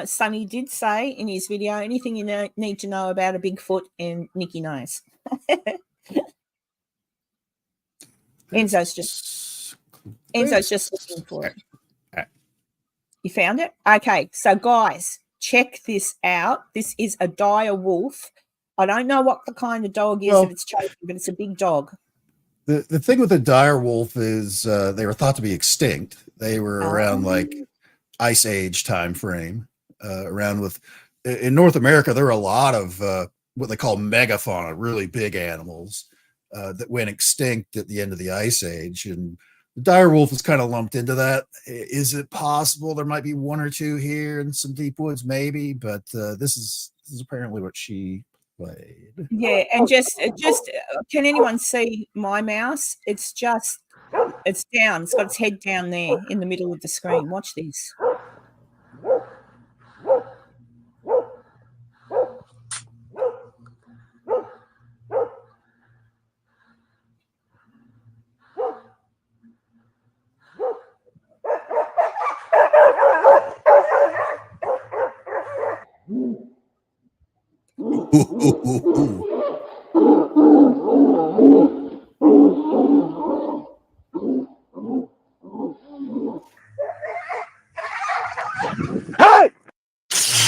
Sonny did say in his video, anything you need to know about a Bigfoot, and Nikki knows. Enzo's just looking for it. You found it? Okay, so guys, check this out. This is a dire wolf. I don't know what the kind of dog is that it's chasing, but it's a big dog. The thing with the dire wolf is they were thought to be extinct. They were around like Ice Age time frame. In North America, there are a lot of what they call megafauna, really big animals that went extinct at the end of the Ice Age, and the dire wolf is kind of lumped into that. Is it possible there might be one or two here in some deep woods? Maybe, but this is apparently what she played. Yeah, and just can anyone see my mouse? It's down. It's got its head down there in the middle of the screen. Watch this.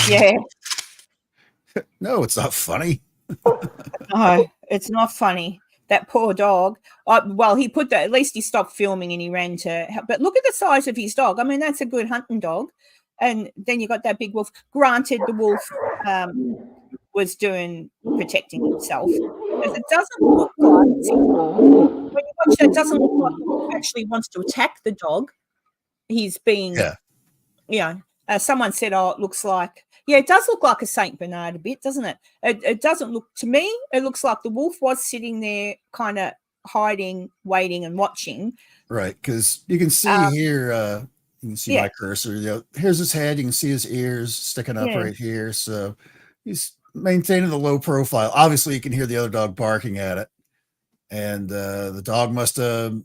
Yeah. No, it's not funny. No, it's not funny. That poor dog. Well, he put that. At least he stopped filming and he ran to help. But look at the size of his dog. I mean, that's a good hunting dog. And then you got that big wolf. Granted, the wolf was protecting himself. Because it doesn't look like, when you watch that, it doesn't look like the wolf actually wants to attack the dog. He's being, someone said, it looks like, it does look like a Saint Bernard a bit, doesn't it? It doesn't look, to me, it looks like the wolf was sitting there kind of hiding, waiting and watching. Right, because you can see here, you can see my cursor. Here's his head. You can see his ears sticking up right here. So he's maintaining the low profile. Obviously, you can hear the other dog barking at it. And the dog must have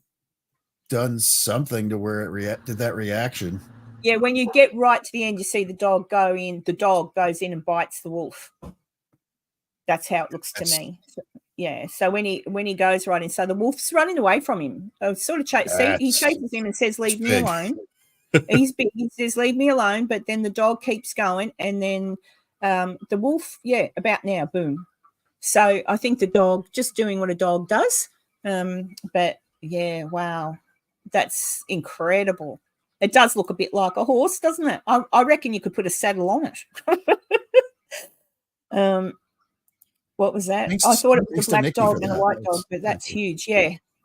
done something to where it did that reaction. Yeah, when you get right to the end, you see the dog go in. The dog goes in and bites the wolf. That's how it looks to me. So when he goes right in, so the wolf's running away from him. Sort of he chases him and says, "Leave me alone." He's big. He says, "Leave me alone." But then the dog keeps going, and then the wolf, about now, boom. So I think the dog just doing what a dog does. But yeah, wow, that's incredible. It does look a bit like a horse, doesn't it? I reckon you could put a saddle on it. What was that? Thanks, I thought it was thanks a to black Nikki dog for and a that. white That dog, was but that's cool. huge.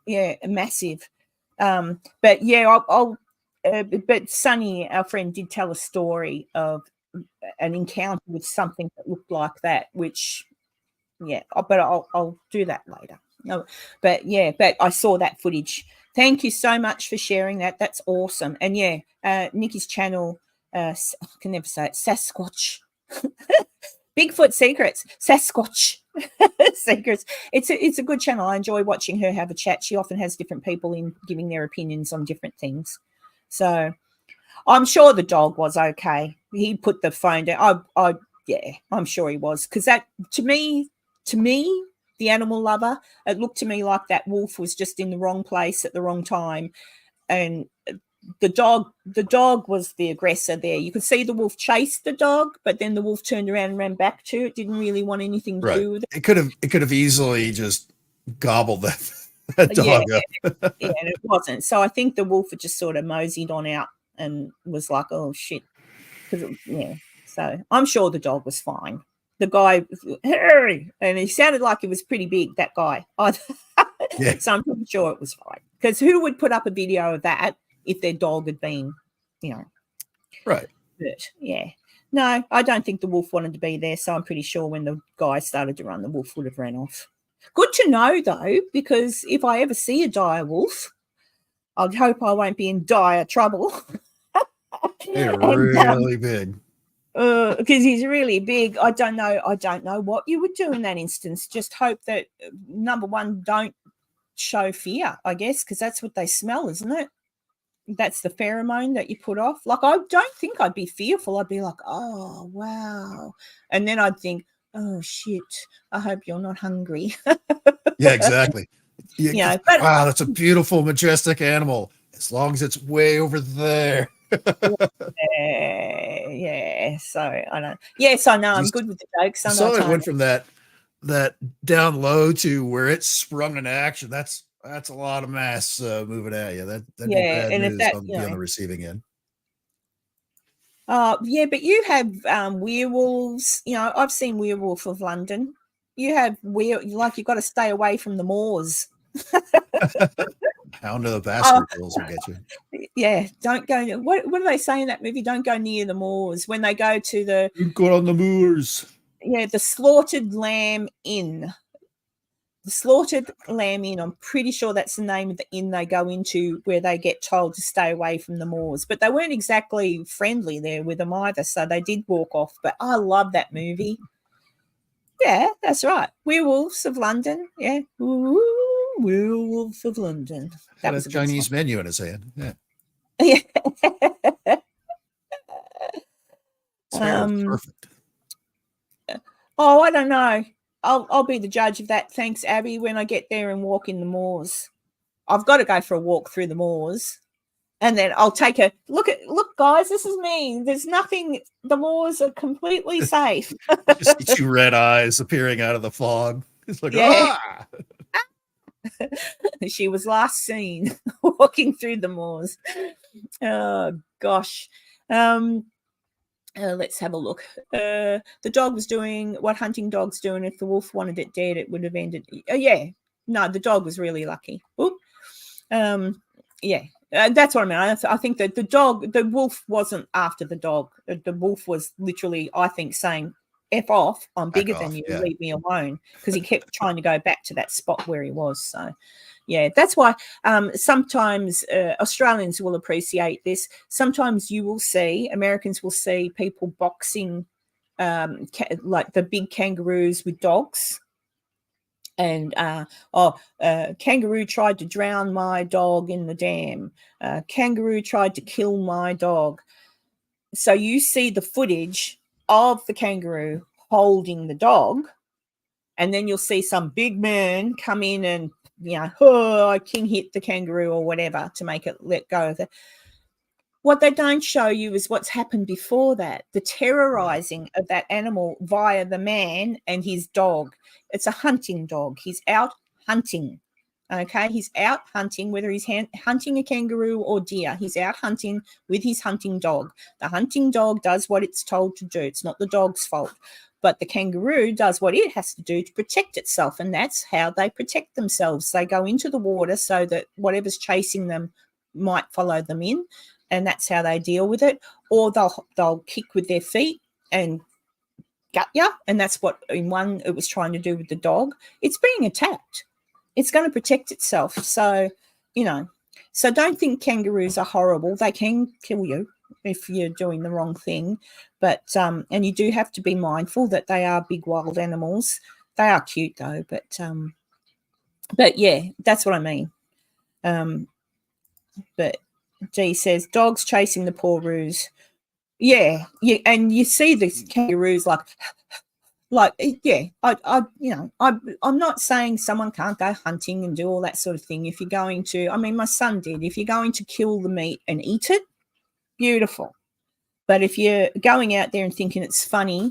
Yeah, massive. But yeah, but Sunny, our friend, did tell a story of an encounter with something that looked like that, which, yeah, but I'll do that later. No, but yeah, but I saw that footage. Thank you so much for sharing that. That's awesome. And yeah, Nikki's channel, I can never say it, Sasquatch. Bigfoot Secrets, Sasquatch Secrets. It's a good channel. I enjoy watching her have a chat. She often has different people in giving their opinions on different things. So I'm sure the dog was okay. He put the phone down. Yeah, I'm sure he was, because that to me, the animal lover, it looked to me like that wolf was just in the wrong place at the wrong time, and the dog was the aggressor there. You could see the wolf chase the dog, but then the wolf turned around and ran back to it. Didn't really want anything to Right. do with it. It could have easily just gobbled that Yeah, dog up. yeah, and it wasn't. So I think the wolf had just sort of moseyed on out and was like, "Oh shit," because yeah. So I'm sure the dog was fine. The guy, Harry, and he sounded like he was pretty big. That guy. Yeah. So I'm pretty sure it was fine. Because who would put up a video of that if their dog had been, Right. hurt? Yeah. No, I don't think the wolf wanted to be there. So I'm pretty sure when the guy started to run, the wolf would have ran off. Good to know, though, because if I ever see a dire wolf, I hope I won't be in dire trouble. They're And, really big. because he's really big. I don't know what you would do in that instance. Just hope that, number one, don't show fear, I guess, because that's what they smell, isn't it? That's the pheromone that you put off. Like, I don't think I'd be fearful. I'd be like, oh wow, and then I'd think, oh shit, I hope you're not hungry. Yeah, exactly. But Wow, that's a beautiful, majestic animal. As long as it's way over there. yeah. So I don't. Yes, I know. I'm good with the jokes. I I saw know. it went from that down low to where it sprung into action. That's a lot of mass moving at you. That'd be bad and if news that, on be on the receiving end. yeah, but you have werewolves. I've seen Werewolf of London. You have you've got to stay away from the moors. Hound of the Baskervilles will get you. Yeah, don't go. What do they say in that movie? Don't go near the moors when they go to the Go on the moors. the Slaughtered Lamb Inn. The Slaughtered Lamb Inn. I'm pretty sure that's the name of the inn they go into, where they get told to stay away from the moors. But they weren't exactly friendly there with them either, so they did walk off. But I love that movie. Yeah, that's right. Werewolves of London. Yeah, ooh, Werewolf of London. That Had was a a good Chinese song. menu in his hand. Yeah. Yeah. Perfect. Oh, I don't know. I'll be the judge of that. Thanks, Abby. When I get there and walk in the moors, I've got to go for a walk through the moors, and then I'll take a look. Guys, this is me. There's nothing. The moors are completely safe. Just see two red eyes appearing out of the fog. It's like, Yeah. ah! She was last seen walking through the moors. Oh gosh. Let's have a look. The dog was doing what hunting dogs do, and if the wolf wanted it dead, it would have ended. Yeah, no, the dog was really lucky. Oop. Yeah, that's what I mean. I think that the wolf wasn't after the dog. The wolf was literally, I think, saying, "F off! I'm bigger than you. Yeah. Leave me alone," because he kept trying to go back to that spot where he was. So, yeah, that's why sometimes Australians will appreciate this. Sometimes Americans will see people boxing like the big kangaroos with dogs. And kangaroo tried to drown my dog in the dam. Kangaroo tried to kill my dog. So you see the footage of the kangaroo holding the dog, and then you'll see some big man come in and, I king hit the kangaroo or whatever to make it let go of it. What they don't show you is what's happened before that, the terrorizing of that animal via the man and his dog. It's a hunting dog. He's out hunting. Okay, he's out hunting, whether he's hunting a kangaroo or deer. He's out hunting with his hunting dog. The hunting dog does what it's told to do. It's not the dog's fault. But the kangaroo does what it has to do to protect itself, and that's how they protect themselves. They go into the water so that whatever's chasing them might follow them in, and that's how they deal with it. Or they'll kick with their feet and gut you, and that's what in one it was trying to do with the dog. It's being attacked. It's going to protect itself. So, so don't think kangaroos are horrible. They can kill you if you're doing the wrong thing. But, and you do have to be mindful that they are big wild animals. They are cute though. But yeah, that's what I mean. But G says, dogs chasing the poor roos. Yeah. And you see the kangaroos I'm not saying someone can't go hunting and do all that sort of thing. If you're going to, my son did, if you're going to kill the meat and eat it, beautiful. But if you're going out there and thinking it's funny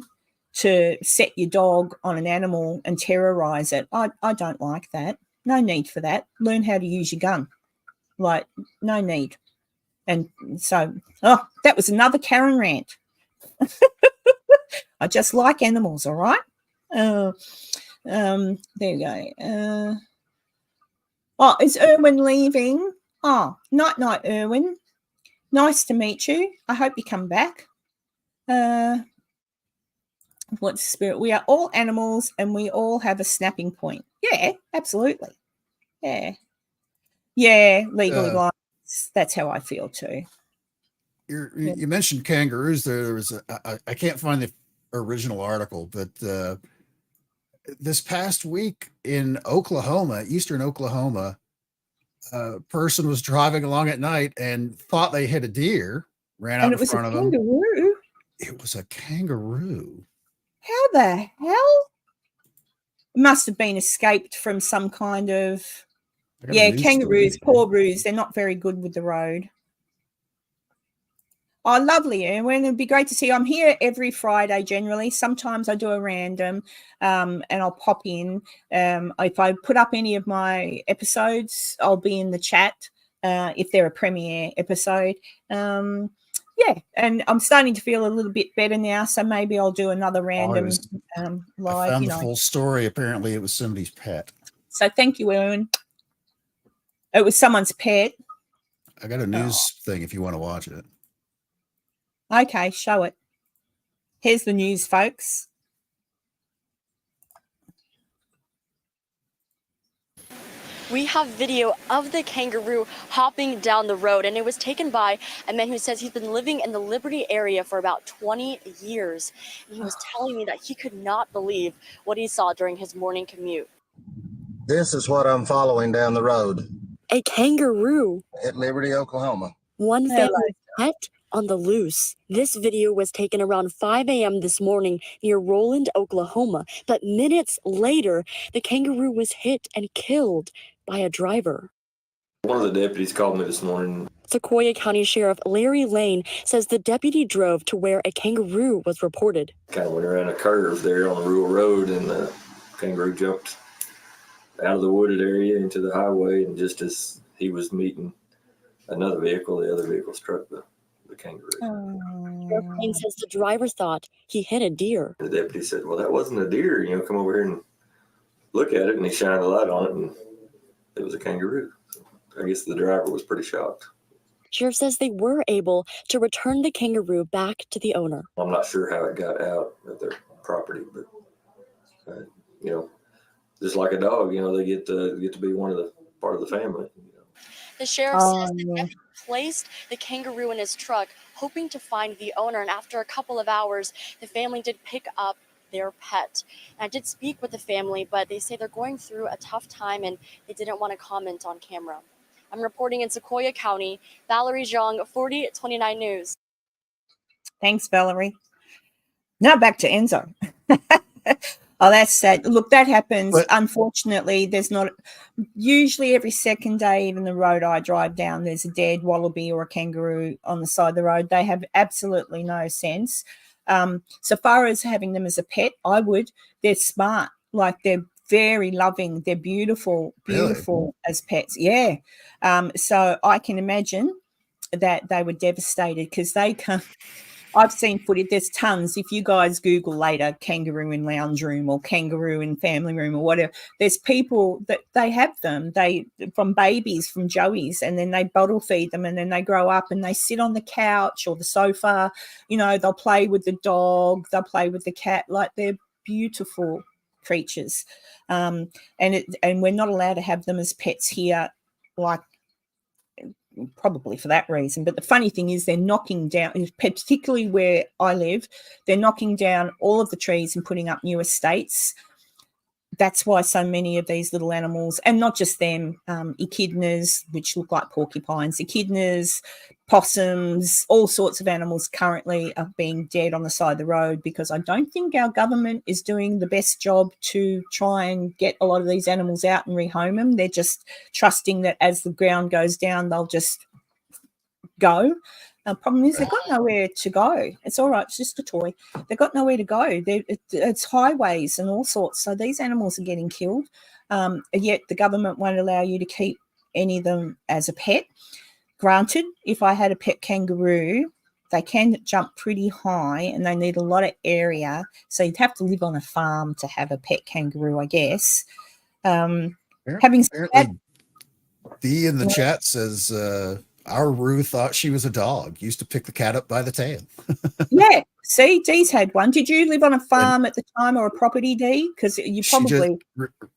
to set your dog on an animal and terrorize it, I don't like that. No need for that. Learn how to use your gun. No need. And so, that was another Karen rant. I just like animals, all right? There you go. Is Erwin leaving? Night, Erwin. Nice to meet you. I hope you come back. What's the spirit? We are all animals and we all have a snapping point. Yeah, absolutely. Yeah. Yeah, legally blind. That's how I feel too. You mentioned kangaroos. There was I can't find the original article, but this past week in Oklahoma, eastern Oklahoma, a person was driving along at night and thought they hit a deer, ran out in front of them. Kangaroo? It was a kangaroo. How the hell? It must have been escaped from some kind of... Yeah, kangaroos, poor roos, they're not very good with the road. Oh, lovely, Erwin. It'd be great to see you. I'm here every Friday generally. Sometimes I do a random and I'll pop in. If I put up any of my episodes, I'll be in the chat if they're a premiere episode. Yeah, and I'm starting to feel a little bit better now, so maybe I'll do another random live. I found the full story. Apparently it was somebody's pet. So thank you, Erwin. It was someone's pet. I got a news thing if you want to watch it. Okay, show it. Here's the news, folks. We have video of the kangaroo hopping down the road, and it was taken by a man who says he's been living in the Liberty area for about 20 years. And he was telling me that he could not believe what he saw during his morning commute. This is what I'm following down the road. A kangaroo. At Liberty, Oklahoma. One family pet on the loose. This video was taken around 5 a.m. this morning near Roland, Oklahoma. But minutes later, the kangaroo was hit and killed by a driver. One of the deputies called me this morning. Sequoia County Sheriff Larry Lane says the deputy drove to where a kangaroo was reported. Kind of went around a curve there on the rural road, and the kangaroo jumped out of the wooded area into the highway, and just as he was meeting another vehicle, the other vehicle struck the kangaroo. Sheriff Lane says the driver thought he hit a deer. The deputy said, well, that wasn't a deer, come over here and look at it, and he shined a light on it, and it was a kangaroo. So I guess the driver was pretty shocked. Sheriff says they were able to return the kangaroo back to the owner. I'm not sure how it got out of their property, but just like a dog, they get to be part of the family. The sheriff says the deputy placed the kangaroo in his truck, hoping to find the owner. And after a couple of hours, the family did pick up their pet. And I did speak with the family, but they say they're going through a tough time and they didn't want to comment on camera. I'm reporting in Sequoia County. Valerie Zhang, 4029 News. Thanks, Valerie. Now back to Enzo. Oh, that's sad. Look, that happens. But unfortunately, there's not usually every second day, even the road I drive down, there's a dead wallaby or a kangaroo on the side of the road. They have absolutely no sense. So far as having them as a pet, I would. They're smart. Like they're very loving. They're beautiful, beautiful as pets. Yeah. So I can imagine that they were devastated because they come. I've seen footage. There's tons. If you guys Google later, kangaroo in lounge room or kangaroo in family room or whatever, there's people that they have them. They from babies, from joeys, and then they bottle feed them, and then they grow up and they sit on the couch or the sofa. You know, they'll play with the dog, they'll play with the cat. Like they're beautiful creatures, and we're not allowed to have them as pets here, like. Probably for that reason. But the funny thing is they're knocking down, particularly where I live, they're knocking down all of the trees and putting up new estates. That's why so many of these little animals, and not just them, echidnas, which look like porcupines, echidnas, possums, all sorts of animals currently are being dead on the side of the road because I don't think our government is doing the best job to try and get a lot of these animals out and rehome them. They're just trusting that as the ground goes down, they'll just go. The problem is they've got nowhere to go. It's all right. It's just a toy. They've got nowhere to go. It's highways and all sorts. So these animals are getting killed. Yet the government won't allow you to keep any of them as a pet. Granted, if I had a pet kangaroo, they can jump pretty high and they need a lot of area. So you'd have to live on a farm to have a pet kangaroo, I guess. Having said that, Dee in the chat says, our Roo thought she was a dog, used to pick the cat up by the tail. Yeah. See, Dee's had one. Did you live on a farm at the time or a property, Dee? Because you probably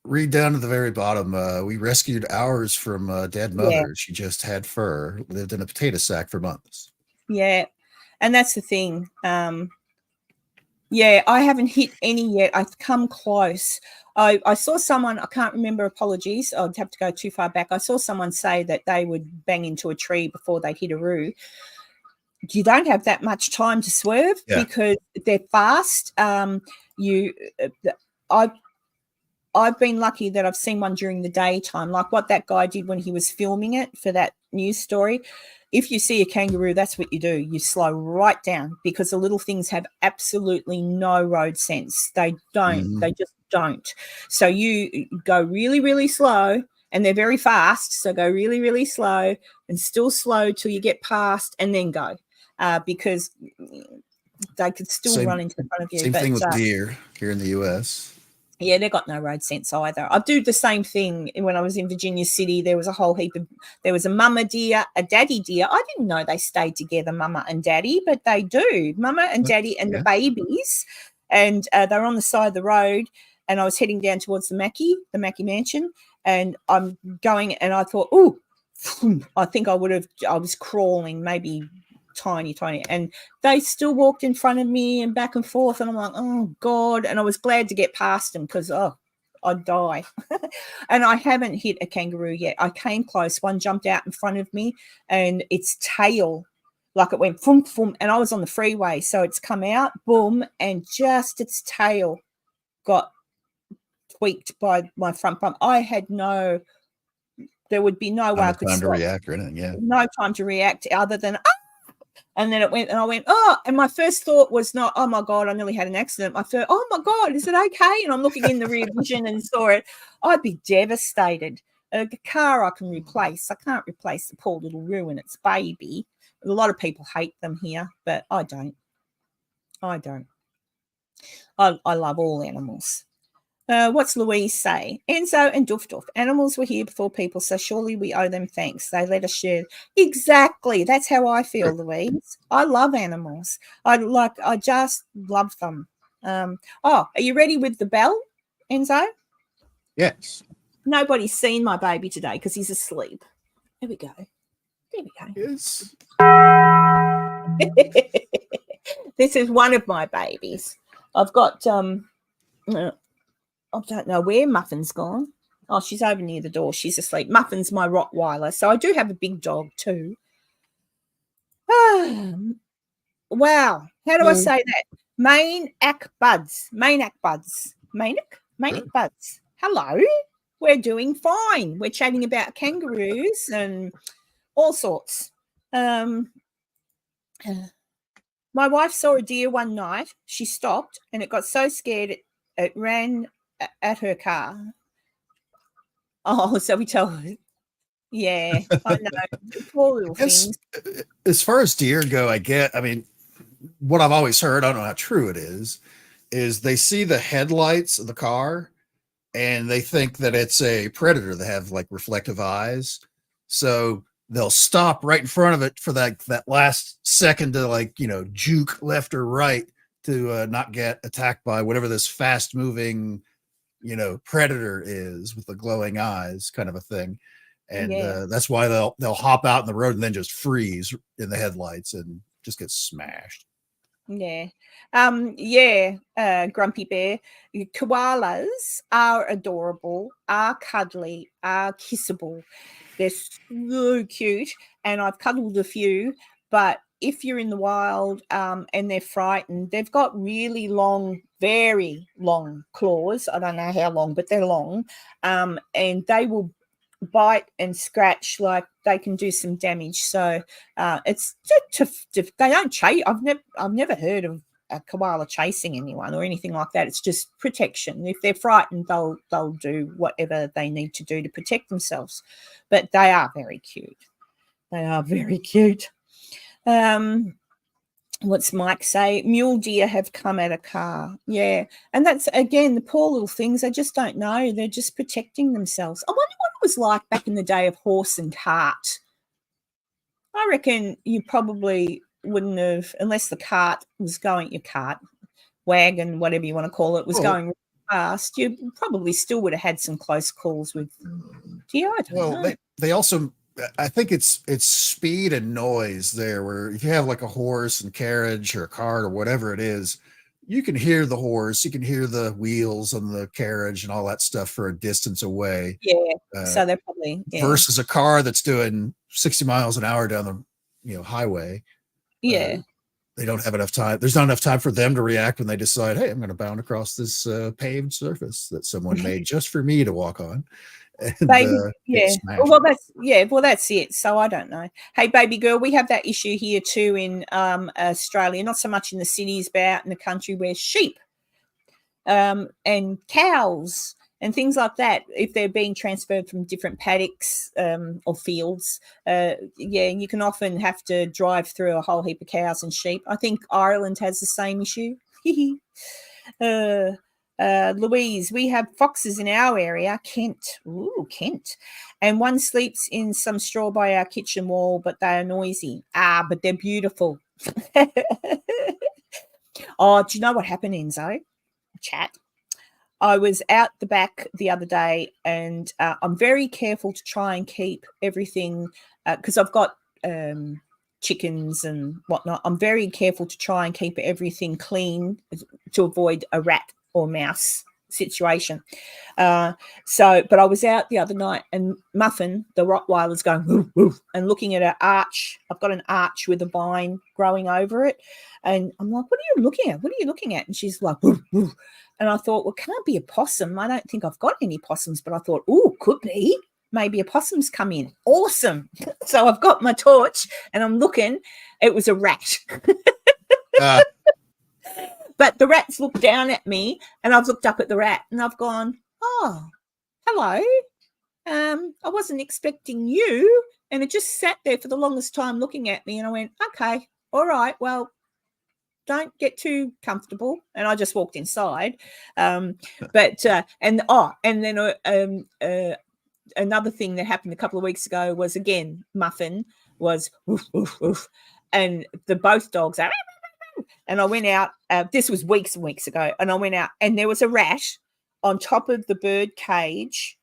read down to the very bottom. We rescued ours from a dead mother. Yeah. She just had fur, lived in a potato sack for months. Yeah. And that's the thing. Yeah, I haven't hit any yet. I've come close. I saw someone, I can't remember, apologies, I'd have to go too far back. I saw someone say that they would bang into a tree before they hit a roo. You don't have that much time to swerve because they're fast. I've been lucky that I've seen one during the daytime, like what that guy did when he was filming it for that news story. If you see a kangaroo, that's what you do. You slow right down because the little things have absolutely no road sense. They don't. Mm-hmm. They just don't. So you go really, really slow, and they're very fast. So go really, really slow and still slow till you get past and then go because they could still run into front of you. Same thing with deer here in the U.S. Yeah, they got no road sense either. I do the same thing when I was in Virginia City. There was a whole heap of, there was a mama deer, a daddy deer. I didn't know they stayed together, mama and daddy, but they do. Mama and daddy and the babies. And they're on the side of the road. And I was heading down towards the Mackey mansion. And I'm going and I thought, oh, I think I was crawling maybe tiny, and they still walked in front of me and back and forth, and I'm like, oh God. And I was glad to get past them because I'd die. And I haven't hit a kangaroo yet. I came close. One jumped out in front of me and its tail, like it went boom, boom, and I was on the freeway, so it's come out, boom, and just its tail got tweaked by my front bump. There would be no way I could time stop. to react or anything, no time to react other than and then it went, and I went, oh, and my first thought was not, oh my God, I nearly had an accident. My first, oh my God, is it okay? And I'm looking in the rear vision and saw it. I'd be devastated. A car I can replace. I can't replace the poor little Roo and its baby. A lot of people hate them here, but I don't. I love all animals. What's Louise say? Enzo and Doof Doof. Animals were here before people, so surely we owe them thanks. They let us share. Exactly. That's how I feel, Louise. I love animals. I just love them. Are you ready with the bell, Enzo? Yes. Nobody's seen my baby today because he's asleep. There we go. Yes. This is one of my babies. I've got I don't know where Muffin's gone. Oh, she's over near the door. She's asleep. Muffin's my Rottweiler. So I do have a big dog too. Wow. How do I say that? Maniac Buds. Hello. We're doing fine. We're chatting about kangaroos and all sorts. My wife saw a deer one night. She stopped and it got so scared it ran at her car. Oh, so we tell her. Yeah, I know. Poor little things. As far as deer go, I mean, what I've always heard, I don't know how true it is they see the headlights of the car and they think that it's a predator. They have like reflective eyes. So they'll stop right in front of it for that last second to, like, juke left or right to not get attacked by whatever this fast moving, predator is with the glowing eyes, kind of a thing. And that's why they'll hop out in the road and then just freeze in the headlights and just get smashed. Yeah. Grumpy Bear. Koalas are adorable, are cuddly, are kissable. They're so cute. And I've cuddled a few, but if you're in the wild and they're frightened, they've got really long, very long claws. I don't know how long, but they're long. And they will bite and scratch, like they can do some damage. So it's they don't chase. I've never heard of a koala chasing anyone or anything like that. It's just protection. If they're frightened, they'll do whatever they need to do to protect themselves. But they are very cute. They are very cute. What's Mike say? Mule deer have come at a car. Yeah. And that's, again, the poor little things. They just don't know. They're just protecting themselves. I wonder what it was like back in the day of horse and cart. I reckon you probably wouldn't have, unless the cart was going, your cart, wagon, whatever you want to call it, was going fast, you probably still would have had some close calls with deer. I don't know. They also, I think it's speed and noise there, where if you have like a horse and carriage or a cart or whatever it is, you can hear the horse, you can hear the wheels on the carriage and all that stuff for a distance away. Yeah. So they're probably versus a car that's doing 60 miles an hour down the highway. Yeah. They don't have enough time. There's not enough time for them to react when they decide, hey, I'm going to bound across this paved surface that someone made just for me to walk on. And, well, that's it. So I don't know. Hey, baby girl, we have that issue here too in Australia, not so much in the cities, but out in the country, where sheep and cows and things like that, if they're being transferred from different paddocks or fields, you can often have to drive through a whole heap of cows and sheep. I think Ireland has the same issue. Louise, we have foxes in our area, Kent. Ooh, Kent. And one sleeps in some straw by our kitchen wall, but they are noisy. But they're beautiful. Oh, do you know what happened, Enzo? Chat. I was out the back the other day, and I'm very careful to try and keep everything, because I've got chickens and whatnot. I'm very careful to try and keep everything clean to avoid a rat or mouse situation. But I was out the other night, and Muffin, the Rottweiler's going woof, woof, and looking at an arch. I've got an arch with a vine growing over it. And I'm like, what are you looking at? What are you looking at? And she's like, woof, woof. And I thought, well, can't be a possum. I don't think I've got any possums, but I thought, could be. Maybe a possum's come in. Awesome. So I've got my torch and I'm looking. It was a rat. But the rat's looked down at me, and I've looked up at the rat, and I've gone, oh, hello. I wasn't expecting you. And it just sat there for the longest time looking at me. And I went, okay, all right, well, don't get too comfortable. And I just walked inside. And then another thing that happened a couple of weeks ago was, again, Muffin was woof, woof, woof, and both dogs are. And I went out, this was weeks and weeks ago, and I went out, and there was a rat on top of the bird cage,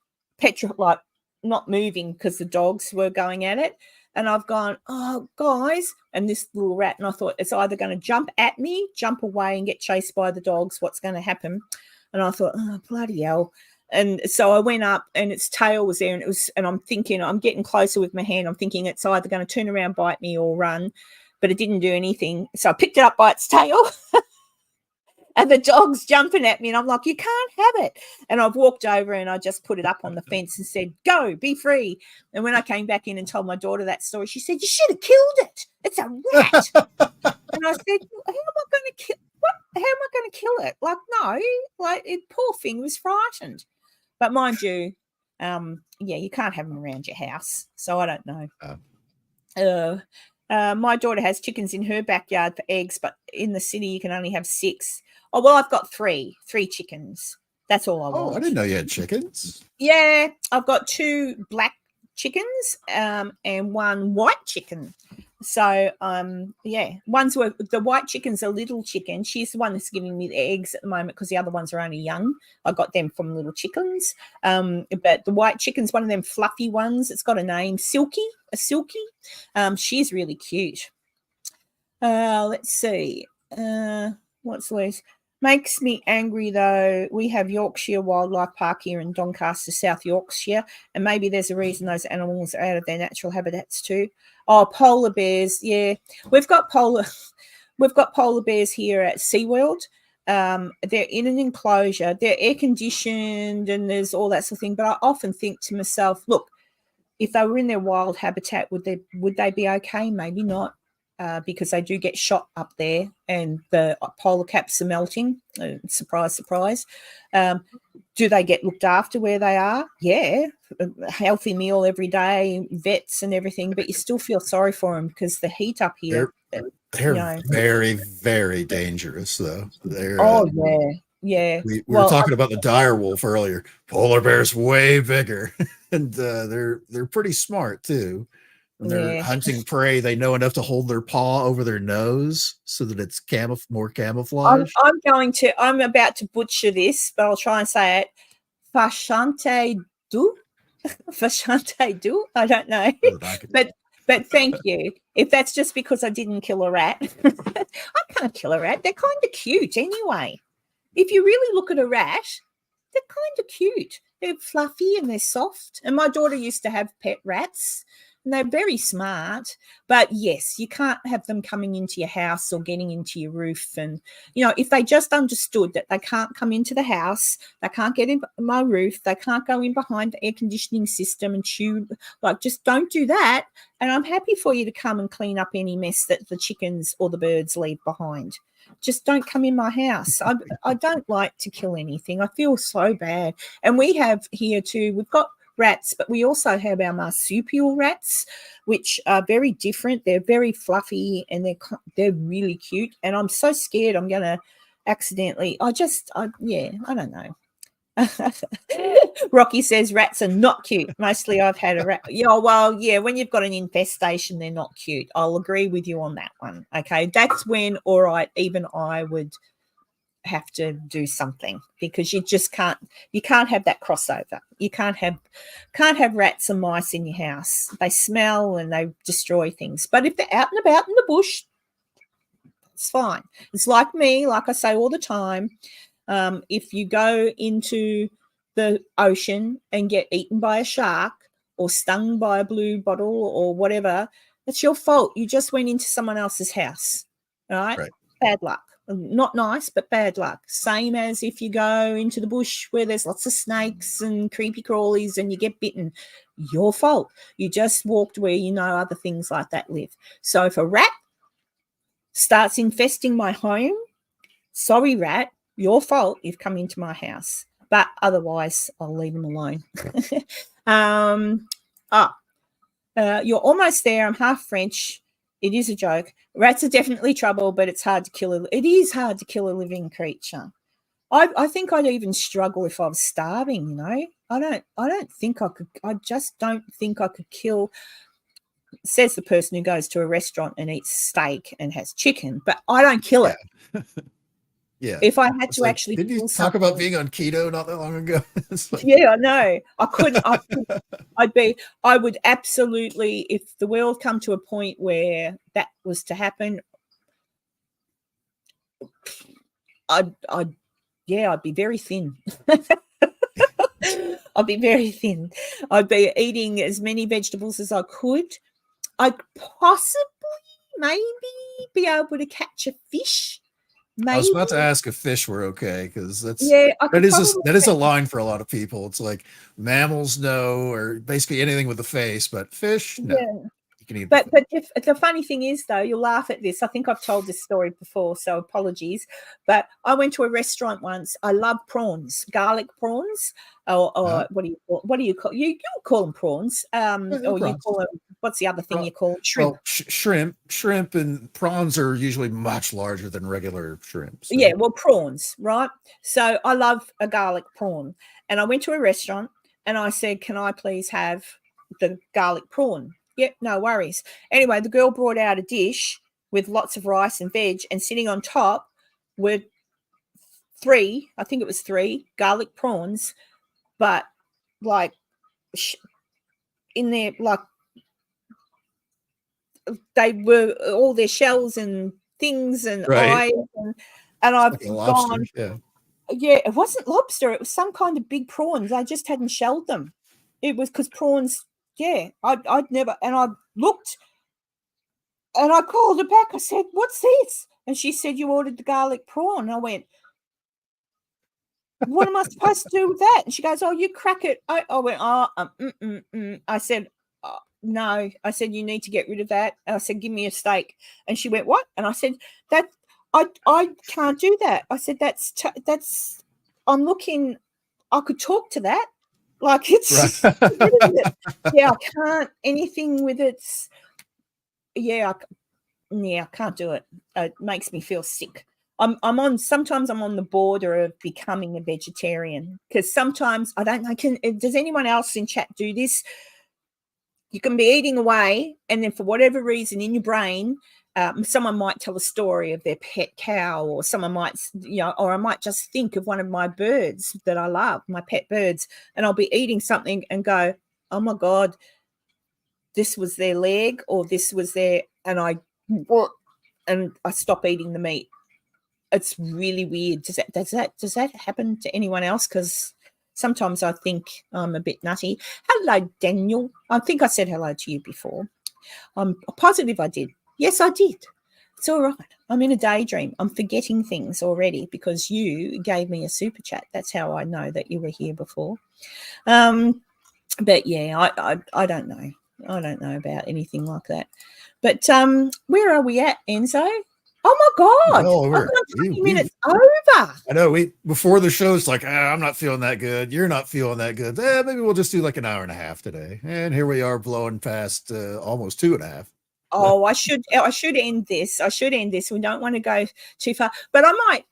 like not moving because the dogs were going at it. And I've gone, oh, guys, and this little rat, and I thought it's either going to jump at me, jump away and get chased by the dogs. What's going to happen? And I thought, oh, bloody hell. And so I went up, and its tail was there, and I'm thinking, I'm getting closer with my hand. I'm thinking it's either going to turn around, bite me, or run. But it didn't do anything. So I picked it up by its tail, and the dog's jumping at me, and I'm like, you can't have it. And I've walked over, and I just put it up on the fence and said, go, be free. And when I came back in and told my daughter that story, she said, you should have killed it. It's a rat. And I said, how am I going to kill? What? am I going to kill it? Like, no, like poor thing was frightened. But mind you, you can't have them around your house. So I don't know. My daughter has chickens in her backyard for eggs, but in the city you can only have 6. Oh, well, I've got three chickens. That's all I want. I didn't know you had chickens. Yeah, I've got 2 black chickens and 1 white chicken. So, the white chicken's a little chicken. She's the one that's giving me the eggs at the moment because the other ones are only young. I got them from little chickens. But the white chicken's one of them fluffy ones. It's got a name, Silky. She's really cute. Let's see. What's this? Makes me angry though. We have Yorkshire Wildlife Park here in Doncaster, South Yorkshire, and maybe there's a reason those animals are out of their natural habitats too. Oh, polar bears. Yeah, we've got polar bears here at SeaWorld. They're in an enclosure. They're air conditioned, and there's all that sort of thing. But I often think to myself, look, if they were in their wild habitat, would they be okay? Maybe not. Because they do get shot up there and the polar caps are melting. Surprise, surprise. Do they get looked after where they are? Yeah, a healthy meal every day, vets and everything, but you still feel sorry for them because the heat up here. They're very, very dangerous, though. They're, yeah. We were talking about the dire wolf earlier. Polar bear's way bigger, and they're pretty smart, too. When they're hunting prey, they know enough to hold their paw over their nose so that it's more camouflage. I'm about to butcher this, but I'll try and say it. Fashante do? Fashante do? I don't know. But thank you. If that's just because I didn't kill a rat. I can't kill a rat. They're kind of cute anyway. If you really look at a rat, they're kind of cute. They're fluffy and they're soft. And my daughter used to have pet rats. And they're very smart, but yes, you can't have them coming into your house or getting into your roof. And, if they just understood that they can't come into the house, they can't get in my roof, they can't go in behind the air conditioning system and chew, just don't do that. And I'm happy for you to come and clean up any mess that the chickens or the birds leave behind. Just don't come in my house. I don't like to kill anything. I feel so bad. And we have here too, we've got rats, but we also have our marsupial rats, which are very different. They're very fluffy and they're really cute. And I'm so scared I'm going to accidentally. I don't know. Rocky says rats are not cute. Mostly I've had a rat. When you've got an infestation, they're not cute. I'll agree with you on that one. Okay, that's when, all right, even I would have to do something because you can't have that crossover. You can't have rats and mice in your house. They smell and they destroy things. But if they're out and about in the bush, it's fine. It's like me, like I say all the time. If you go into the ocean and get eaten by a shark or stung by a blue bottle or whatever, it's your fault. You just went into someone else's house. Right? Bad luck. Not nice, but bad luck. Same as if you go into the bush where there's lots of snakes and creepy crawlies and you get bitten. Your fault. You just walked where other things like that live. So if a rat starts infesting my home, sorry, rat, your fault. You've come into my house. But otherwise, I'll leave them alone. You're almost there. I'm half French. It is a joke. Rats are definitely trouble, but it's hard to kill. It is hard to kill a living creature. I think I'd even struggle if I was starving. I don't think I could. I just don't think I could kill. Says the person who goes to a restaurant and eats steak and has chicken, but I don't kill it. Yeah. If I had to actually, did you talk about being on keto not that long ago? Yeah, I know. I couldn't. I would absolutely, if the world come to a point where that was to happen, I'd be very thin. I'd be very thin. I'd be eating as many vegetables as I could. I'd possibly maybe be able to catch a fish. Maybe. I was about to ask if fish were okay because that is a line for a lot of people. It's like mammals, no, or basically anything with a face, but fish, no. Yeah. can eat. But the funny thing is, though, you'll laugh at this. I think I've told this story before, so apologies. But I went to a restaurant once. I love prawns, garlic prawns, or what do you call? What do you call? You call them prawns, or you prawns. call them. What's the other thing you call shrimp? Well, shrimp and prawns are usually much larger than regular shrimp. So. Yeah, well, prawns, right? So I love a garlic prawn, and I went to a restaurant and I said, "Can I please have the garlic prawn?" Yep, no worries. Anyway, the girl brought out a dish with lots of rice and veg, and sitting on top were three garlic prawns, but like in there, like they were all their shells and things and eyes, and I've like a lobster, gone, yeah, it wasn't lobster, it was some kind of big prawns. I just hadn't shelled them. It was because prawns, yeah, I'd never, and I looked and I called her back. I said, "What's this?" And she said, "You ordered the garlic prawn." I went, "What am I supposed to do with that?" And she goes, "Oh, you crack it." I went, I said, "No." I said, "You need to get rid of that." And I said, "Give me a steak." And she went, "What?" And I said, "That I can't do that." I said, "That's I'm looking. I could talk to that. Like it's yeah, I can't anything with its yeah, I can't do it. It makes me feel sick. Sometimes I'm on the border of becoming a vegetarian because sometimes I don't know. Does anyone else in chat do this? You can be eating away, and then for whatever reason in your brain, someone might tell a story of their pet cow, or someone might, or I might just think of one of my birds that I love, my pet birds, and I'll be eating something and go, "Oh my God, this was their leg, or this was their," and I stop eating the meat. It's really weird. Does that happen to anyone else? Because sometimes I think I'm a bit nutty. Hello, Daniel. I think I said hello to you before. I'm positive I did. Yes, I did. It's all right. I'm in a daydream. I'm forgetting things already because you gave me a super chat. That's how I know that you were here before. But yeah, I don't know. I don't know about anything like that. But where are we at, Enzo? Oh my God! Well, I've got 20 minutes over. I know. Before the show, it's like, I'm not feeling that good. You're not feeling that good. Maybe we'll just do like an hour and a half today. And here we are, blowing past almost 2.5. Oh, I should end this. We don't want to go too far, but I might.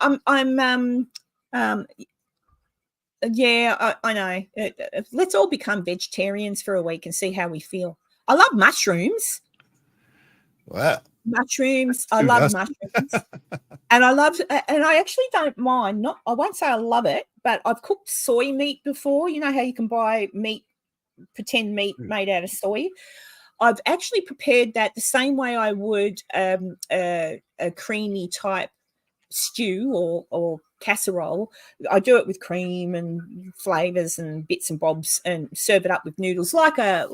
Yeah, I know. Let's all become vegetarians for a week and see how we feel. I love mushrooms. Wow. Mushrooms. I love mushrooms. And I actually don't mind. I won't say I love it, but I've cooked soy meat before. You know how you can buy pretend meat made out of soy. I've actually prepared that the same way I would a creamy type stew or casserole. I do it with cream and flavors and bits and bobs and serve it up with noodles like a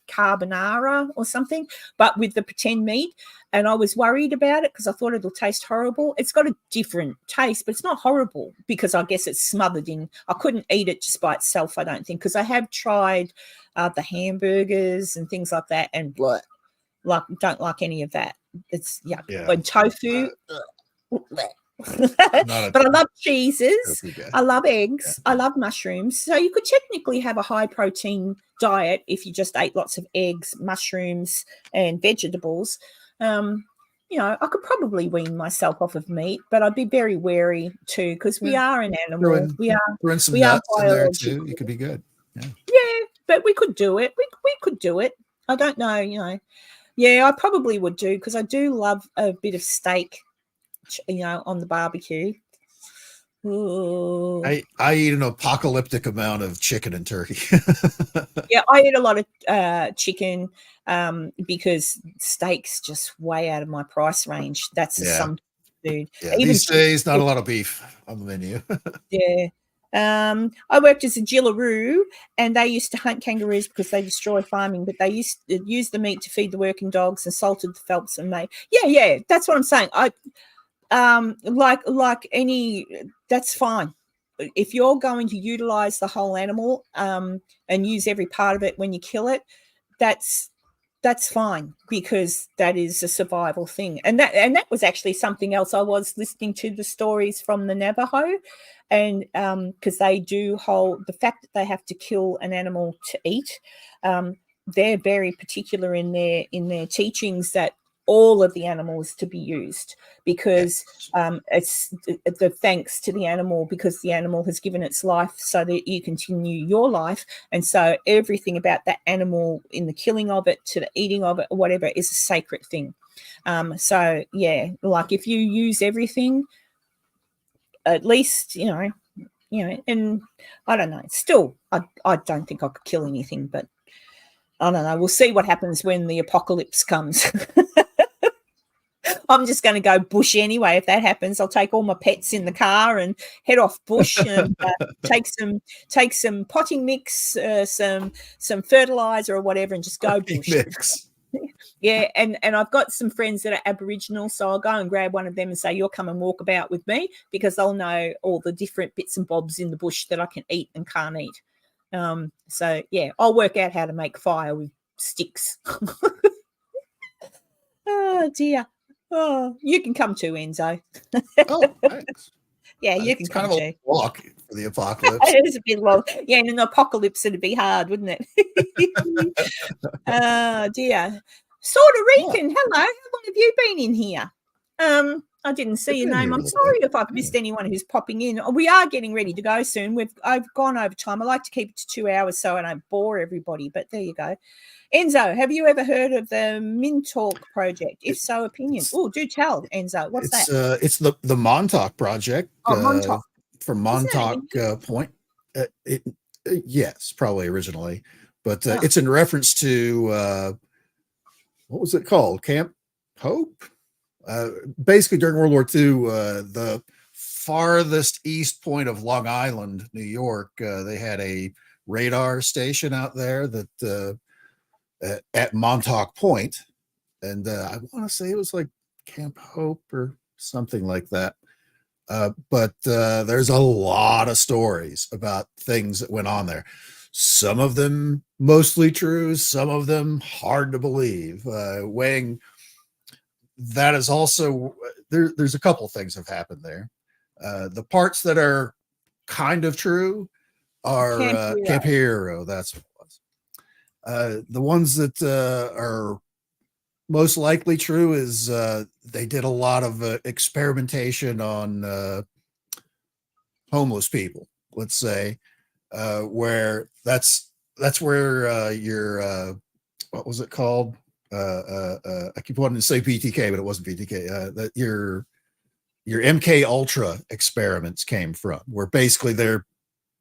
carbonara or something, but with the pretend meat. And I was worried about it because I thought it'll taste horrible. It's got a different taste, but it's not horrible because I guess it's smothered in. I couldn't eat it just by itself, I don't think, because I have tried the hamburgers and things like that, and don't like any of that. It's yuck. Yeah. And tofu. But I love cheeses. I love eggs. Yeah. I love mushrooms. So you could technically have a high protein diet if you just ate lots of eggs, mushrooms, and vegetables. I could probably wean myself off of meat, but I'd be very wary too because we are an animal. We are nuts in there too. You could be good. Yeah, but we could do it. We could do it. I don't know. Yeah, I probably would do because I do love a bit of steak. On the barbecue. Ooh. I eat an apocalyptic amount of chicken and turkey. Yeah, I eat a lot of chicken because steak's just way out of my price range. That's some food. Yeah, even these days, not a lot of beef on the menu. Yeah. I worked as a Jillaroo, and they used to hunt kangaroos because they destroy farming, but they used to use the meat to feed the working dogs and salted the Phelps and May. Yeah, that's what I'm saying. That's fine. If you're going to utilize the whole animal and use every part of it when you kill it, that's that's fine, because that is a survival thing. And that was actually something else. I was listening to the stories from the Navajo, and because they do hold the fact that they have to kill an animal to eat. They're very particular in their teachings that all of the animals to be used, because it's the thanks to the animal, because the animal has given its life so that you continue your life. And so everything about that animal, in the killing of it to the eating of it or whatever, is a sacred thing. So yeah, like if you use everything, at least you know, and I don't know, still I don't think I could kill anything, but I don't know, we'll see what happens when the apocalypse comes. I'm just going to go bush anyway. If that happens, I'll take all my pets in the car and head off bush and take some potting mix, some fertilizer or whatever, and just go bush. Mix. Yeah, and I've got some friends that are Aboriginal, so I'll go and grab one of them and say, "You'll come and walk about with me," because they'll know all the different bits and bobs in the bush that I can eat and can't eat. So yeah, I'll work out how to make fire with sticks. Oh dear. Oh, you can come too, Enzo. Oh, thanks. Yeah, you can It's come kind of too. a walk for the apocalypse. It is a bit long. Yeah, in an apocalypse, it'd be hard, wouldn't it? Oh dear. Sorta Rican, hello. How long have you been in here? I didn't see your been name. here a I'm little sorry bit. if I've missed anyone who's popping in. We are getting ready to go soon. I've gone over time. I like to keep it to 2 hours so I don't bore everybody, but there you go. Enzo, have you ever heard of the Mintalk project? If so, opinions. Oh, do tell, Enzo. What's that? It's the Montauk project. Oh, Montauk. From Isn't that Montauk Indian? Point. Yes, probably originally, but Oh. it's in reference to what was it called? Camp Hope. Basically, during World War II, the farthest east point of Long Island, New York, they had a radar station out there that at Montauk Point, and I want to say it was like Camp Hope or something like that. But there's a lot of stories about things that went on there. Some of them mostly true, some of them hard to believe. Weighing that is also there's a couple things have happened there. The parts that are kind of true are Camp Hero. That's what it was. The ones that are most likely true is they did a lot of experimentation on homeless people, let's say, where that's where your what was it called? I keep wanting to say BTK, but it wasn't BTK. That your MK Ultra experiments came from, where basically they're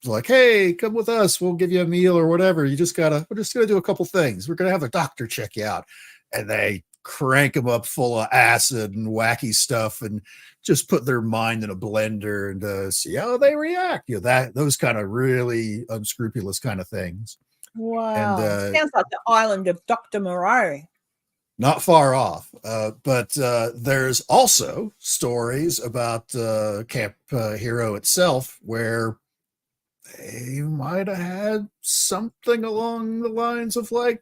like, "Hey, come with us. We'll give you a meal or whatever. We're just gonna do a couple things. We're gonna have a doctor check you out," and they crank them up full of acid and wacky stuff, and just put their mind in a blender and see how they react. Those kind of really unscrupulous kind of things. Wow. And sounds like the island of Dr. Moreau. Not far off, but there's also stories about Camp Hero itself where they might have had something along the lines of like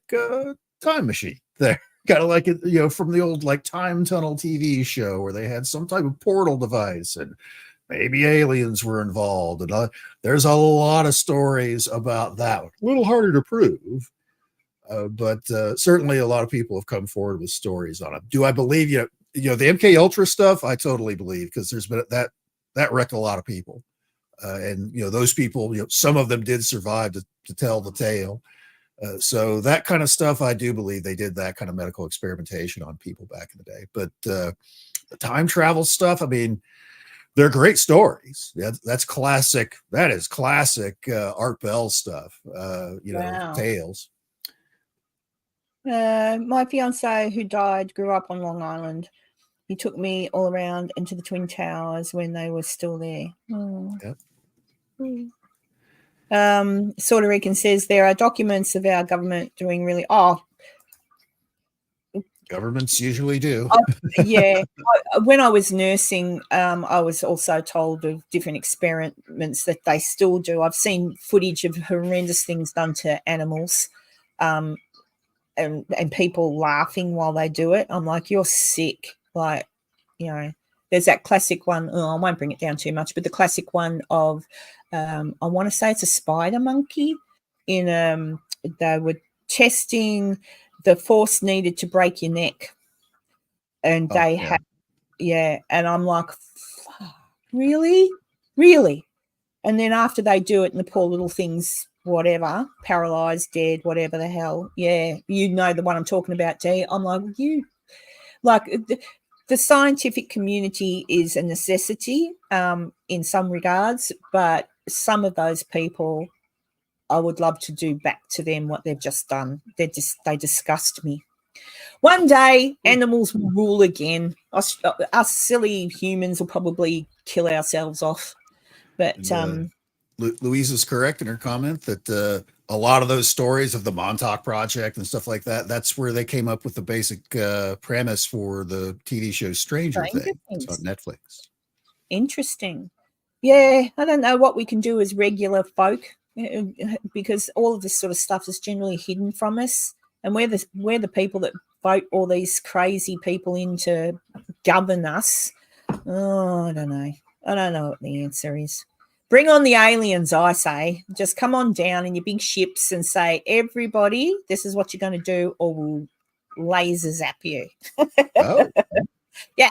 time machine there, kind of like from the old like time tunnel TV show where they had some type of portal device and maybe aliens were involved. And there's a lot of stories about that. A little harder to prove. But certainly a lot of people have come forward with stories on it. Do I believe the MK Ultra stuff? I totally believe, because there's been that wrecked a lot of people, and those people, some of them did survive to tell the tale. So that kind of stuff, I do believe they did that kind of medical experimentation on people back in the day. But the time travel stuff, I mean, they're great stories. That's classic. That is classic Art Bell stuff. Wow. Tales. My fiance, who died, grew up on Long Island. He took me all around into the Twin Towers when they were still there. Oh. Yep. Sorta Rican says there are documents of our government doing really. Governments usually do. Yeah. When I was nursing, I was also told of different experiments that they still do. I've seen footage of horrendous things done to animals. and people laughing while they do it. I'm like, you're sick. Like, you know, there's that classic one. Oh, I won't bring it down too much, but the classic one of, I want to say it's a spider monkey. They were testing the force needed to break your neck, and they had, and I'm like, really? And then after they do it, and the poor little thing's whatever, paralyzed, dead, whatever the hell. Yeah, you know the one I'm talking about, Dee. I'm like, the scientific community is a necessity in some regards, but some of those people, I would love to do back to them what they've just done. They disgust me. One day, animals will rule again. Us silly humans will probably kill ourselves off. But Louise is correct in her comment that a lot of those stories of the Montauk Project and stuff like that, that's where they came up with the basic premise for the TV show Stranger Things on Netflix. Interesting. Yeah, I don't know what we can do as regular folk, because all of this sort of stuff is generally hidden from us, and we're the people that vote all these crazy people in to govern us. Oh, I don't know what the answer is. Bring on the aliens, I say. Just come on down in your big ships and say, everybody, this is what you're going to do, or we'll laser zap you. Oh. Yeah,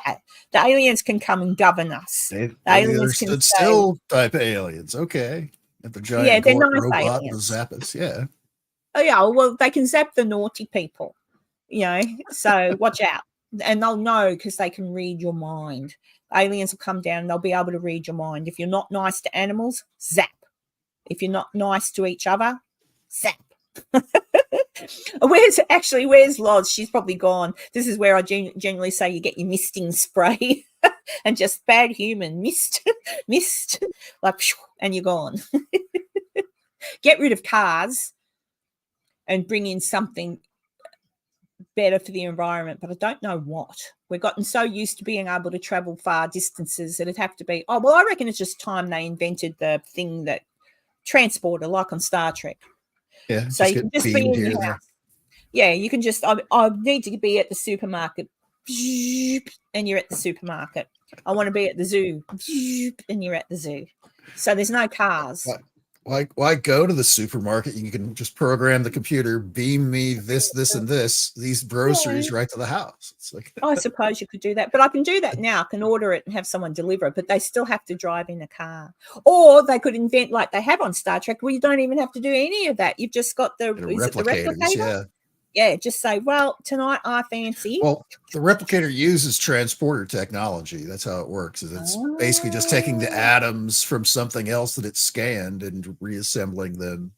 the aliens can come and govern us. The aliens can still type aliens. Okay. At the giant they're nice robot aliens. will zap us. Yeah. Oh, yeah. Well, they can zap the naughty people, so watch out. And they'll know because they can read your mind. Aliens will come down and they'll be able to read your mind. If you're not nice to animals, zap. If you're not nice to each other, zap. Where's Loz? She's probably gone. This is where I generally say you get your misting spray and just bad human mist, like, and you're gone. Get rid of cars and bring in something better for the environment, but I don't know what. We've gotten so used to being able to travel far distances that it'd have to be, I reckon it's just time they invented the thing that transporter, like on Star Trek. Yeah, so you can just be in your house. Yeah, you can just, I need to be at the supermarket, and you're at the supermarket. I want to be at the zoo, and you're at the zoo. So there's no cars. Why go to the supermarket? You can just program the computer, beam me this, and these groceries right to the house. It's like, I suppose you could do that, but I can do that now. I can order it and have someone deliver it, but they still have to drive in a car. Or they could invent, like they have on Star Trek, where you don't even have to do any of that. You've just got the replicator? Yeah, just say, well, tonight I fancy. Well, the replicator uses transporter technology. That's how it works. It's basically just taking the atoms from something else that it's scanned and reassembling them.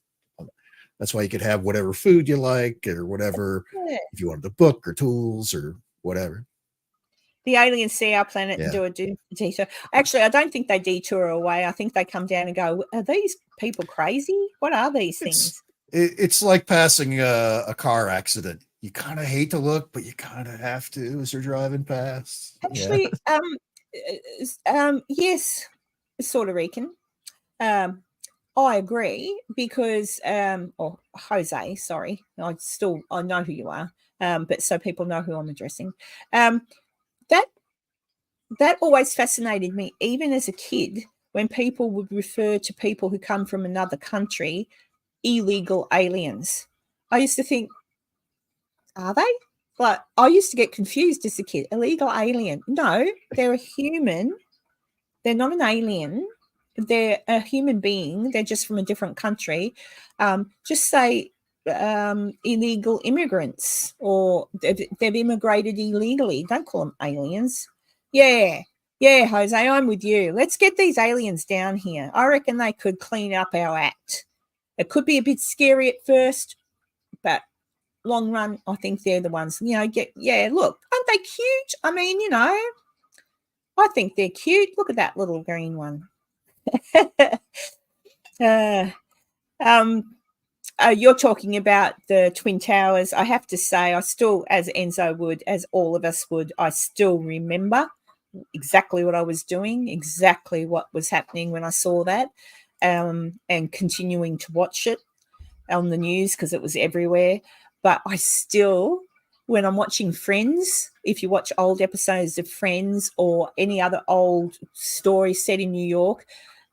That's why you could have whatever food you like or whatever, if you wanted a book or tools or whatever. The aliens see our planet and do a detour. Actually, I don't think they detour away. I think they come down and go, are these people crazy? What are these things? It's like passing a car accident. You kind of hate to look, but you kind of have to as you're driving past. Actually, yes, sort of Rican. I agree because, Jose, sorry, I know who you are, but so people know who I'm addressing. That always fascinated me, even as a kid, when people would refer to people who come from another country illegal aliens. I used to think, are they? Like, I used to get confused as a kid. Illegal alien. No, they're a human. They're not an alien. They're a human being. They're just from a different country. Just say illegal immigrants, or they've immigrated illegally. Don't call them aliens. Yeah, Jose, I'm with you. Let's get these aliens down here. I reckon they could clean up our act. It could be a bit scary at first, but long run, I think they're the ones, look, aren't they cute? I mean, I think they're cute. Look at that little green one. You're talking about the Twin Towers. I have to say, I still, as Enzo would, as all of us would, I still remember exactly what I was doing, exactly what was happening when I saw that. And continuing to watch it on the news because it was everywhere. but I still, when I'm watching Friends, if you watch old episodes of Friends or any other old story set in New York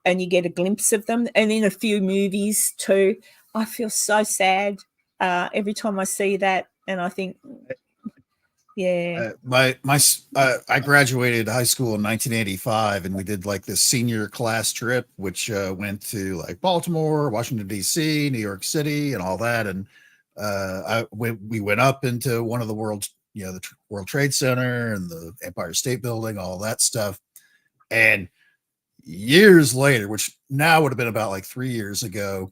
and you get a glimpse of them, and in a few movies too, I feel so sad every time I see that. And I think, yeah. I graduated high school in 1985, and we did like this senior class trip, which went to like Baltimore, Washington D.C., New York City, and all that. And we went up into one of the world's, the World Trade Center and the Empire State Building, all that stuff. And years later, which now would have been about like 3 years ago,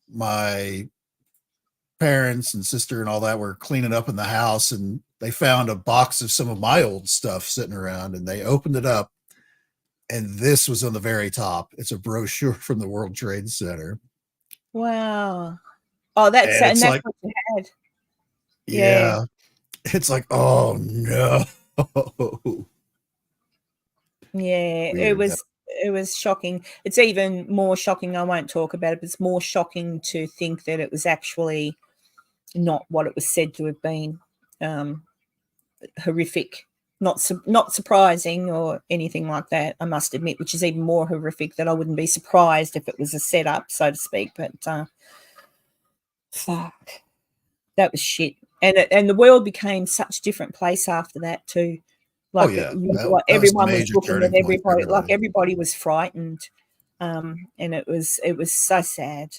my parents and sister and all that were cleaning up in the house, and they found a box of some of my old stuff sitting around, and they opened it up, and this was on the very top. It's a brochure from the World Trade Center. Wow. Oh, that's like, what you had. Yeah. It's like, oh no. Yeah, Weird, it was shocking. It's even more shocking. I won't talk about it, but it's more shocking to think that it was actually not what it was said to have been. Horrific, not surprising or anything like that, I must admit, which is even more horrific, that I wouldn't be surprised if it was a setup, so to speak. But fuck, that was shit. And the world became such a different place after that too. Like, everyone was looking at everybody, like everybody was frightened, and it was so sad.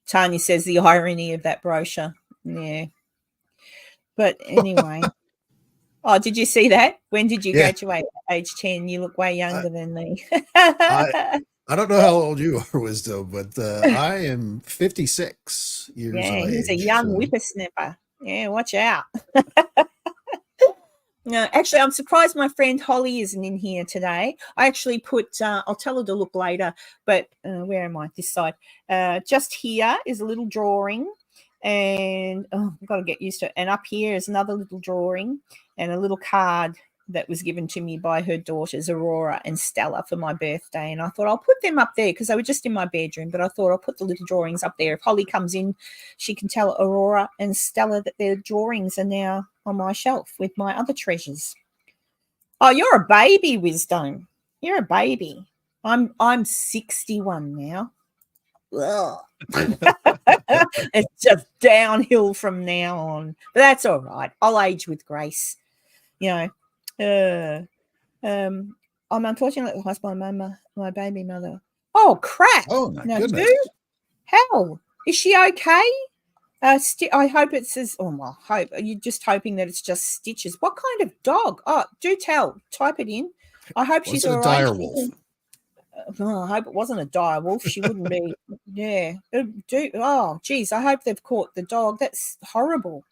Tanya says the irony of that brochure. Yeah. But anyway. Oh, did you see that? When did you graduate? Age 10. You look way younger than me. I don't know how old you are, Wisdom, but I am 56 years of age. He's a young whippersnapper. Yeah, watch out. No, actually, I'm surprised my friend Holly isn't in here today. I actually put, I'll tell her to look later, but where am I? This side. Just here is a little drawing, and I've got to get used to it. And up here is another little drawing and a little card that was given to me by her daughters, Aurora and Stella, for my birthday. And I thought I'll put them up there because they were just in my bedroom, but I thought I'll put the little drawings up there. If Holly comes in, she can tell Aurora and Stella that their drawings are now on my shelf with my other treasures. Oh, you're a baby, Wisdom. You're a baby. I'm 61 now. It's just downhill from now on. But that's all right. I'll age with grace. I'm unfortunately lost my baby mother. Oh, crap. Oh, my goodness. Dude, how? Is she okay? I hope it says, hope. Are you just hoping that it's just stitches? What kind of dog? Oh, do tell. Type it in. I hope she's all right. Was it a dire wolf? I hope it wasn't a dire wolf. She wouldn't be. Yeah. Oh, geez. I hope they've caught the dog. That's horrible.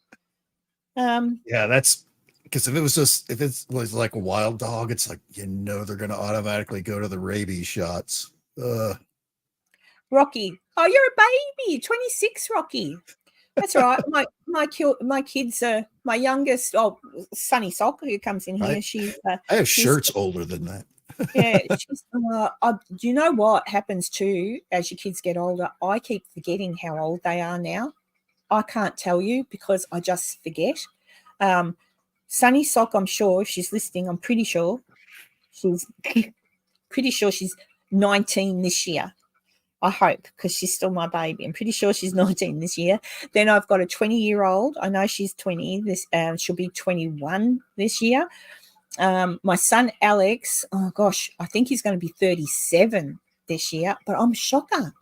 Yeah, that's because if it was like a wild dog, it's like, they're going to automatically go to the rabies shots. Rocky. Oh, you're a baby. 26, Rocky. That's right. My kids are my youngest. Oh, Sunny Sock, who comes in here. I have shirts older than that. Yeah. Do you know what happens too as your kids get older? I keep forgetting how old they are now. I can't tell you because I just forget. Sunny Sock, I'm sure if she's listening, I'm pretty sure she's 19 this year. I hope, because she's still my baby. I'm pretty sure she's 19 this year. Then I've got a 20-year-old. I know she's 20. She'll be 21 this year. My son Alex, oh gosh, I think he's going to be 37 this year. But I'm a shocker.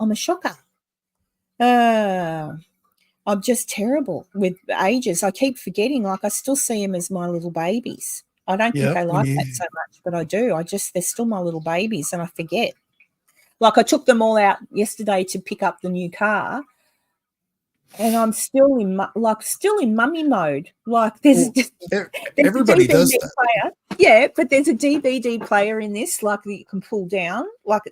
I'm just terrible with ages. I keep forgetting. Like, I still see them as my little babies. I don't think I like that so much, but I do. They're still my little babies, and I forget. Like, I took them all out yesterday to pick up the new car, and I'm still in mummy mode. Like, there's everybody does that. Player. Yeah, but there's a DVD player in this, like, that you can pull down. Like,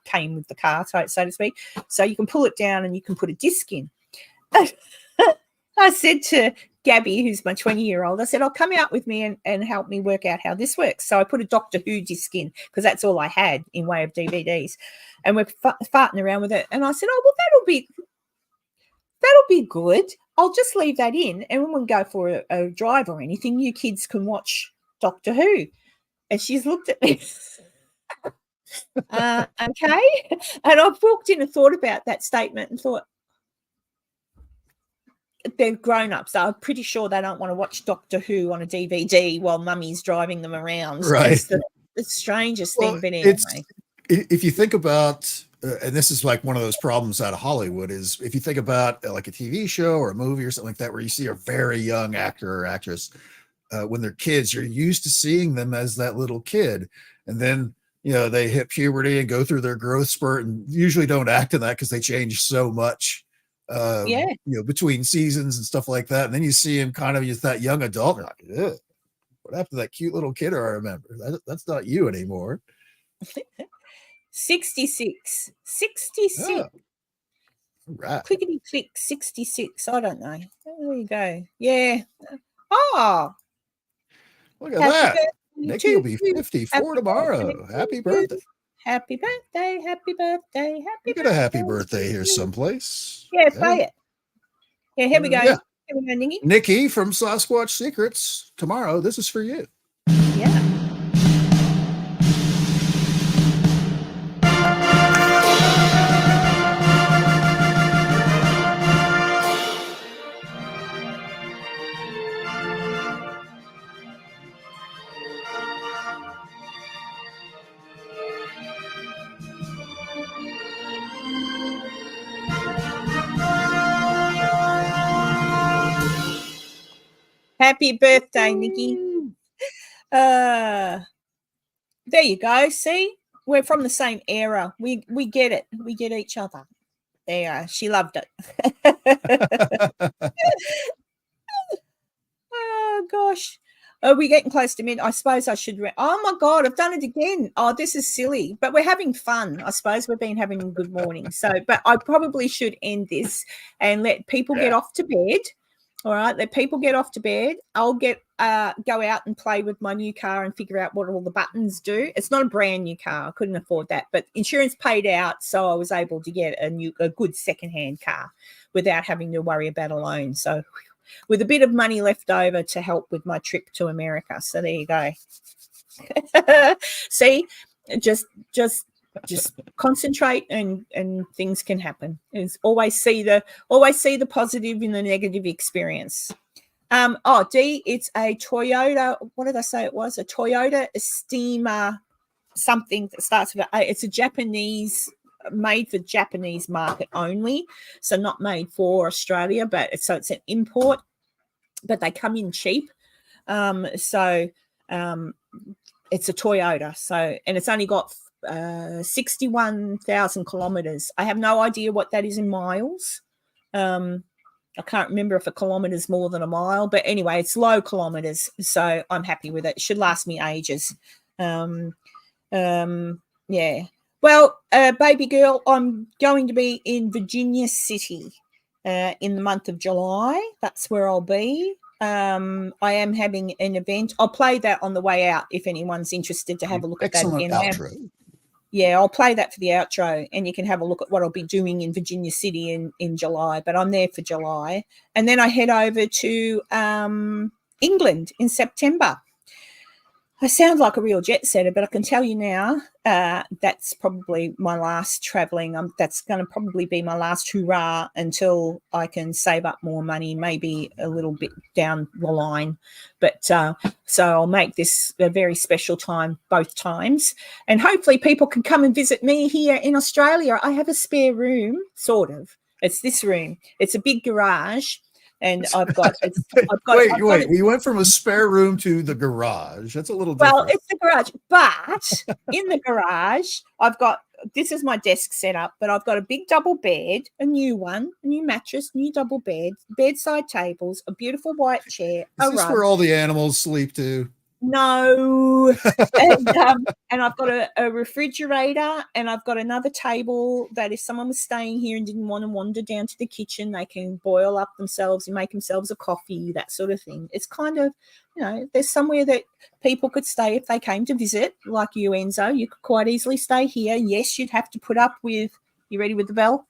came with the car, so to speak. So you can pull it down and you can put a disc in. I said to Gabby, who's my 20-year-old, I said, "I'll come out with me and help me work out how this works." So I put a Doctor Who disc in because that's all I had in way of DVDs. And we're farting around with it. And I said, "Oh, well, that'll be good. I'll just leave that in. And when we go for a drive or anything, you kids can watch Doctor Who. And she's looked at me. Okay. And I've walked in and thought about that statement and thought, they're grown-ups. So I'm pretty sure they don't want to watch Doctor Who on a DVD while mummy's driving them around. Right. It's the strangest thing. But anyway. If you think about, and this is like one of those problems out of Hollywood, is if you think about like a TV show or a movie or something like that, where you see a very young actor or actress, when they're kids, you're used to seeing them as that little kid. And then, they hit puberty and go through their growth spurt and usually don't act in that because they change so much. Between seasons and stuff like that, and then you see him kind of as that young adult. You're like, ugh, what happened to that cute little kid I remember? That's not you anymore. 66. Oh, right. Clickety click 66. I don't know. There you go. Yeah. Oh, look at that. Nikki will be 54 tomorrow. Happy birthday. Happy birthday, happy birthday, happy You got a happy birthday here someplace. Yeah, play it. Yeah, here we go. Yeah. Here we go, Nikki. Nikki from Sasquatch Secrets. Tomorrow, this is for you. Yeah. Happy birthday, Nikki. There you go. See, we're from the same era. We get it. We get each other. There, she loved it. Oh gosh, are we getting close to mid? I suppose I should. Oh my God, I've done it again. Oh, this is silly, but we're having fun. I suppose we've been having a good morning. So, but I probably should end this and let people get off to bed. All right, let people get off to bed. I'll go out and play with my new car and figure out what all the buttons do. It's not a brand new car. I couldn't afford that, but insurance paid out, so I was able to get a good secondhand car without having to worry about a loan. So with a bit of money left over to help with my trip to America. So there you go. See, just concentrate and things can happen. It's always see the positive in the negative experience. It's a Toyota. What did I say it was? A Toyota Estima something that starts with a. It's a Japanese, made for Japanese market only, so not made for Australia, but it's an import, but they come in cheap. It's a Toyota, so, and it's only got 61,000 kilometers. I have no idea what that is in miles. I can't remember if a kilometer is more than a mile, but anyway, it's low kilometers, so I'm happy with it. It should last me ages. Yeah. Well, baby girl, I'm going to be in Virginia City in the month of July. That's where I'll be. I am having an event. I'll play that on the way out if anyone's interested to have a look at that again. Outro. Yeah, I'll play that for the outro, and you can have a look at what I'll be doing in Virginia City in July. But I'm there for July. And then I head over to England in September. I sound like a real jet setter, but I can tell you now that's probably my last traveling. That's going to probably be my last hurrah until I can save up more money, maybe a little bit down the line. But so I'll make this a very special time both times. And hopefully people can come and visit me here in Australia. I have a spare room, sort of. It's this room. It's a big garage. And I've got. Wait. We went from a spare room to the garage. That's a little different. Well, it's the garage, but in the garage, I've got. This is my desk setup, but I've got a big double bed, a new one, a new mattress, new double bed, bedside tables, a beautiful white chair. Is this where all the animals sleep too? No. And I've got a refrigerator, and I've got another table that if someone was staying here and didn't want to wander down to the kitchen, they can boil up themselves and make themselves a coffee, that sort of thing. It's kind of, there's somewhere that people could stay if they came to visit, like you, Enzo. You could quite easily stay here. Yes, you'd have to put up with, you ready with the bell?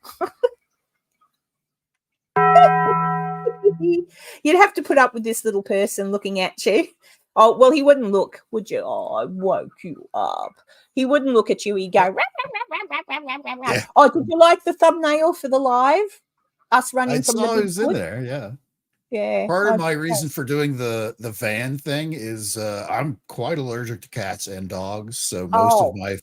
You'd have to put up with this little person looking at you. Oh, well, he wouldn't look, would you? Oh, I woke you up. He wouldn't look at you. He'd go, rah, rah, rah, rah, rah, rah, rah. Yeah. Oh, did you like the thumbnail for the live? Us running I from saw the it was in wood? there. Yeah. Yeah. Part of my reason for doing the van thing is I'm quite allergic to cats and dogs. So most of my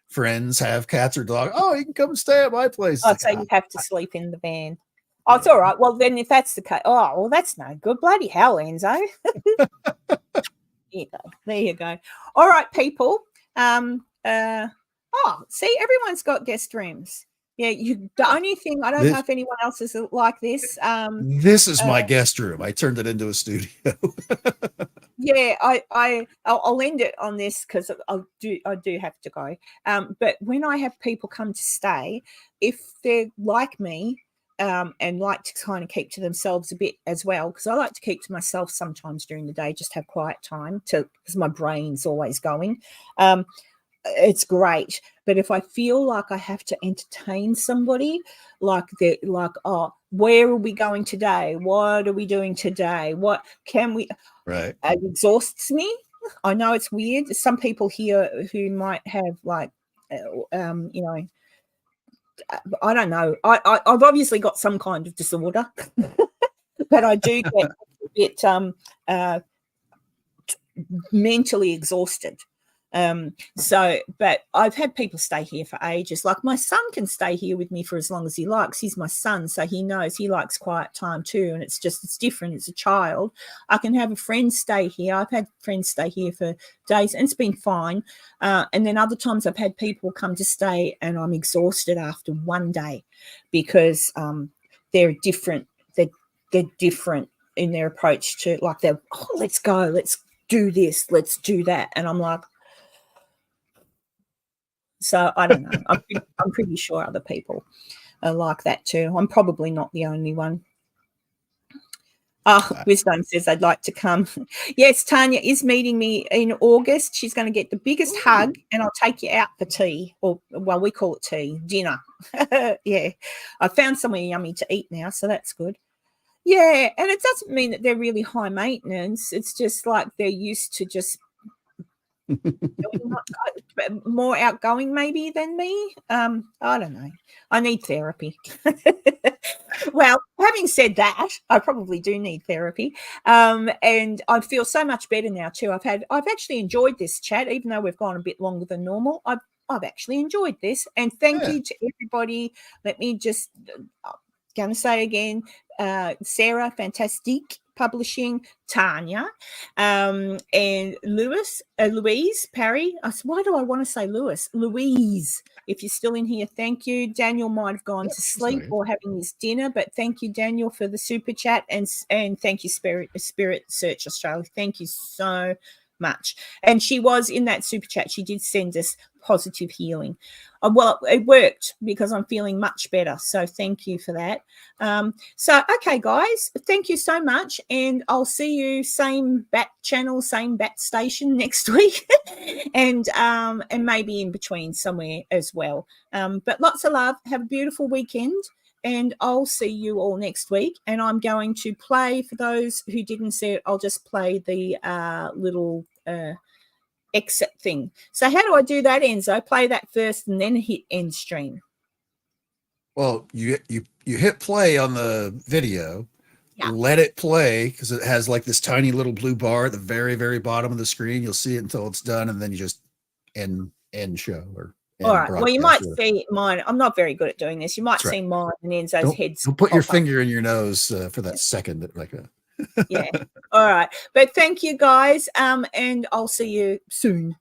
friends have cats or dogs. Oh, you can come stay at my place. Oh, Like, so you have to sleep in the van. Oh, it's all right. Well, then if that's the case, oh, well, that's no good. Bloody hell, Enzo. There you go. All right, people. See, everyone's got guest rooms. Yeah, the only thing, I don't know if anyone else is like this. This is my guest room. I turned it into a studio. Yeah, I'll end it on this because I do have to go. But when I have people come to stay, if they're like me, and like to kind of keep to themselves a bit as well, because I like to keep to myself sometimes during the day, just have quiet time because my brain's always going. It's great, but if I feel like I have to entertain somebody, like oh, where are we going today? What are we doing today? What can we? Right, it exhausts me. I know it's weird. Some people here who might have like, I don't know. I've obviously got some kind of disorder, but I do get a bit mentally exhausted. But I've had people stay here for ages. Like my son can stay here with me for as long as he likes. He's my son, so he knows he likes quiet time too. And it's different. It's a child. I can have a friend stay here. I've had friends stay here for days, and it's been fine. And then other times I've had people come to stay, and I'm exhausted after one day because they're different. They're different in their approach to, like, they're, oh, let's go, let's do this, let's do that, and I'm like. So I don't know. I'm pretty sure other people are like that too. I'm probably not the only one. Wisdom says I'd like to come. Yes, Tanya is meeting me in August. She's going to get the biggest hug, and I'll take you out for tea, or well, we call it tea, dinner. Yeah, I found somewhere yummy to eat now, so that's good. Yeah, and it doesn't mean that they're really high maintenance. It's just like they're used to just more outgoing maybe than me. I don't know. I need therapy. Well, having said that, I probably do need therapy. And I feel so much better now too. I've actually enjoyed this chat, even though we've gone a bit longer than normal. I've actually enjoyed this, and thank you to everybody. Let me just gonna say again, Sarah, fantastic. Publishing, Tanya, and Louise Parry. Why do I want to say Lewis? Louise, if you're still in here, thank you. Daniel might have gone to sleep or having his dinner, but thank you, Daniel, for the super chat, and thank you, Spirit Search Australia. Thank you so much. And she was in that super chat. She did send us positive healing. Well, it worked because I'm feeling much better. So thank you for that. Okay, guys, thank you so much. And I'll see you same bat channel, same bat station next week. and maybe in between somewhere as well. But lots of love. Have a beautiful weekend. And I'll see you all next week. And I'm going to play, for those who didn't see it, I'll just play the little exit thing. So how do I do that, Enzo? Play that first and then hit end stream. Well, you hit play on the video, let it play, because it has like this tiny little blue bar at the very, very bottom of the screen. You'll see it until it's done, and then you just end show or all right. Well, you might see mine. I'm not very good at doing this. You might see mine and Enzo's heads. Don't put your finger in your nose for that second, like a. Yeah. All right. But thank you, guys. And I'll see you soon.